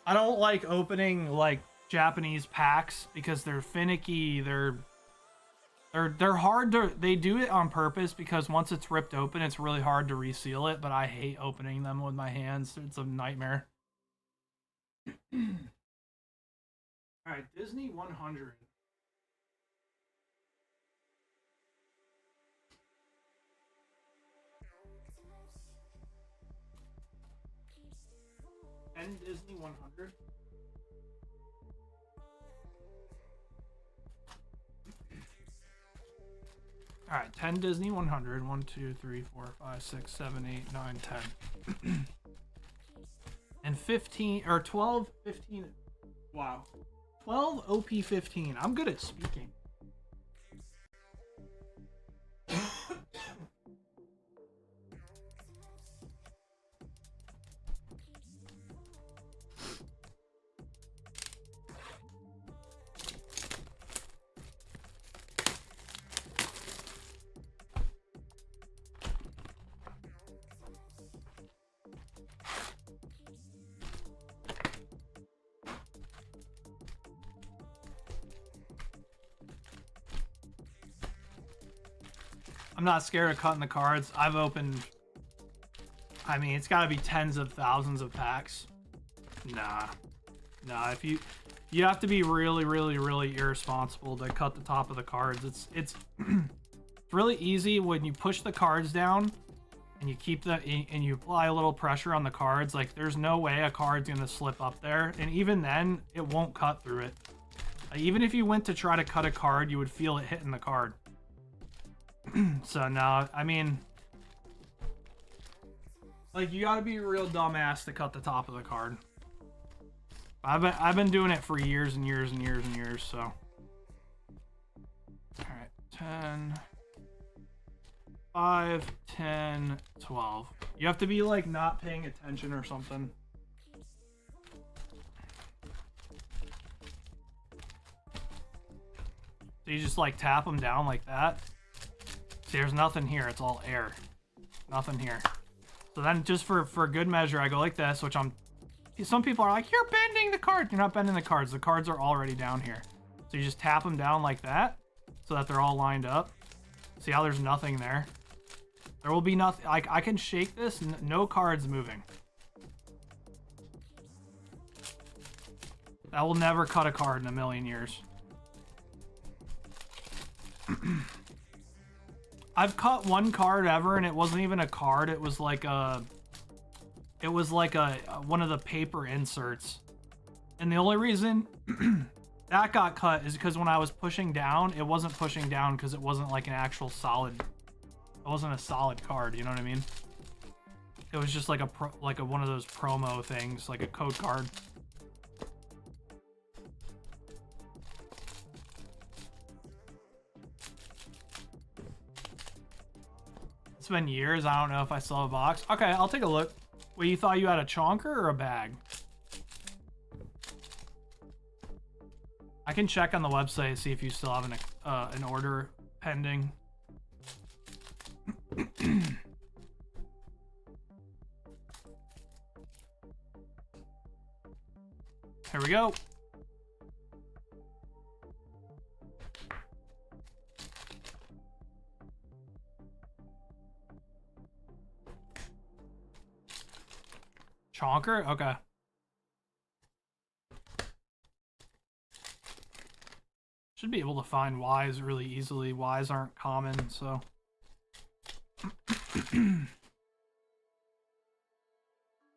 I don't like opening like Japanese packs because they're finicky. They're hard to. They do it on purpose because once it's ripped open, it's really hard to reseal it. But I hate opening them with my hands. It's a nightmare. All right, Disney 100. And Disney 100. All right, 10 Disney 100. 1, 2, 3, 4, 5, 6, 7, 8, 9, 10. And 15 or 12, 15. Wow. 12 OP15. I'm good at speaking. I'm not scared of cutting the cards. I've opened, I mean, it's got to be tens of thousands of packs. Nah. If you have to be really, really, really irresponsible to cut the top of the cards. It's really easy when you push the cards down and you keep and you apply a little pressure on the cards. Like, there's no way a card's gonna slip up there, and even then, it won't cut through it. Even if you went to try to cut a card, you would feel it hitting the card. So no, I mean, like, you gotta be a real dumbass to cut the top of the card. I've been doing it for years and years and years and years, so. All right, 10, 5, 10, 12. You have to be like not paying attention or something. So you just like tap them down like that. See, there's nothing here. It's all air. Nothing here. So then just for good measure, I go like this, which some people are like, you're bending the card. You're not bending the cards. The cards are already down here. So you just tap them down like that so that they're all lined up. See how there's nothing there? There will be nothing. I can shake this. No cards moving. That will never cut a card in a million years. I've cut one card ever, and it wasn't even a card. It was like a one of the paper inserts. And the only reason that got cut is because when I was pushing down, it wasn't pushing down because it wasn't like an actual solid. It wasn't a solid card. You know what I mean? It was just like a one of those promo things, like a code card. It's been years. I don't know if I still have a box. Okay, I'll take a look. Wait, you thought you had a chonker or a bag? I can check on the website and see if you still have an order pending. Here we go. Chonker? Okay. Should be able to find Ys really easily. Ys aren't common, so.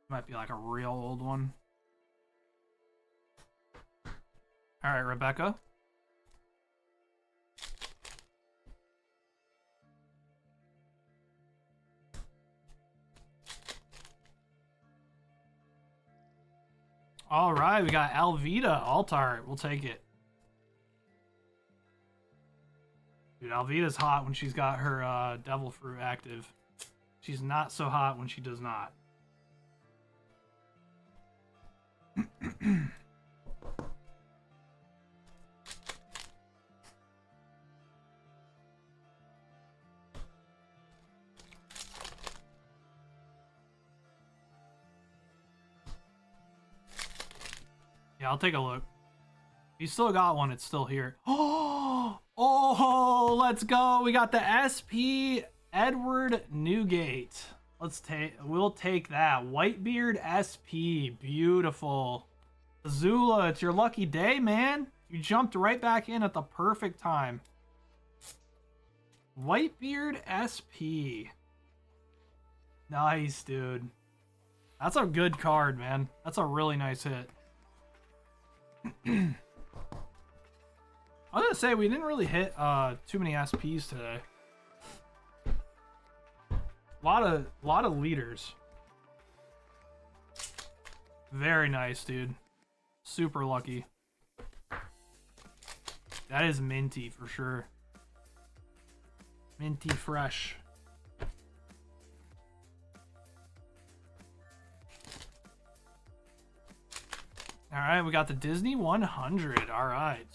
Might be like a real old one. Alright, Rebecca. Alright, we got Alvita Altar. We'll take it. Dude, Alvita's hot when she's got her Devil Fruit active. She's not so hot when she does not. Yeah, I'll take a look. You still got one, it's still here. Oh, let's go. We got the SP Edward Newgate. We'll take that. Whitebeard SP. Beautiful. Azula, it's your lucky day, man. You jumped right back in at the perfect time. Whitebeard SP. Nice, dude. That's a good card, man. That's a really nice hit. I was gonna say we didn't really hit too many SPs today. Lot of leaders. Very nice, dude. Super lucky. That is minty for sure. Minty fresh. All right, we got the Disney 100. All right.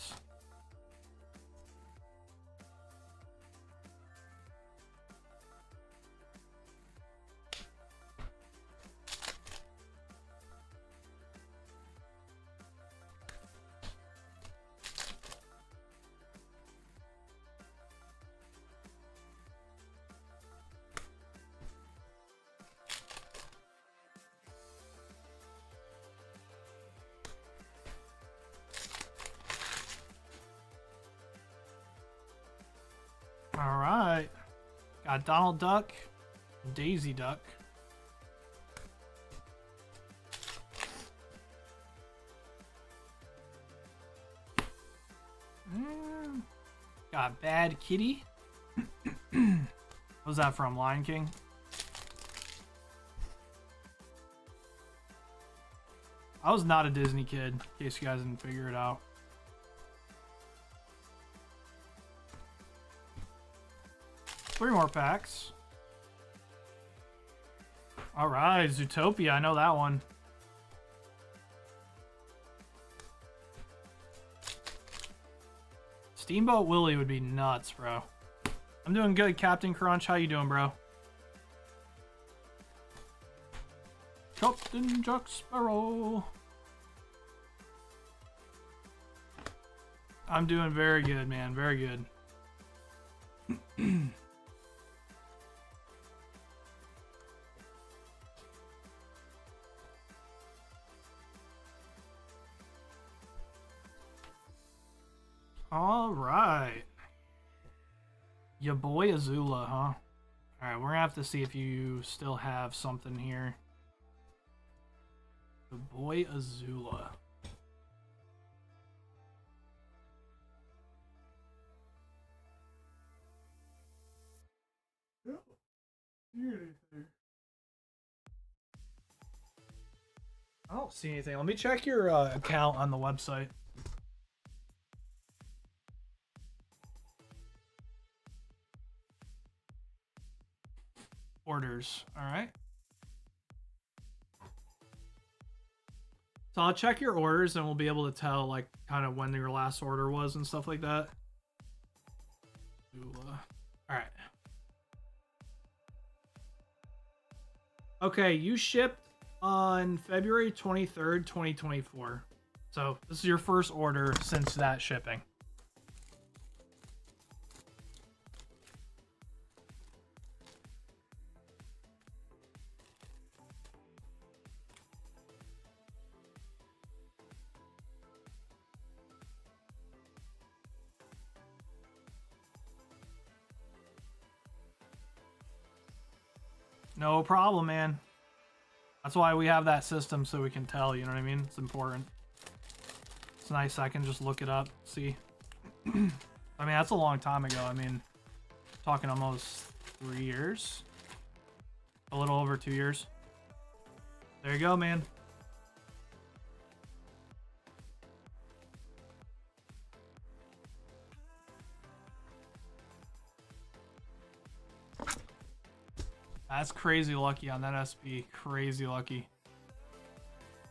All right. Got Donald Duck, Daisy Duck. Got Bad Kitty. What was that from? Lion King? I was not a Disney kid, in case you guys didn't figure it out. Three more packs. All right, Zootopia. I know that one. Steamboat Willie would be nuts, bro. I'm doing good, Captain Crunch. How you doing, bro? Captain Jack Sparrow. I'm doing very good, man. Very good. All right. Your boy Azula, huh? All right, we're gonna have to see if you still have something here. The boy Azula. I don't see anything. Let me check your account on the website. Orders. All right. So I'll check your orders and we'll be able to tell like kind of when your last order was and stuff like that. All right. Okay, you shipped on February 23rd, 2024. So this is your first order since that shipping. No problem, man. That's why we have that system, so we can tell, you know what I mean? It's important. It's nice, I can just look it up, see. I mean, that's a long time ago. I mean, talking almost 3 years. A little over 2 years. There you go, man. That's crazy lucky on that SP. Crazy lucky.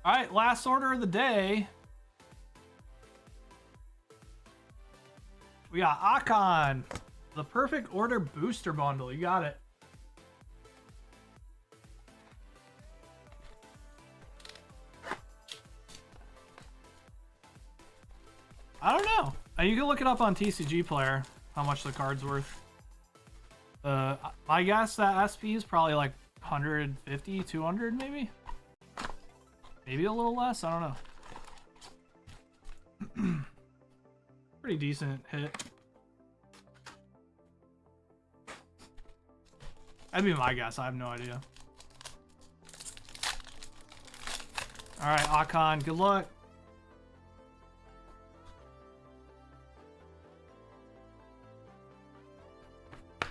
All right, last order of the day. We got Akon, the perfect order booster bundle. You got it. I don't know. You can look it up on TCG Player, how much the card's worth. I guess that SP is probably like 150, 200 maybe? Maybe a little less, I don't know. Pretty decent hit. That'd be my guess, I have no idea. Alright, Akon, good luck.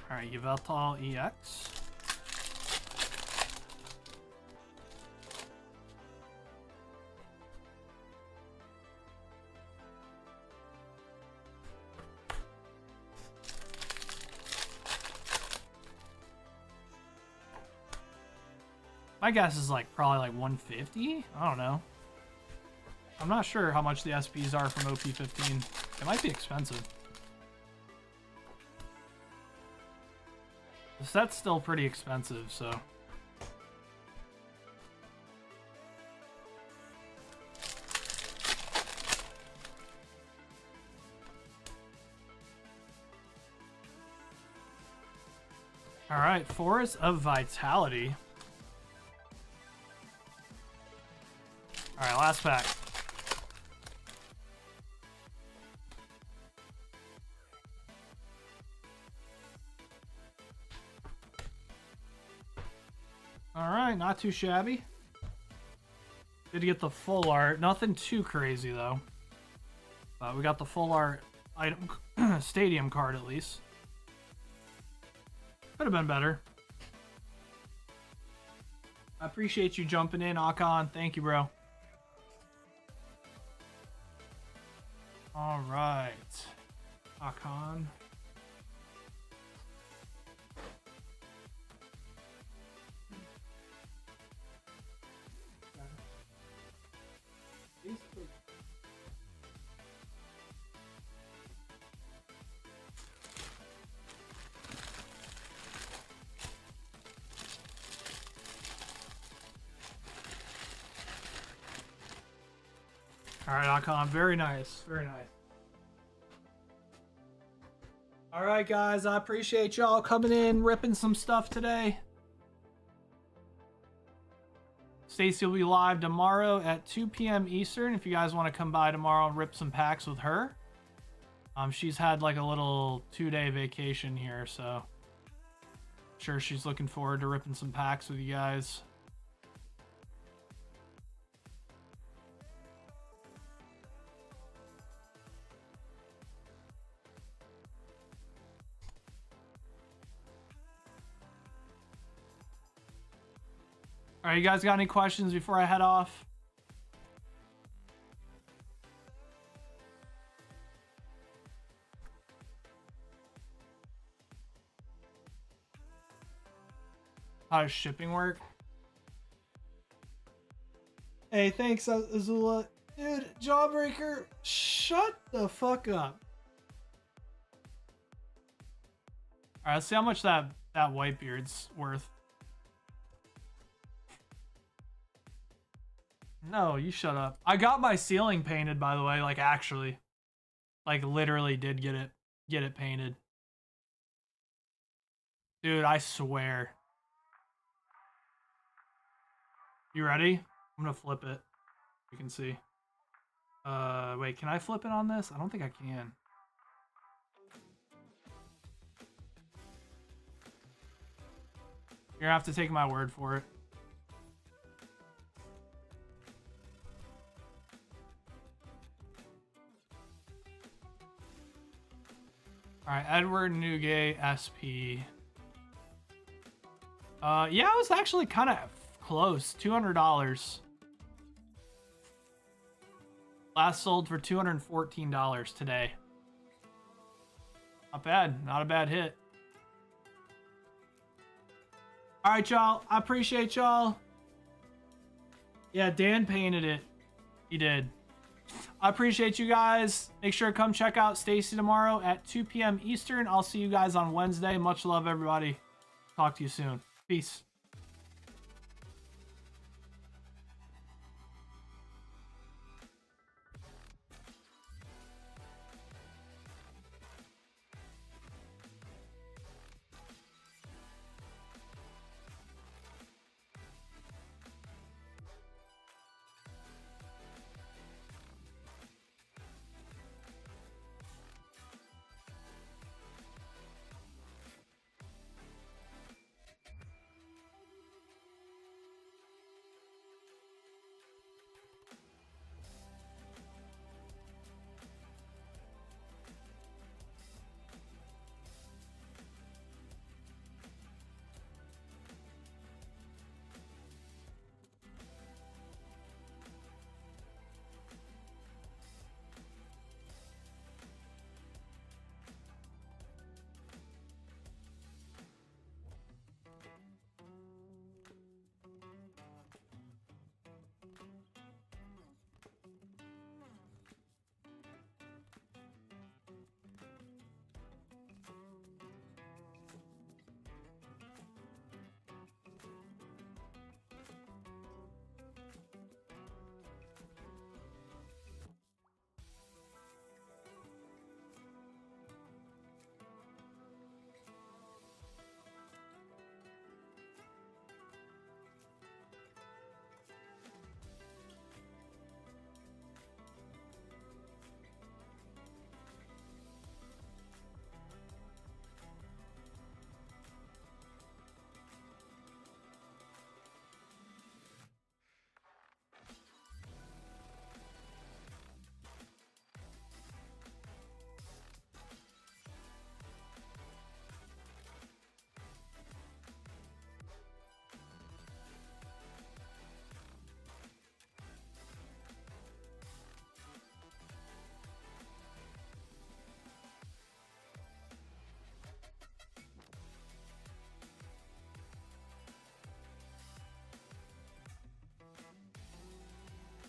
Alright, Yveltal EX. My guess is like probably like 150. I don't know. I'm not sure how much the SPs are from OP15. It might be expensive. The set's still pretty expensive, so. All right, Forest of Vitality. All right, last pack. All right, not too shabby. Good to get the full art. Nothing too crazy though. We got the full art item stadium card at least. Could have been better. I appreciate you jumping in, Akon. Thank you, bro. All right, Akon. All right, Akon, very nice, very nice. All right, guys, I appreciate y'all coming in, ripping some stuff today. Stacy will be live tomorrow at 2 p.m. Eastern if you guys want to come by tomorrow and rip some packs with her. She's had like a little 2-day vacation here, so I'm sure she's looking forward to ripping some packs with you guys. All right, you guys got any questions before I head off? How does shipping work? Hey, thanks, Azula. Dude, Jawbreaker, shut the fuck up. All right, let's see how much that Whitebeard's worth. No, you shut up. I got my ceiling painted, by the way, like actually. Like literally did get it painted. Dude, I swear. You ready? I'm gonna flip it. You can see. Wait, can I flip it on this? I don't think I can. You're gonna have to take my word for it. All right, Edward Newgate, SP. Yeah, I was actually kind of close. $200. Last sold for $214 today. Not bad. Not a bad hit. All right, y'all. I appreciate y'all. Yeah, Dan painted it. He did. I appreciate you guys. Make sure to come check out Stacy tomorrow at 2 p.m. Eastern. I'll see you guys on Wednesday. Much love, everybody. Talk to you soon. Peace.